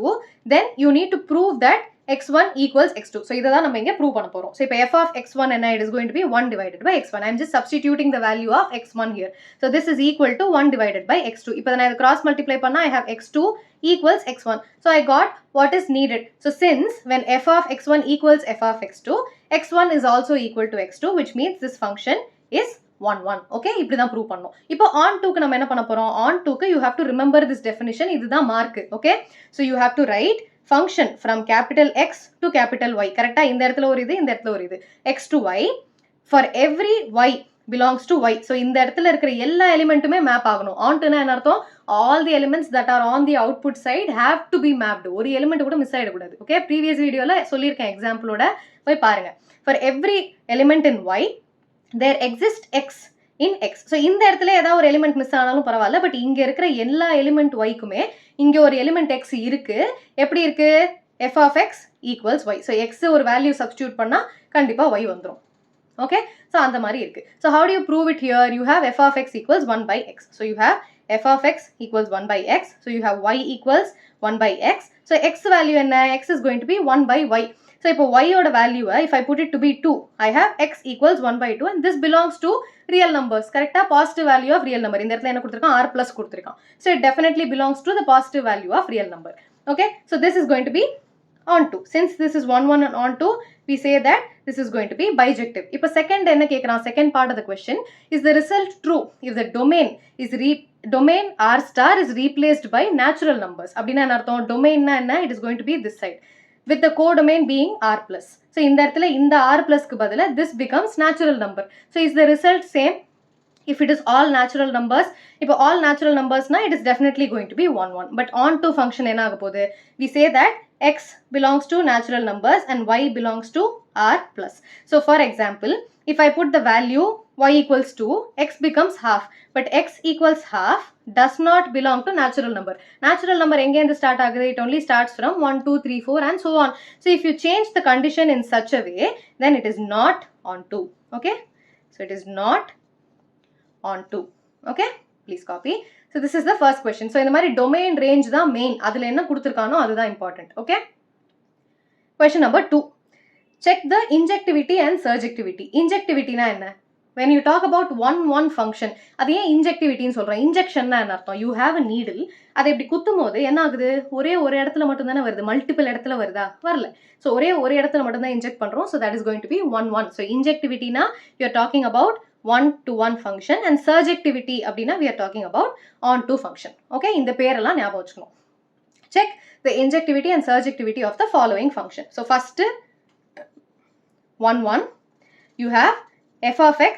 then you need to prove that x1 equals x2. So இதை தான் நம்ம இங்கே prove பண்ண போகிறோம். So இப்போ f of x1 என்ன, it is going to be 1 divided by x1. I am just substituting the value of x1 here. So this is equal to 1 divided by x2. இப்போ நான் இதை cross multiply பண்ணா I have x2 equals x1. So I got what is needed. So since when f of x1 equals f of x2, x1 is also equal to x2, which means this function is 1-1. Okay, இப்படி தான் prove பண்ணோம். இப்போ on 2க்கு நம்ம என்ன பண்ண போறோம்? on 2க்கு you have to remember this definition. இதுதான் mark. Okay, so you have to write function from capital X to capital Y. கரெக்டா? இந்த இடத்துல ஒரு இது, இந்த இடத்துல ஒரு இது. X to Y for every Y belongs to Y. So இந்த இடத்துல இருக்கிற எல்லா எலிமெண்ட்டுமே மேப் ஆகணும். on to என்ன அர்த்தம்? All the elements that are on the output side have to be mapped. ஒரு எலிமெண்ட் கூட மிஸ் ஆயிடக்கூடாது. ஓகே, ப்ரீவியஸ் வீடியோல சொல்லியிருக்கேன் எக்ஸாம்பிளோட, போய் பாருங்க. For every element in Y there exists X in X. So இந்த இடத்துல ஏதாவது ஒரு எலிமெண்ட் மிஸ் ஆனாலும் பரவாயில்ல, பட் இங்க இருக்கிற எல்லா எலிமெண்ட் Yக்குமே இங்க ஒரு எலிமெண்ட் X இருக்கு. எப்படி இருக்கு? f of x equals y. So x ஒரு வேல்யூ சப்ஸ்டியூட் பண்ணா கண்டிப்பா y வந்துரும். Okay, so அந்த மாதிரி இருக்கு. So how do you prove it here? You have f of x equals 1 by x. So you have f of x equals 1 by x. So you have y equals 1 by x. So x value என்ன? X is going to be 1 by y. So இப்போ y ஓட value, if I put it to be 2, I have x equals 1 by 2 and this belongs to real numbers. Correcta? Positive value of real number. இந்த இடத்துல என்ன கொடுத்திருக்கான்? r plus கொடுத்திருக்கான். So it definitely belongs to the positive value of real number. Okay, so this is going to be onto. Since this is 1-1 and onto, we say that this is going to be bijective. இப்போ second என்ன கேட்குறான்? Second part of the question, is the result true if the domain r star is replaced by natural numbers? அப்படின்னா என்ன அர்த்தம்? domain என்ன? It is going to be this side with the codomain being r plus. So இந்த இடத்துல இந்த r plus க்கு பதிலா this becomes natural number. So is the result same if it is all natural numbers? இப்போ all natural numbers na, it is definitely going to be 1-1. But onto function என்ன ஆக போகுது? We say that x belongs to natural numbers and y belongs to r plus. So for example, if I put the value y equals 2, x becomes half. But x equals half does not belong to natural number. Natural number எங்க இருந்து start ஆகுது? It only starts from 1, 2, 3, 4 and so on. So if you change the condition in such a way, then it is not onto. Okay, so it is not onto. Okay, please copy. So this is the first question. So இந்த மாதிரி domain range தான் main. அதுல என்ன கொடுத்திருக்கானோ அதுதான் important. Okay, question number 2. Check the injectivity and surjectivity. Injectivity na enna? When you talk about one function, அது ஏன் injectivity சொல்றோம்? injection na என்ன அர்த்தம்? You have a needle. அதை இப்படி குத்தும் போது என்ன ஆகுது? ஒரே ஒரு இடத்துல மட்டும் தானே வருது, மல்டிபிள் இடத்துல வருதா? வரல. So ஒரே ஒரு இடத்துல மட்டும் தான் inject பண்றோம். So that is going to be 1-1. So injectivity na you are talking about 1-to-1 function and surjectivity அப்படினா we are talking about on-to function. Okay, இந்த பேரெல்லாம் ஞாபகம் வச்சுக்கணும். Check the injectivity and surjectivity of the following function. So first 1-1, you have f of x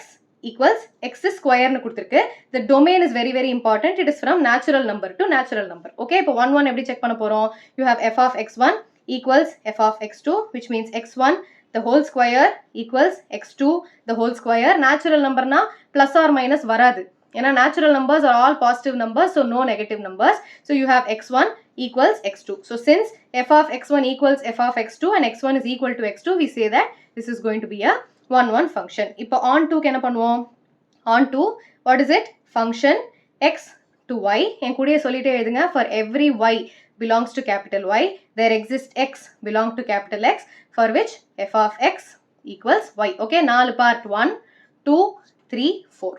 equals x square னு கொடுத்திருக்கு. The domain is very very important. It is from natural number to natural number. Okay, இப்போ 1-1 எப்படி check பண்ண போறோம்? You have f of x1 equals f of x2, which means x1 the whole square equals x2 the whole square. Natural number na plus or minus வராது. ஏன்னா natural numbers are all positive numbers, so no negative numbers. So you have x1 equals x2. So since f of x1 equals f of x2 and x1 is equal to x2, we say that this is going to be a 1-1 function. இப்போ onto க்கு என்ன பண்ணுவோம்? onto, what is it? Function x to y. என் கூடயே சொல்லிட்டே எழுதுங்க. For every y belongs to capital Y, there exists x belong to capital X, for which f of x equals y. Okay, 4 part 1, 2, 3, 4.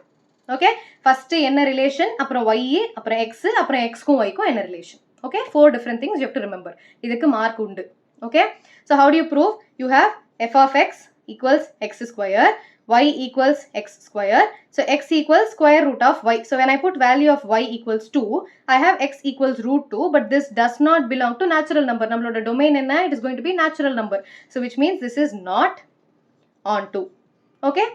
Okay, first என்ன relation, அப்புறம் y, அப்புறம் x, அப்புறம் x க்கும் y க்கும் என்ன relation. Okay, 4 different things you have to remember. இதுக்கு mark உண்டு. Okay, so how do you prove? You have f of x equals x square, y equals x square. So x equals square root of y. So when I put value of y equals 2, I have x equals root 2, but this does not belong to natural number. நம்மளோட domain என்ன? It is going to be natural number. So which means this is not onto. Okay,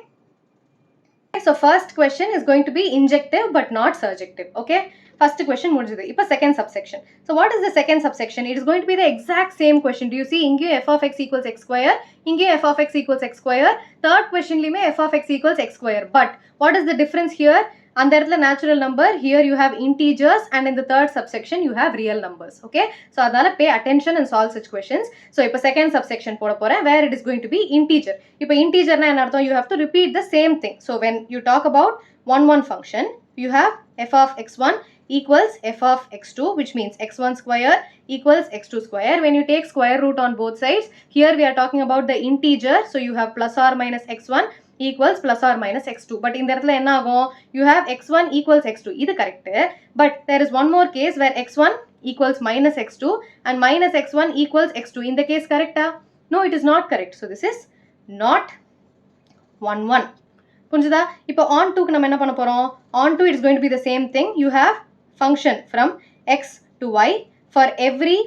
so first question is going to be injective but not surjective. Okay, first question முடிஞ்சது. இப்போ second subsection. So what is the second subsection? It is going to be the exact same question. Do you see இங்கே f of x equals x square, இங்கே f of x equals x square, third question லிமே f of x equals x square. But what is the difference here? அந்த இடத்துல natural number, here you have integers, and in the third subsection you have real numbers. Okay, so அதனால pay attention and solve such questions. So இப்போ second subsection போட போறேன், where it is going to be integer. இப்போ integer na என்ன அர்த்தம்? You have to repeat the same thing. So when you talk about 1-1 function, you have f of x1 equals f of x2, which means x1 square equals x2 square. When you take square root on both sides, here we are talking about the integer, so you have plus or minus x1 equals plus or minus x2. But in the இடத்துல என்ன ஆகும், you have x1 equals x2, இது correct. But there is one more case where x1 equals minus x2 and minus x1 equals x2. In the case correct? No, it is not correct. So this is not 1-1. புரிஞ்சுதா? இப்போ on 2க்கு நம்ம என்ன பண்ண போறோம்? On 2 it is going to be the same thing. You have function from x to y. For every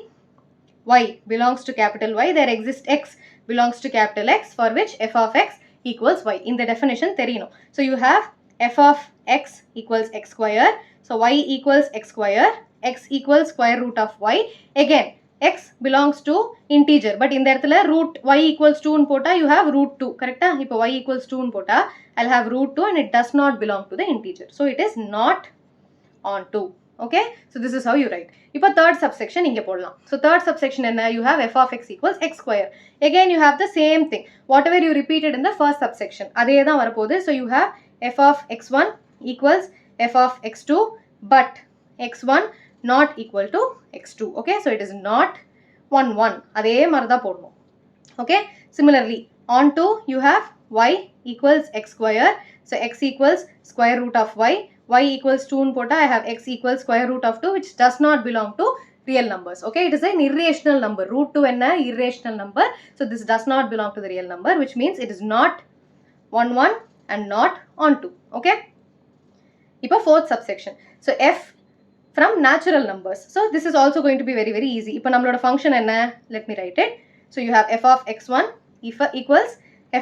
y belongs to capital Y, there exists x belongs to capital X, for which f of x equals y. In the definition தெரியணும். So you have f of x equals x square. So y equals x square. X equals square root of y. Again, x belongs to integer. But in the இடத்துல root y equals 2 ன்னு போட்டா you have root 2. Correct? இப்போ y equals 2 ன்னு போட்டா I'll have root 2 and it does not belong to the integer. So it is not on 2. Okay? So this is how you write. இப்போ third subsection இங்க போடலாம். So third subsection என்ன? You have f of x equals x square. Again you have the same thing. Whatever you repeated in the first subsection. அதே தான் வரப்போகுது. So you have f of x1 equals f of x2 but x1 not equal to x2. Okay? So it is not 1-1. அதே மாதிரி தான் போடணும். Okay? Similarly, on 2 you have y equals x square. So x equals square root of y. Y equals 2 ன்னு போட்டா I have x equals square root of 2, which does not belong to real numbers. Okay? It is an irrational number. Root 2 என்ன? Irrational number. So this does not belong to the real number, which means it is not 1-1 and not on 2. Okay? இப்போ fourth subsection. So f from natural numbers. So this is also going to be very easy. இப்போ நம்மளோட function என்ன? Let me write it. So you have f of x1 equals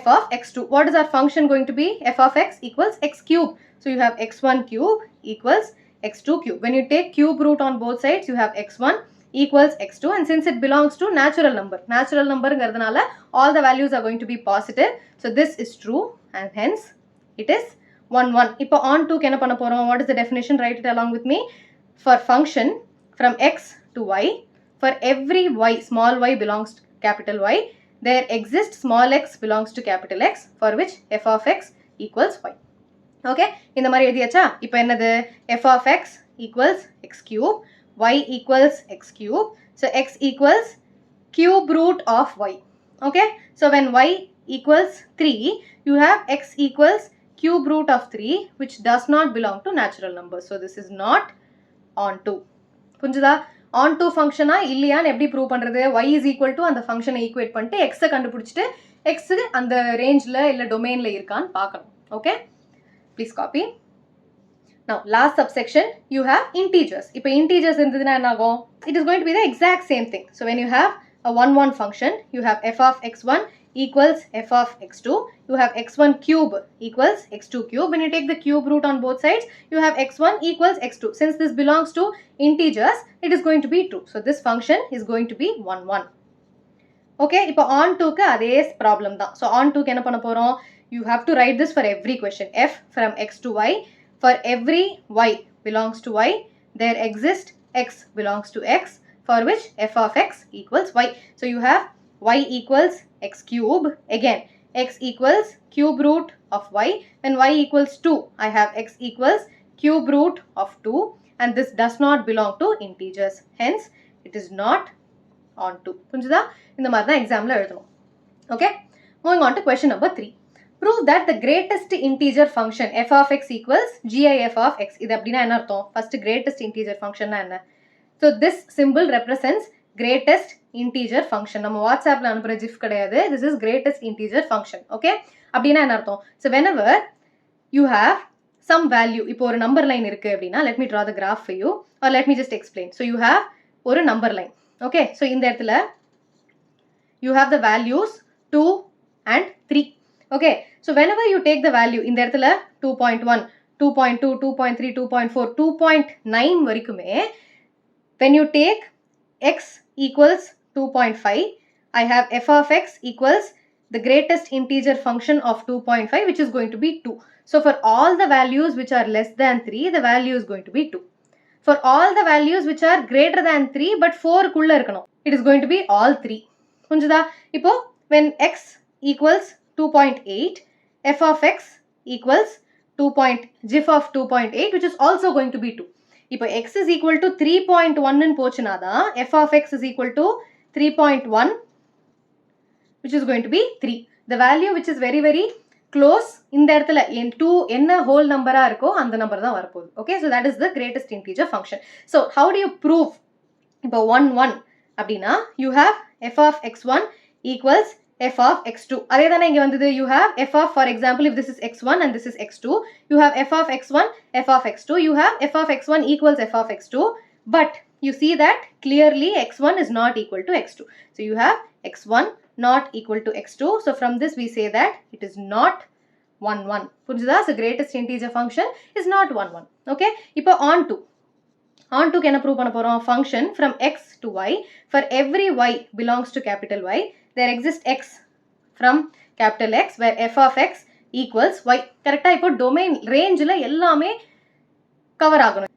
f of x2. What is our function going to be? F of x equals x cube. So you have x1 cube equals x2 cube. When you take cube root on both sides, you have x1 equals x2, and since it belongs to natural number ங்கிறதுனால all the values are going to be positive. So this is true and hence it is 1-1. இப்போ on 2 க்கு என்ன பண்ண போறோம்? What is the definition? Write it along with me. For function from x to y, for every y, small y belongs to capital Y, there exists small x belongs to capital X, for which f of x equals y. Okay? இந்த மாதிரி எழுதியாச்சா? இப்போ என்னது? f of x equals x cube, y equals x cube. So x equals cube root of y. Okay? So when y equals 3, you have x equals cube root of 3, which does not belong to natural numbers. So this is not on 2. புரிஞ்சுதா? on 2 ஃபங்க்ஷனா இல்லையான்னு எப்படி prove பண்ணுறது? y is equal to அந்த ஃபங்க்ஷனை equate பண்ணிட்டு எக்ஸை கண்டுபிடிச்சிட்டு x அந்த ரேஞ்சில் இல்லை டொமைனில் இருக்கான்னு பார்க்கணும். Okay, please copy. Now last subsection you have integers. இப்போ integers இருந்ததுன்னா என்ன ஆகும்? It is going to be the exact same thing. So when you have a 1-1 function, you have f of x1 equals f of x2. You have x1 cube equals x2 cube. When you take the cube root on both sides, you have x1 equals x2. Since this belongs to integers, it is going to be 2. So this function is going to be 1-1. Okay, இப்போ on 2 க்கு அதே problem தான். So on 2 க்கு என்ன பண்ண போறோம்? You have to write this for every question. F from x to y. For every y belongs to y, there exists x belongs to x, for which f of x equals y. So you have y equals x cube. Again, x equals cube root of y. When y equals 2, I have x equals cube root of 2. And this does not belong to integers. Hence, it is not on 2. புரிஞ்சுதா? இந்த மாதிரி தான் எக்ஸாமில் எழுதணும். Okay? Moving on to question number 3. Prove that the greatest integer function f of x equals gif of x. இது அப்படின்னா என்ன அர்த்தம்? First greatest integer function என்ன? So this symbol represents greatest integer function. நம்ம வாட்ஸ்அப்ல அனுப்புற GIF கிடையாது. This is greatest integer function. Okay? அப்படின்னா என்ன அர்த்தம்? So whenever you have some value, இப்போ ஒரு number line இருக்கு அப்படின்னா, let me draw the graph for you or let me just explain. So you have ஒரு number line. Okay? So இந்த இடத்துல you have the values 2 and 3. Okay, so whenever you take the value in the இடத்துல 2.1, 2.2, 2.3, 2.4, 2.9 வரைக்குமே, when you take x equals 2.5, I have f of x equals the greatest integer function of 2.5, which is going to be 2. So for all the values which are less than 3, the value is going to be 2. For all the values which are greater than 3 but 4 குள்ள இருக்கணும், it is going to be all 3. புரிஞ்சுதா? இப்போ when x equals 2.8, f of x equals gif of 2.8, which is also going to be 2. இப்போ x is equal to 3.1 ன்னு போச்சுனா தான் f of x is equal to 3.1 which is going to be 3. The value which is very very close இந்த இடத்துல 2 என்ன whole number-ஆ இருக்கோ அந்த number தான் வரப்போகுது. Okay, so that is the greatest integer function. So how do you prove இப்போ 1 அப்படின்னா you have f of x1 equals f of x2. அதே தானே இங்க வந்தது. You have f of, for example, if this is x1 and this is x2, you have f of x1, f of x2, you have f of x1 equals f of x2, but you see that clearly x1 is not equal to x2. So you have x1 not equal to x2. So from this we say that it is not 1-1. புரிஞ்சுதா? So greatest integer function is not 1-1. Okay, இப்போ on to என்ன prove பண்ண போறோம்? Function from x to y, for every y belongs to capital Y, there exists x from capital X where f of x equals y. கரெக்டா? இப்போ domain rangeல எல்லாமே cover ஆகணும்.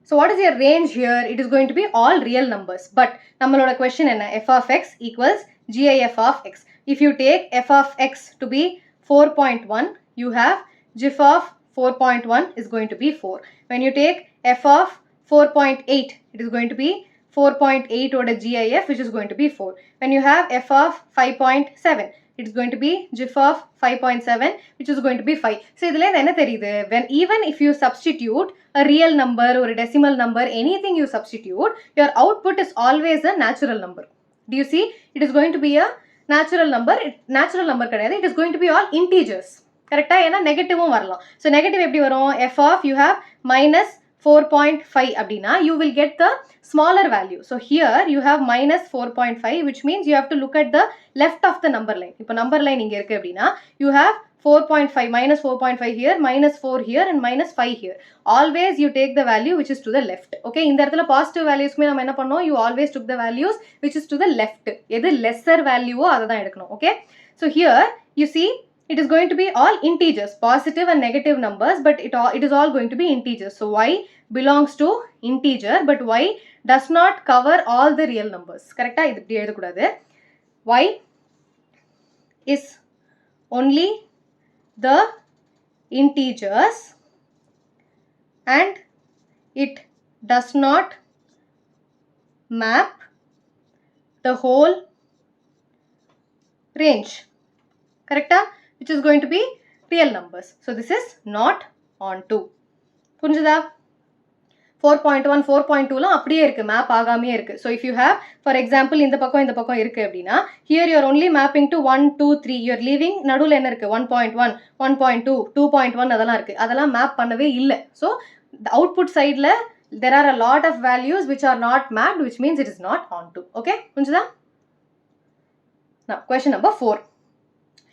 So what is your range here? It is going to be all real numbers. But நம்மளோட question என்ன? f of x equals gif of x. If you take f of x to be 4.1, you have gif of 4.1 is going to be 4. When you take f of 4.8, it is going to be 4.8 oda gif, which is going to be 4. When you have f of 5.7, it is going to be gif of 5.7, which is going to be 5. So idhula enna theriyudhu, when even if you substitute a real number or a decimal number, anything you substitute, your output is always a natural number. Do you see? It is going to be a natural number. Natural number kadayadhu, it is going to be all integers. Correct? ஏன்னா நெகட்டிவும் வரலாம். So negative எப்படி வரும்? f of you have minus 4.5 அப்படின்னா you will get the smaller value. So here you have minus 4.5, which means you have to look at the left of the number line. இப்போ number line இங்க இருக்கு அப்படின்னா you have 4.5, minus 4.5 here, minus 4 here and minus 5 here. Always you take the value which is to the left. Okay, இந்த இடத்துல positive valuesமே நம்ம என்ன பண்ணோம்? You always took the values which is to the left. எது lesser value அதை தான் எடுக்கணும். Okay, so here you see it is going to be all integers, positive and negative numbers, but it is all going to be integers. So y belongs to integer, but y does not cover all the real numbers. Correct? இது இப்படி எழுதக்கூடாது. Y is only the integers and it does not map the whole range. Correct? Which is going to be real numbers. So this is not onto. புரிஞ்சுதா? 4.1 4.2லாம் அப்படியே இருக்கு, map ஆகாமே இருக்கு. So if you have, for example, இந்த பக்கம் இருக்கு அப்படின்னா here you are only mapping to 1 2 3, you are leaving நடுவுல என்ன இருக்கு? 1.1 1.2 2.1 அதெல்லாம் இருக்கு. அதெல்லாம் மேப் பண்ணவே இல்லை. So the output sideல there are a lot of values which are not mapped, which means it is not onto. Okay, புரிஞ்சுதா? Now question number 4.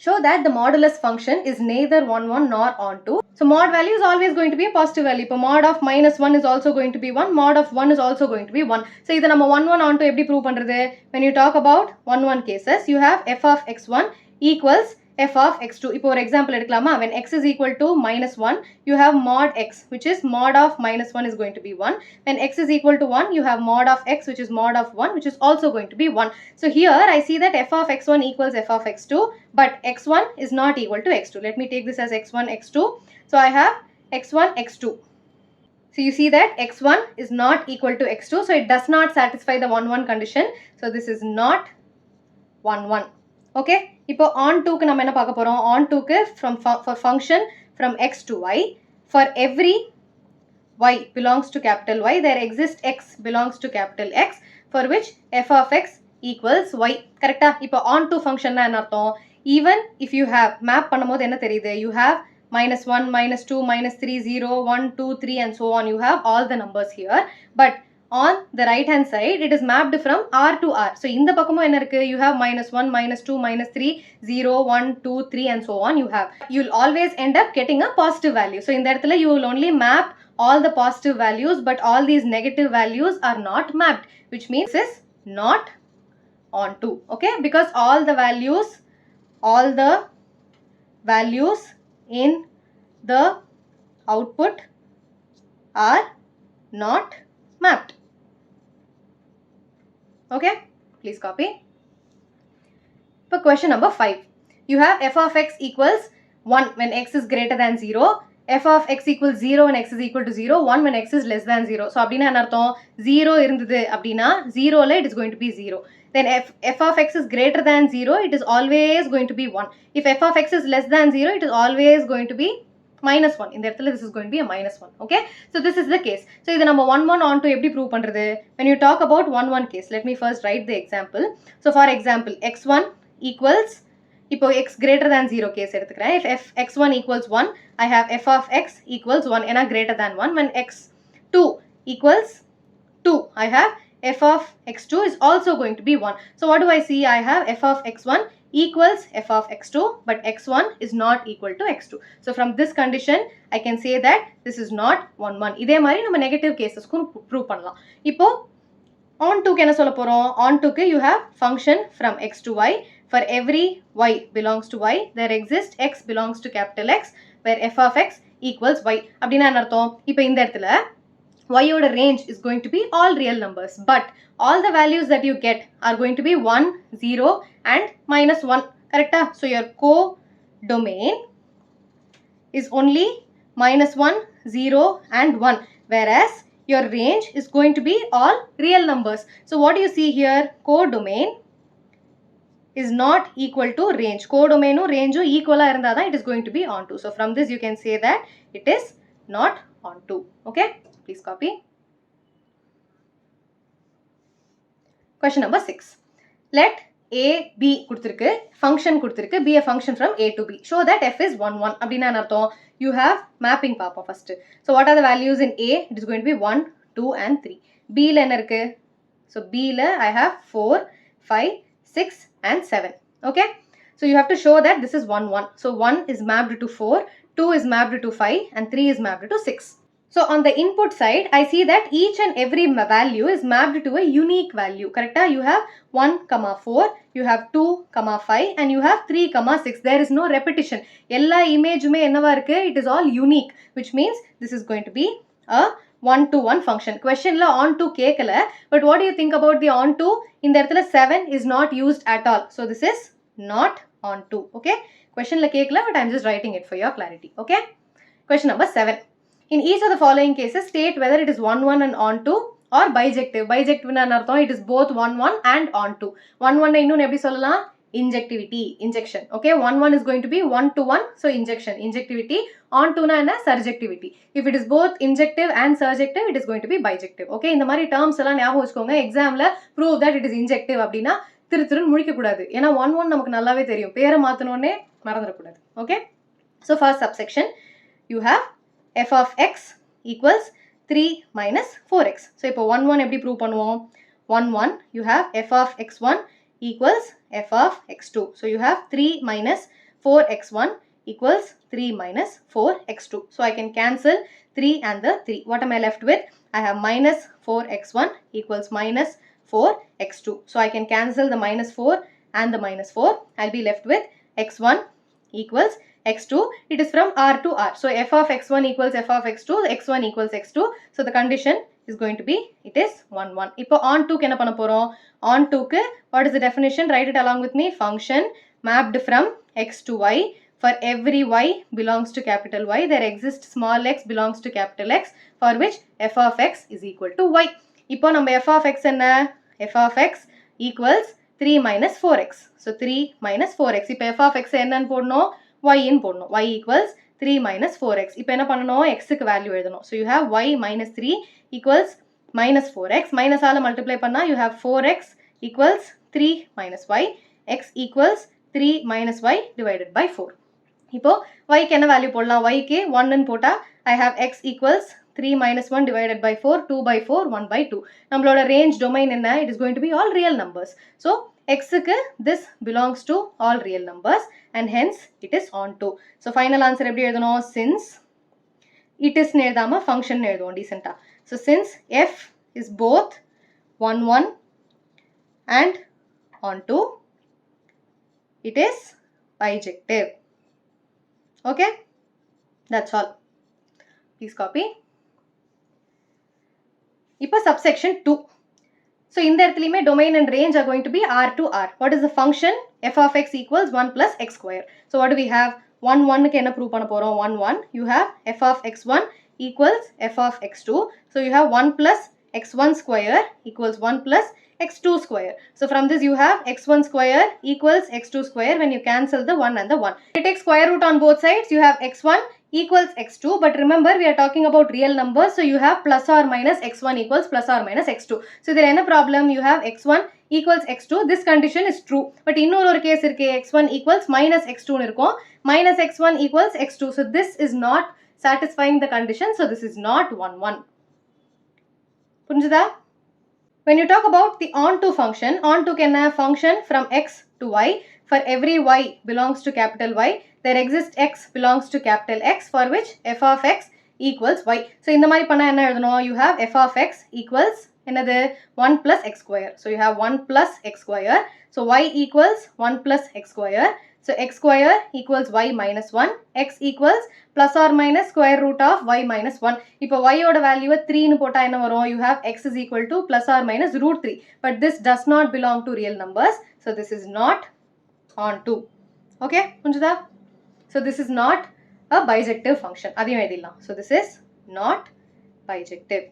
Show that the modulus function is neither 1-1 nor onto. So mod value is always going to be a positive value. இப்போ mod of minus 1 is also going to be 1. Mod of 1 is also going to be 1. So இதை நம்ம 1-1 onto எப்படி prove பண்றது? When you talk about 1-1 cases, you have f of x1 equals f of x2. இப்போ ஒரு example எடுக்கலாமா? When x is equal to minus 1, you have mod x, which is mod of minus 1 is going to be 1. When x is equal to 1, you have mod of x, which is mod of 1, which is also going to be 1. So here I see that f of x1 equals f of x2, but x1 is not equal to x2. Let me take this as x1, x2. So I have x1, x2. So you see that x1 is not equal to x2, so it does not satisfy the 1-1 condition. So this is not 1-1. Okay, இப்போ onto-க்கு நம்ம என்ன பார்க்க போறோம்? Onto-க்கு for function from x to y, for every y belongs to capital Y, there exists x belongs to capital X, for which f of x equals y. கரெக்டா? இப்போ onto function என்ன அர்த்தம்? Even if you have map பண்ணும்போது என்ன தெரியுது? You have minus 1, minus 2, minus 3, 0, 1, 2, 3 and so on. You have all the numbers here, but on the right hand side it is mapped from R to R. So இந்த பக்கமும் என்ன இருக்கு? You have minus 1, minus 2, minus 3, 0, 1, 2, 3 and so on. You'll always end up getting a positive value. So இந்த இடத்துல you will only map all the positive values, but all these negative values are not mapped, which means this is not onto. Okay, because all the values in the output are not mapped. Okay, please copy. For question number 5, you have f of x equals 1 when x is greater than 0, f of x equals 0 when x is equal to 0, 1 when x is less than 0. So அப்படினா என்ன அர்த்தம் 0 இருந்தது அப்படினா 0ல it is going to be 0. Then f of x is greater than 0, it is always going to be 1. If f of x is less than 0, it is always going to be minus 1. இந்த இடத்துல this is going to be a minus 1. Okay, so this is the case. So இது நம்ம 1-1 onto எப்படி prove பண்றது? When you talk about 1-1 case, let me first write the example. So for example, x1 equals, இப்போ x greater than 0 case எடுத்துக்கிறேன். If x1 equals 1, I have f of x equals 1 ஏன்னா greater than 1. When x2 equals 2, I have f of x2 is also going to be 1. So what do I see? I have f of x1 equals f of x2, but x1 is not equal to x2. So from this condition, I can say that this is not 1-1. இதே மாதிரி நம்ம negative casesக்கும் prove பண்ணலாம். இப்போ onto என்ன சொல்ல போறோம்? onto you have function from x to y. For every y belongs to y, there exists x belongs to capital X, where f of x equals y. அப்படினா என்ன அர்த்தம்? இப்போ இந்த இடத்துல y ஓட range is going to be all real numbers, but all the values that you get are going to be 1, 0 and minus 1. Correct? So your co-domain is only minus 1, 0 and 1, whereas your range is going to be all real numbers. So what do you see here? Co-domain is not equal to range. Co-domain range equal irundha it is going to be onto. So from this you can say that it is not onto. Okay, please copy. Question number 6. Let a b கொடுத்திருக்கு, function கொடுத்திருக்கு, b a function from a to b. Show that f is 1-1. அப்படினா என்ன அர்த்தம்? You have mapping பார்ப்போம் first. So what are the values in a? It is going to be 1, 2 and 3. b ல என்ன இருக்கு? So b ல I have 4, 5, 6 and 7. Okay, so you have to show that this is 1-1. So 1 is mapped to 4, 2 is mapped to 5 and 3 is mapped to 6. So on the input side, I see that each and every value is mapped to a unique value. Correct? You have 1, 4, you have 2, 5 and you have 3, 6. There is no repetition. Ella image me என்னவா இருக்கு? It is all unique, which means this is going to be a 1-to-1 function. Question la onto கேக்கல, but what do you think about the onto? இந்த இடத்துல 7 is not used at all. So this is not onto. Okay, question la கேக்கல, but I am just writing it for your clarity. Okay, question number 7. In each of the following cases, state whether it is 1-1 and onto or bijective. Bijective na அர்த்தம் it is both 1-1 and onto. 1-1 இன்னும் எப்படி சொல்லலாம்? Injectivity, injection. Okay, 1-1 is going to be 1-to-1, so injection, injectivity. Onto na enna? Surjectivity. If it is both injective and surjective, it is going to be bijective. Okay, இந்த மாதிரி terms எல்லாம் ஞாபகம் வச்சுக்கோங்க. எக்ஸாம்ல prove that it is injective அப்படினா திருத்திருன்னு முழிக்க கூடாது. ஏன்னா 1-1 நமக்கு நல்லாவே தெரியும். பேரை மாத்தனோனே மறந்துட கூடாது. Okay, so first subsection, you have f of x equals 3 minus 4x. So இப்போ 1-1 எப்படி prove பண்ணுவோம்? 1-1, you have f of x1 equals f of x2. So you have 3 minus 4x1 equals 3 minus 4x2. So I can cancel 3 and the 3. What am I left with? I have minus 4x1 equals minus 4x2. So I can cancel the minus 4 and the minus 4. I'll be left with x1 equals x2. It is from r to r. So f of x1 equals f of x2, x1 equals x2. So the condition is going to be, it is 1-1. இப்போ onto க்கு என்ன பண்ண போறோம்? onto க்கு, what is the definition? Write it along with me. Function mapped from x to y. For every y belongs to capital Y, there exists small x belongs to capital X, for which f of x is equal to y. இப்போ நம்ம f of x என்ன? f of x equals 3 minus 4x. So 3 minus 4x. இப்போ f of x என்னன்னு போடணும்? y in போடணும். y equals 3 minus 4x. இப்போ என்ன பண்ணணும்? x க்கு வேல்யூ எழுதணும். So you have y minus 3 equals minus 4x. Minus ஆல multiply பண்ணா you have 4x equals 3 minus y. x equals 3 minus y divided by 4. இப்போ y க்கு என்ன வேல்யூ போடலாம்? y க்கு 1 ன்னு போட்டா I have x equals 3 minus 1 divided by 4, 2 by 4, 1 by 2. நம்மளோட range domain என்ன? It is going to be all real numbers. So x க்கு this belongs to all real numbers and hence it is onto. So final answer எப்படி எழுதணும்? Since it is ன்னு எழுதாம function ன்னு எழுதுவோம் decent-ஆ. So since f is both 1-1 and onto, it is bijective. Okay, that's all. Please copy. இப்போ subsection 2. So இந்த இடத்துலையுமே domain and range are going to be r to r. What is the function? f of x equals 1 plus x square. So what do we have? 1-1 க்கு என்ன prove பண்ண போறோம் 1-1 you have f of x1 equals f of x2 so you have 1 plus x1 square equals 1 plus x2 square so from this you have x1 square equals x2 square when you cancel the 1 and the 1 you take square root on both sides you have x1 equals x2 but remember we are talking about real numbers so you have plus or minus x1 equals plus or minus x2 so there is a problem you have x1 equals x2 this condition is true but இன்னொரு case இருக்கு x1 equals minus x2 இருக்கும் minus x1 equals x2 so this is not satisfying the condition so this is not 1-1 புரிஞ்சுதா when you talk about the onto function onto can a function from x to y for every y belongs to capital Y there exists x belongs to capital X for which f of x equals y so இந்த மாதிரி பண்ணா என்ன எழுதணும் you have f of x equals என்னது 1 plus x square so you have 1 plus x square so y equals 1 plus x square so x square equals y minus 1 x equals plus or minus square root of y minus 1 இப்போ y ஓட value 3 னு போட்டா என்ன வரும் you have x is equal to plus or minus root 3 but this does not belong to real numbers so this is not onto okay புரிஞ்சுதா so this is not a bijective function அதையும் எழுதிடலாம் so this is not bijective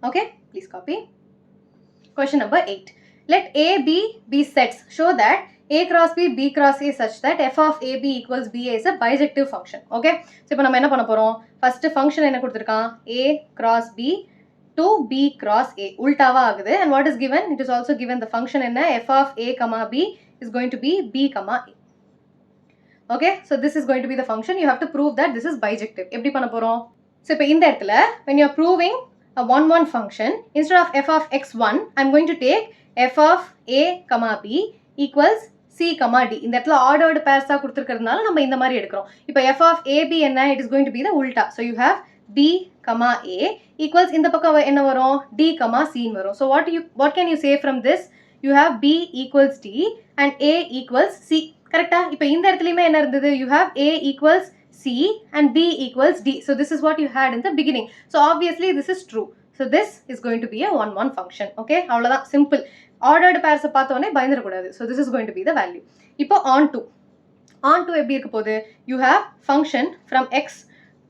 okay please copy question number 8 let a b sets show that a cross b cross a such that f of ab equals ba is a bijective function okay so இப்போ நம்ம என்ன பண்ண போறோம் first function என்ன கொடுத்திருக்கான் a cross b to b cross a உல்டாவா ஆகுது and what is given it is also given the function என்ன f of a comma b is going to be b comma a okay so this is going to be the function you have to prove that this is bijective எப்படி பண்ண போறோம் so இப்போ இந்த இடத்துல when you are proving a 1-1 function instead of f of x1 I'm going to take f of a comma b equals c comma d இந்த இடத்துல ordered pairs ஆ கொடுத்திருக்கிறதுனால நம்ம இந்த மாதிரி எடுக்கிறோம் இப்போ f of ab என்ன it is going to be the ulta so you have b comma a equals இந்த பக்கம் என்ன வரும் d comma c ன்னு வரும் so what can you say from this you have b equals d and a equals c கரெக்ட்டா இப்போ இந்த இடத்துலயுமே என்ன இருந்தது you have a equals c and b equals d so this is what you had in the beginning so obviously this is true so this is going to be a 1-1 function okay அவ்வளவுதான் simple ordered pairs பார்த்தோனே பயந்துர கூடாது so this is going to be the value இப்போ onto எப்படி இருக்க போகுது you have function from x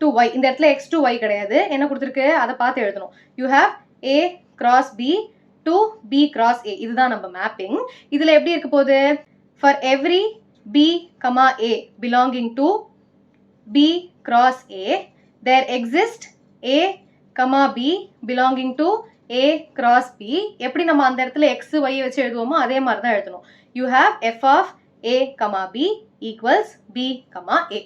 to y இந்த இடத்துல x to y கிடையாது என்ன கொடுத்திருக்கு அத பார்த்து எழுதணும் you have a cross b to b cross a இதுதான் நம்ம மேப்பிங் இதுல எப்படி இருக்க போகுது for every b comma a belonging to b cross a there exists a comma b belonging to a cross b எப்படி நம்ம அந்த இடத்துல x y வச்சு எழுதுவோமோ அதே மாதிரி தான் எழுதணும் you have f of a comma b equals b comma a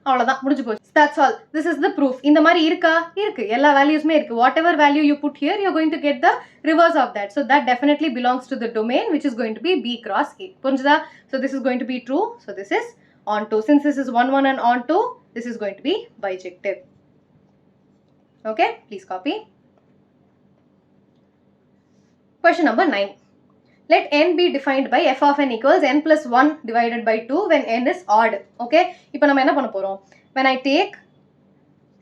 அவ்வளவுதான் முடிஞ்சு போச்சு that's all this is the proof இந்த மாதிரி இருக்கா இருக்கு எல்லா வேல்யூஸ்மே இருக்கு whatever value you put here you're going to get the reverse of that so that definitely belongs to the domain which is going to be b cross a புரிஞ்சுதா so this is going to be true so this is onto since this is 1-1 and onto this is going to be bijective okay please copy question number 9 let n be defined by f of n equals n plus 1 divided by 2 when n is odd okay இப்போ நம்ம என்ன பண்ண போறோம் when I take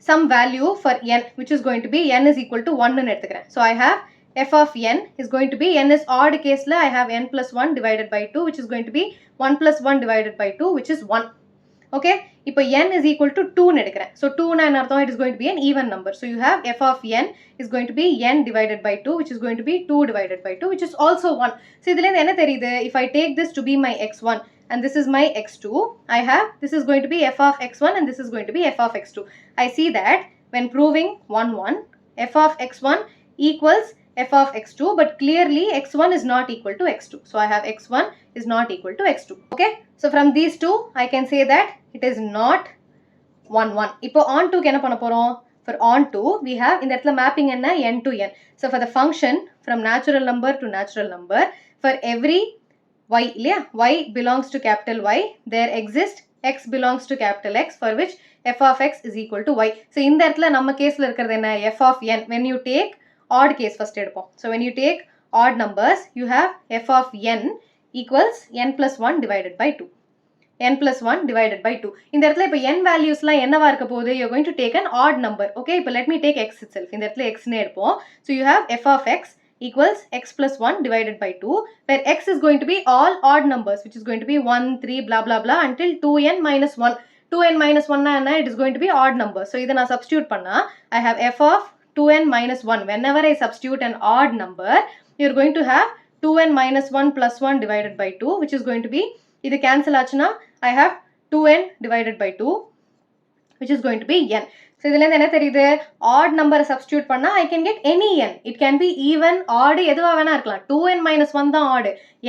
some value for n which is going to be n is equal to 1 ன்னு எடுத்துக்கிறேன் so I have f of n is going to be n is odd case la I have n plus 1 divided by 2 which is going to be 1 plus 1 divided by 2 which is 1 okay இப்போ n is equal to 2 ன்னு எடுக்கிறேன் so 2 னா என்ன அர்த்தம் it is going to be an even number so you have f of n is going to be n divided by 2 which is going to be 2 divided by 2 which is also 1 so இதுல இருந்து என்ன தெரியுது if I take this to be my x1 and this is my x2 I have this is going to be f of x1 and this is going to be f of x2 I see that when proving 1-1 f of x1 equals f of x2 but clearly x1 is not equal to x2 so I have x1 is not equal to x2 okay so from these two I can say that it is not 1-1 இப்போ onto என்ன பண்ண போறோம் for onto we have இந்த இடத்துல mapping என்ன n to n so for the function from natural number to natural number for every y இல்லையா y belongs to capital Y there exists x belongs to capital X for which f of x is equal to y so இந்த இடத்துல நம்ம கேஸ்ல இருக்கிறது என்ன f of n when you take odd case first எடுப்போம் so when you take odd numbers you have f of n equals n plus 1 divided by 2 n plus 1 divided by 2 இந்த இடத்துல இப்போ n valuesலாம் என்னவா இருக்க போகுது you're going to take an odd number okay இப்போ let me take x itself இந்த இடத்துல x னே எடுப்போம் so you have f of x equals x plus 1 divided by 2, where x is going to be all odd numbers, which is going to be 1, 3, blah, blah, blah, until 2n minus 1. 2n minus 1 na, it is going to be odd number. So, idan na substitute panna, I have f of 2n minus 1. Whenever I substitute an odd number, you are going to have 2n minus 1 plus 1 divided by 2, which is going to be, idu cancel aachuna, I have 2n divided by 2, which is going to be n. So, idhula enna theriyudhu, odd number substitute panna, I can get any n. It can be even, odd, eduva vena irkalam. 2n minus 1 da odd.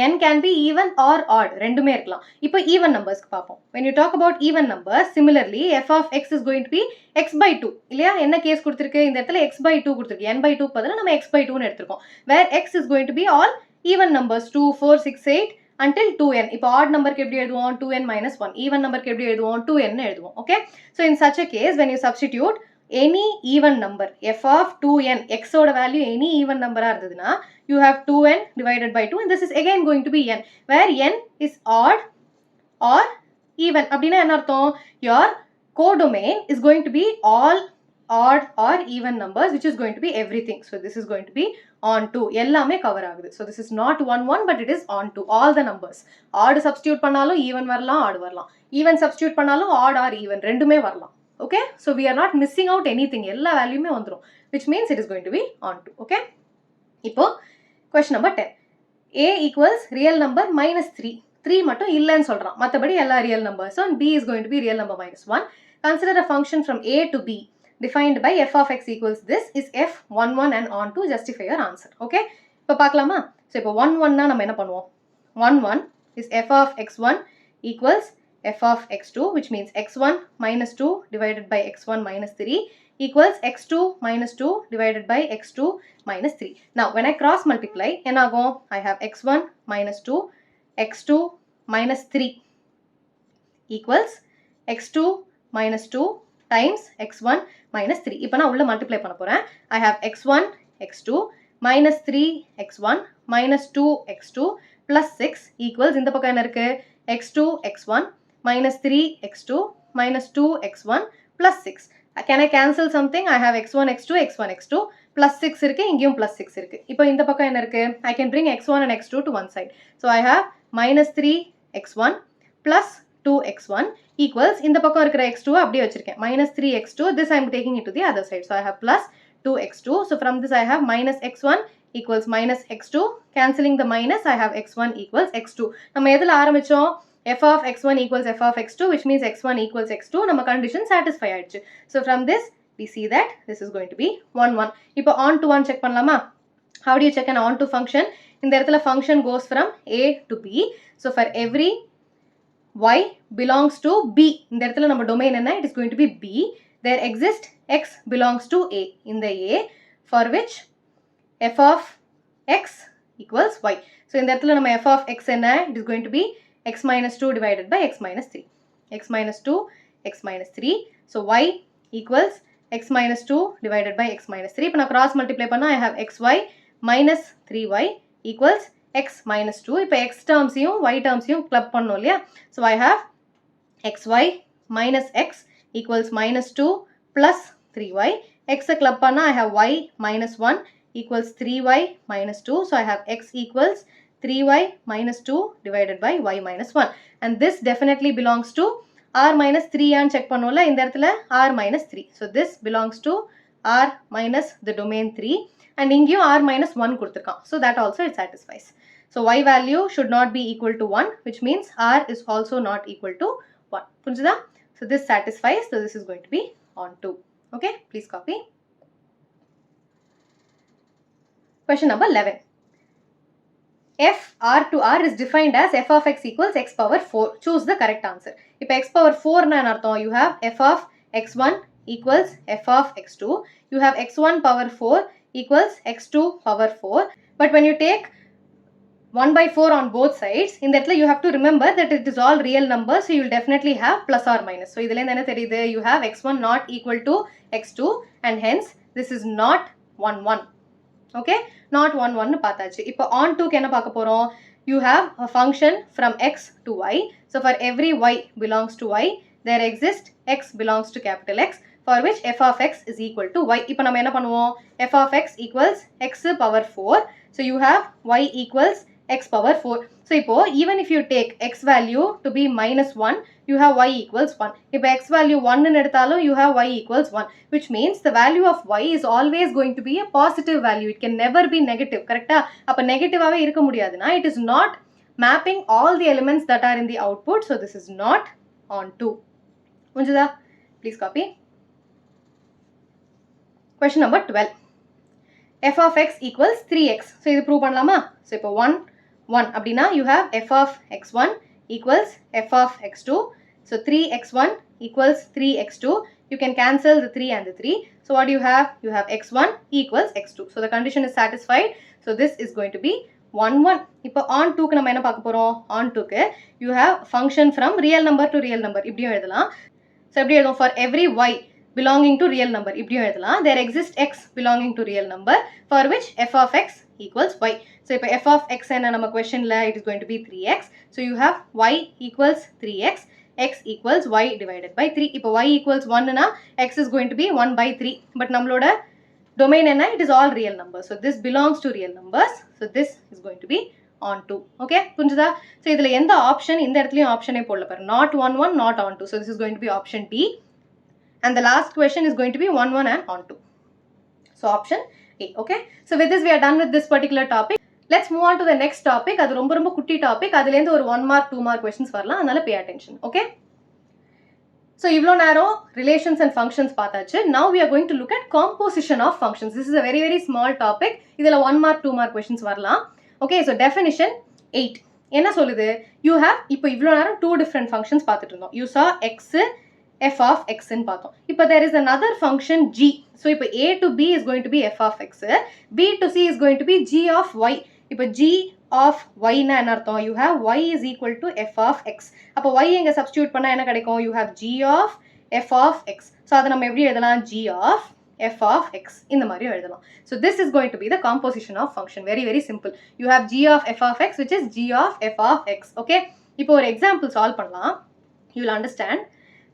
N can be even or odd. Rendume irkalam. Ipo even numbers ku paapom. When you talk about even numbers, similarly, f of x is going to be x by 2. Illaya enna case kuduthirukku, indha edathila x by 2 kuduthirukku. N by 2 padala nama x by 2 nu eduthirkom. Where x is going to be all even numbers, 2, 4, 6, 8 until 2n. இப்போ odd number க்கு எப்படி எழுதுவோம்? 2n minus 1. Even number க்கு எப்படி எழுதுவோம்? 2n எழுதுவோம். Okay? So, in such a case, when you substitute any even number, f of 2n, x ஓட value any even number இருந்ததுனா, you have 2n divided by 2, and this is again going to be n, where n is odd or even. அப்படினா என்ன அர்த்தம்? Your codomain is going to be all odd or even numbers, which is going to be everything. So, this is going to be onto. எல்லாமே cover ஆகுது. So, this is not 1-1, but it is onto all the numbers. Odd substitute பண்ணாலும் even வரலாம், odd வரலாம். Even substitute பண்ணாலும் odd or even ரெண்டுமே வரலாம். Okay? So, we are not missing out anything. எல்லா வேல்யூமே வந்துரும், which means it is going to be onto. Okay? இப்போ question number 10. A equals real number minus 3. 3 மட்டும் இல்லைன்னு சொல்றான். மற்றபடி எல்லா real numbers. So, B is going to be real number minus 1. Consider a function from A to B defined by f of x equals this is f 1-1 and on to justify your answer. Okay? இப்போ பார்க்கலாமா? So, இப்போ 1-1 னா நம்ம என்ன பண்ணுவோம்? 1-1 is f of x1 equals f of x2, which means x1 minus 2 divided by x1 minus 3 equals x2 minus 2 divided by x2 minus 3. Now, when I cross multiply, என்ன ஆகும்? I have x1 minus 2, x2 minus 3 equals x2 minus 2 times x1 minus 3. இப்போ நான் உள்ள multiply பண்ண போறேன். I have x1 x2 minus 3 x1 minus 2 x2 plus 6 equals இந்த பக்கம் என்ன இருக்கு? x2 x1 minus 3 x2 minus 2 x1 plus 6. Can I cancel something? I have x1 x2 x1 x2 plus 6 இருக்கு, இங்கேயும் plus 6 இருக்கு. இப்போ இந்த பக்கம் என்ன இருக்கு? I can bring x1 and x2 to one side. So, I have minus 3 x1 plus 2 x1 equals இந்த பக்கம் இருக்கிற x2 அப்படியே வச்சிருக்கேன். Minus 3 x2, this I am taking it to the other side. So, I have plus 2 x2. So, from this I have minus x1 equals minus x2. Cancelling the minus, I have x1 equals x2. நம்ம எதில் ஆரம்பிச்சோம்? f of x1 equals f of x2, which means x1 equals x2. நம்ம condition satisfy ஆயிடுச்சு. So, from this, we see that this is going to be 1-1. இப்போ on to 1 check பண்ணலாமா? How do you check an on to function? இந்த இடத்துல function goes from A to B. So, for every y belongs to B, இந்த இடத்துல நம்ம domain என்ன? It is going to be B. There exists x belongs to A. In the A, for which f of x equals y. So, இந்த இடத்துல நம்ம f of x என்ன? It is going to be x minus 2 divided by x minus 3. x minus 2, x minus 3. So, y equals x minus 2 divided by x minus 3. இப்போ நான் cross multiply பண்ணா, I have xy minus 3y equals x minus 2. இப்போ x termsையும் y termsையும் club பண்ணோம் இல்லையா? So, I have xy minus x equals minus 2 plus 3y. x club பண்ணா, I have y minus 1 equals 3y minus 2. So, I have x equals 3y minus 2 divided by y minus 1. And this definitely belongs to r minus 3 and check பண்ணோம்ல, இந்த இடத்துல r minus 3. So, this belongs to r minus the domain 3. And இங்கேயும் r minus 1 கொடுத்திருக்கான். So, that also it satisfies. So, y value should not be equal to 1, which means r is also not equal to 1. புரிஞ்சுதா? So, this satisfies. So, this is going to be on 2. Okay, please copy. Question number 11. F r to r is defined as f of x equals x power 4. Choose the correct answer. இப்போ x power 4 na அர்த்தம், you have f of x1 equals f of x2. You have x1 power 4 equals x2 power 4. But when you take 1 by 4 on both sides, in that you have to remember that it is all real numbers, so you will definitely have plus or minus. So, இதில் என்ன தெரியுது? You have x1 not equal to x2, and hence this is not 1-1. Okay, not 1-1 னு பார்த்தாச்சு. இப்போ on 2 க்கு என்ன பார்க்க போறோம்? You have a function from x to y. So, for every y belongs to y, there exists x belongs to capital X, for which f of x is equal to y. இப்போ நம்ம என்ன பண்ணுவோம்? f of x equals x power 4. So you have y equals x power 4. So even if you take x value to be minus 1, you have y equals 1. If x value 1 in eduthalum, you have y equals 1, which means the value of y is always going to be a positive value. It can never be negative, correct? Appa negative ave irukka mudiyaduna. It is not mapping all the elements that are in the output. So this is not onto. Munjada? Please copy. Question number 12. F of x equals 3x. So this prove பண்ணலாமா? So இப்போ 1, 1 அப்படினா you have f of x1 equals f of x2. So 3x1 equals 3x2. You can cancel the 3 and the 3. So what do you have? You have x1 equals x2. So the condition is satisfied. So this is going to be 1, 1. இப்போ on 2 க்கு நம்ம என்ன பார்க்க போறோம்? On 2 க்கு you have function from real number to real number. இப்படியும் எழுதலாம். So எப்படி எழுதும்? For every y belonging to real number, இப்படியும் எழுதலாம். There exists x belonging to real number for which f of x equals y. So இப்போ f of x என்ன நம்ம questionல it is going to be 3x. So you have y equals 3x, x equals y divided by 3. இப்போ y equals 1 னா x is going to be 1 by 3. But நம்மளோட domain என்ன? It is all real numbers. So this belongs to real numbers. So this is going to be on 2. Okay, புரிஞ்சுதா? So இதுல எந்த option இந்த இடத்துலயும் option போடல பாரு. Not 1, 1, not on 2. So this is going to be option D. And the last question is going to be 1, 1 and on 2. So option A. Okay. So with this we are done with this particular topic. Let's move on to the next topic. அது ரொம்ப குட்டி topic. அதுலேந்து ஒரு 1 mark 2 mark questions வரலாம். அதனால pay attention. Okay. So இவ்ளோ நேரம் relations and functions பார்த்தாச்சு. Now we are going to look at composition of functions. This is a very very small topic. இதுல 1 mark 2 mark questions வரலாம். Okay. So definition 8. என்ன சொல்லுது? You have இப்போ இவ்ளோ நேரம் 2 different functions பார்த்துட்டு இருந்தோம். You saw x f of x in பார்த்தோம். இப்போ there is another function g. So இப்போ a to b is going to be f of x. b to c is going to be g of y. இப்போ g of y னா என்ன அர்த்தம்? You have y is equal to f of x. அப்போ y எங்க substitute பண்ணா என்ன கிடைக்கும்? You have g of f of x. So அதை நம்ம எப்படி எழுதலாம்? g of f of x. இந்த மாதிரி எழுதலாம். So this is going to be the composition of function. Very very simple. You have g of f of x which is g of f of x. Okay. இப்போ ஒரு example solve பண்ணலாம். You will understand.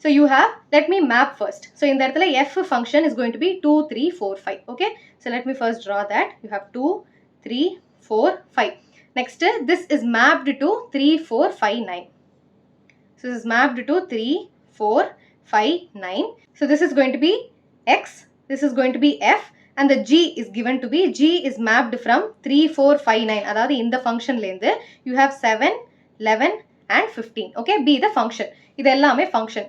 So you have, let me map first. So in that f function is going to be 2, 3, 4, 5. Okay. So let me first draw that. You have 2, 3, 4, 5. Next, this is mapped to 3, 4, 5, 9. So this is mapped to 3, 4, 5, 9. So this is going to be x. This is going to be f. And the g is given to be, g is mapped from 3, 4, 5, 9. அதாவது இந்த function லேந்து you have 7, 11 and 15. Okay. Be the function. இது எல்லாமே function.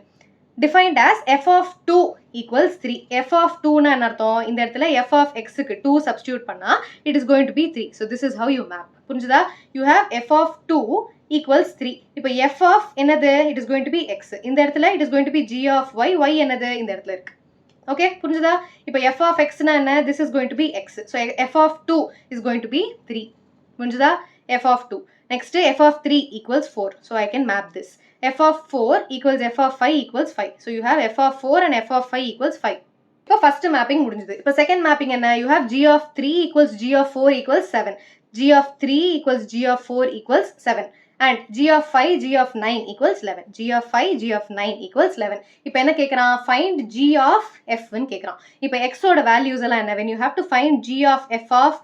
Defined as f of 2 equals 3. f of 2 na என்ன அர்த்தம்? இந்த இடத்துல f of x க்கு 2 substitute பண்ணா it is going to be 3. So this is how you map. புரிஞ்சுதா? You have f of 2 equals 3. இப்போ f of என்னது? It is going to be x. இந்த இடத்துல it is going to be g of y. y என்னது? இந்த இடத்துல இருக்கு. Okay, புரிஞ்சுதா? இப்போ f of x na என்ன? This is going to be x. So f of 2 is going to be 3. புரிஞ்சுதா? f of 2. Next f of 3 equals 4. So I can map this. f of 4 equals f of 5 equals 5. So you have f of 4 and f of 5 equals 5. இப்போ first mapping முடிஞ்சது. இப்போ second mapping என்ன? You have g of 3 equals g of 4 equals 7. g of 3 equals g of 4 equals 7. And g of 5, g of 9 equals 11. g of 5, g of 9 equals 11. இப்போ என்ன கேட்குறான்? Find g of f ன்னு கேட்குறான். இப்போ x ஓட values எல்லாம் என்ன? When you have to find g of f of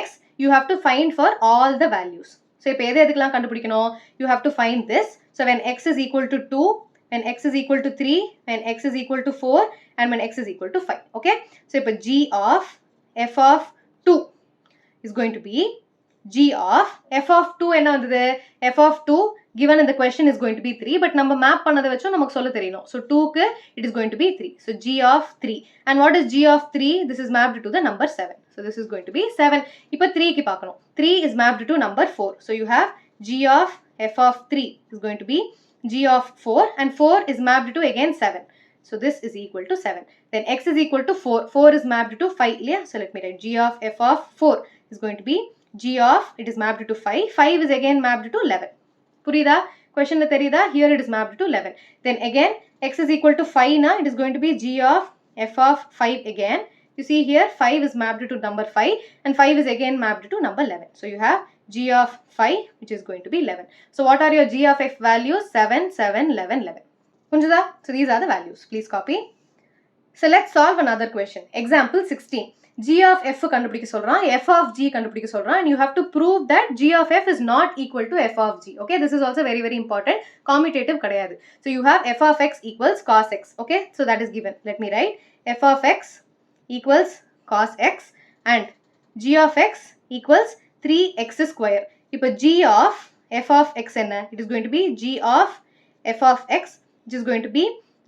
x, you have to find for all the values. So இப்போ எது எதுக்கெல்லாம் கண்டுபிடிக்கணும்? You have to find this. So when x is equal to 2, when x is equal to 3, when x is equal to 4, and when x is equal to 5. Okay. So இப்போ g of f of 2 is going to be g of f of 2 என்ன வந்தது? f of 2 given in the question is going to be 3. But நம்ம map பண்ணதை வச்சும் நமக்கு சொல்ல தெரியணும். So 2க்கு it is going to be 3. So g of 3. And what is g of 3? This is mapped to the number 7. So this is going to be 7. இப்போ 3க்கு பார்க்கணும். 3 is mapped to number 4. So you have g of f of 3 is going to be g of 4 and 4 is mapped to again 7. So this is equal to 7. Then x is equal to 4. 4 is mapped to 5. Yeah? So let me write g of f of 4 is going to be g of, it is mapped to 5. 5 is again mapped to 11. புரியுதா? Question தெரியுதா? Here it is mapped to 11. Then again x is equal to 5 na, it is going to be g of f of 5 again. You see here 5 is mapped to number 5 and 5 is again mapped to number 11. So you have g of 5 which is going to be 11. So what are your g of f values? 7, 7, 11, 11. புரிஞ்சுதா? So these are the values. Please copy. So let's solve another question. Example 16. g of f கண்டுபிடிக்க சொல்றான், f of g கண்டுபிடிக்க சொல்றான், and you have to prove that g of f is not equal to f of g. Okay, this is also very very important. Commutative கிடையாது. So you have f of x equals cos x. Okay, so that is given. Let me write f of x equals cos x and g of x equals 3x square. இப்போ g of f of x என்ன? It is going to be g of f of x, which is going to be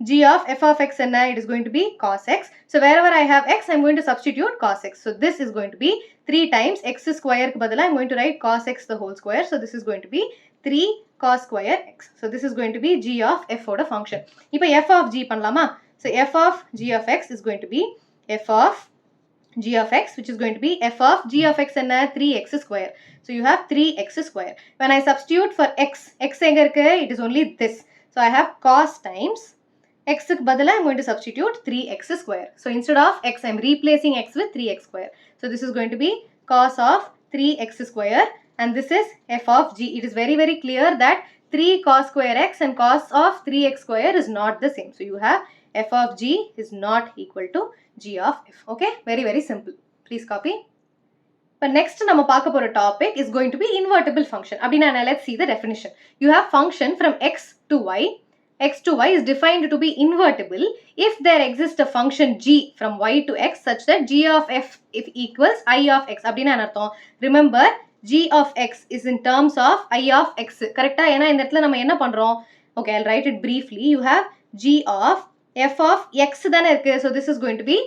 g of f of x and it is going to be cos x. So wherever I have x, I am going to substitute cos x. So this is going to be 3 times x square ku badala I am going to write cos x the whole square. So this is going to be 3 cos square x. So this is going to be g of f oda function. Ipo f of g பண்ணலாமா? So f of g of x is going to be f of g of x, which is going to be f of g of x and 3x square. So you have 3x square. When I substitute for x எங்க இருக்கு? It is only this. So I have cos times x க்கு பதிலா I am going to substitute 3x square. So instead of x, I am replacing x with 3x square. So this is going to be cos of 3x square and this is f of g. It is very very clear that 3 cos square x and cos of 3x square is not the same. So you have f of g is not equal to g of f. Okay, very very simple. Please copy. But next நம்ம பார்க்க போற topic is going to be invertible function. அப்படினா let's see the definition. You have function from x to y. X to y is defined to be invertible if there exists a function g from y to x such that g of f if equals I of x. அப்படினா என்ன அர்த்தம்? Remember, g of x is in terms of I of x. கரெக்ட்டா? ஏனா இந்த இடத்துல நம்ம என்ன பண்றோம்? Okay, I'll write it briefly. You have g of f of x தான இருக்கு. So this is going to be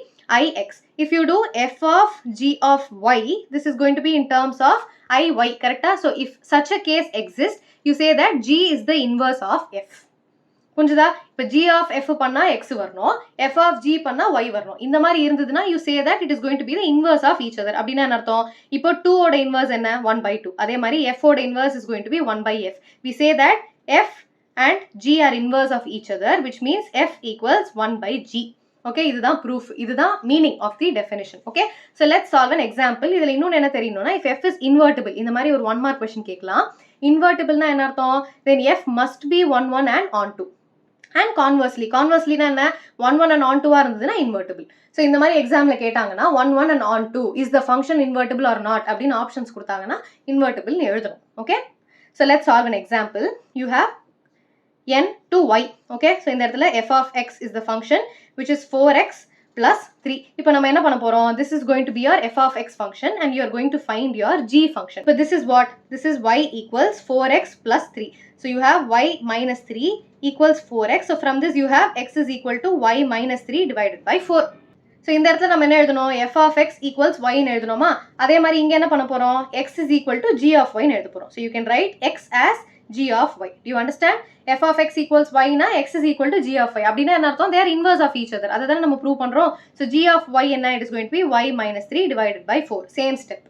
ix. If you do f of g of y, this is going to be in terms of iy. கரெக்ட்டா? So if such a case exists, you say that g is the inverse of f. புரிஞ்சுதா? இப்போ g of f பண்ணா x வரணும், f of g பண்ணா y வரணும். இந்த மாதிரி இருந்ததுன்னா you say that it is going to be the inverse of each other. அப்படின்னா என்ன அர்த்தம்? இப்போ 2 ஓட inverse என்ன? 1/2. அதே மாதிரி f ஓட inverse is going to be 1/f. We say that f and g are inverse of each other, which means f equals 1/g. Okay, இதுதான் proof. இதுதான் meaning of the definition. Okay, so let's solve an example. இதில் இன்னொன்று என்ன தெரியணும்னா, if f is invertible, இந்த மாதிரி ஒரு 1 mark question கேட்கலாம். Invertible-னா என்ன அர்த்தம்? Then f must be 1-1 and onto. And conversely na enna 1-1 and onto இருந்ததுனா invertible. So இந்த மாதிரி எக்ஸாம்ல கேட்டாங்கன்னா 1-1 and onto is the function invertible or not அப்படின ஆப்ஷன்ஸ் கொடுத்தாங்கன்னா invertible னு எழுதணும். Okay, so let's solve an example. You have n to y. Okay, so இந்த இடத்துல f of x is the function which is 4x plus 3. இப்போ நம்ம என்ன பண்ண போறோம்? This is going to be your f of x function and you are going to find your g function. But this is what? This is y equals 4x plus 3. So you have y minus 3 equals 4x. So from this you have x is equal to y minus 3 divided by 4. So இந்த இடத்துல நம்ம என்ன எழுதணும்? f of x equals y ன்னு எழுதணுமா? அதே மாதிரி இங்க என்ன பண்ண போறோம்? x is equal to g of y ன்னு எழுத போறோம். So you can write x as g of y. Do you understand? f of x equals y na x is equal to g of y. அப்படினா என்ன அர்த்தம்? They are inverse of each other. அததான் நம்ம prove பண்றோம். So g of y என்ன? It is going to be y minus 3 divided by 4. Same step.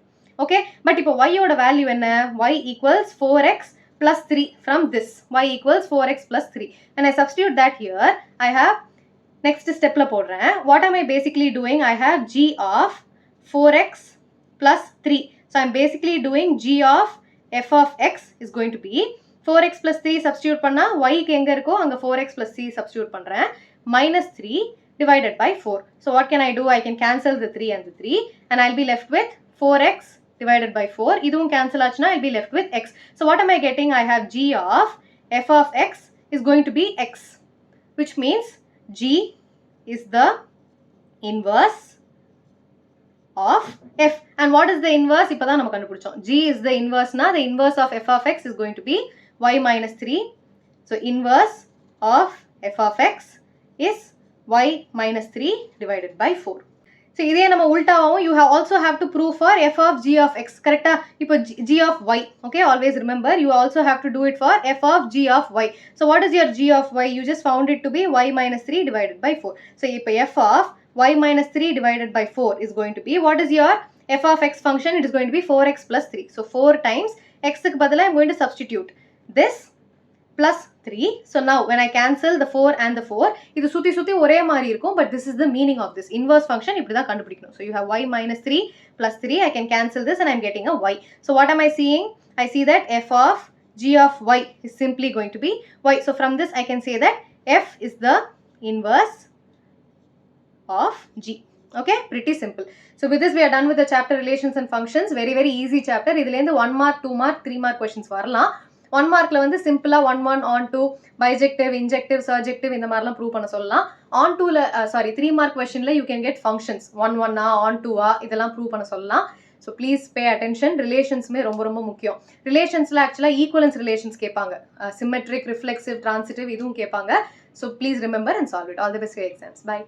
Okay, but இப்போ y ஓட value என்ன? y equals 4x plus 3 from this. y equals 4x plus 3. When I substitute that here, I have next step la போடுறேன். What am I basically doing? I have g of 4x plus 3. So I am basically doing g of f of x is going to be 4x plus 3 substitute பண்ணா y க்கு எங்க இருக்கோ அங்க 4x plus 3 substitute பண்றேன் minus 3 divided by 4. So what can I do? I can cancel the 3 and the 3 and I'll be left with 4x divided by 4. இதுவும் cancel ஆச்சுனா I'll be left with x. So what am I getting? I have g of f of x is going to be x, which means g is the inverse of f. And what is the inverse? இப்பதான் நம்ம கண்டுபிடிச்சோம். g is the inverse na the inverse of f of x is going to be y minus 3. So inverse of f of x is y minus 3 divided by 4. So இதே நம்ம உல்டாவும் you also have to prove for f of g of x. கரெக்ட்டா? இப்போ g of y. Okay, always remember you also have to do it for f of g of y. So what is your g of y? You just found it to be y minus 3 divided by 4. So இப்போ f of y minus 3 divided by 4 is going to be, what is your f of x function? It is going to be 4x plus 3. So 4 times x க்கு பதிலா I am going to substitute this plus 3. So now when I cancel the 4 and the 4, இது சுத்தி சுத்தி ஒரே மாதிரி இருக்கும், but this is the meaning of this inverse function. இப்படி தான் கண்டுபிடிக்கணும். So you have y minus 3 plus 3. I can cancel this and I am getting a y. So what am I seeing? I see that f of g of y is simply going to be y. So from this I can say that f is the inverse of g. Okay, pretty simple. So with this we are done with the chapter relations and functions. Very very easy chapter. இதுலேருந்து 1 mark 2 mark 3 mark questions வரலாம். 1 markல வந்து சிம்பிளா 1-1 onto bijective injective surjective இந்த மாதிரிலாம் prove பண்ண சொல்லலாம். ontoல 3 mark questionல you can get functions 1-1 onto இதெல்லாம் prove பண்ண சொல்லலாம். So please pay attention. Relationsமே ரொம்ப ரொம்ப முக்கியம். Relationsல actually equivalence relations கேட்பாங்க. Symmetric, reflexive, transitive இதுவும் கேட்பாங்க. So please remember and solve it. All the best for your exams. Bye.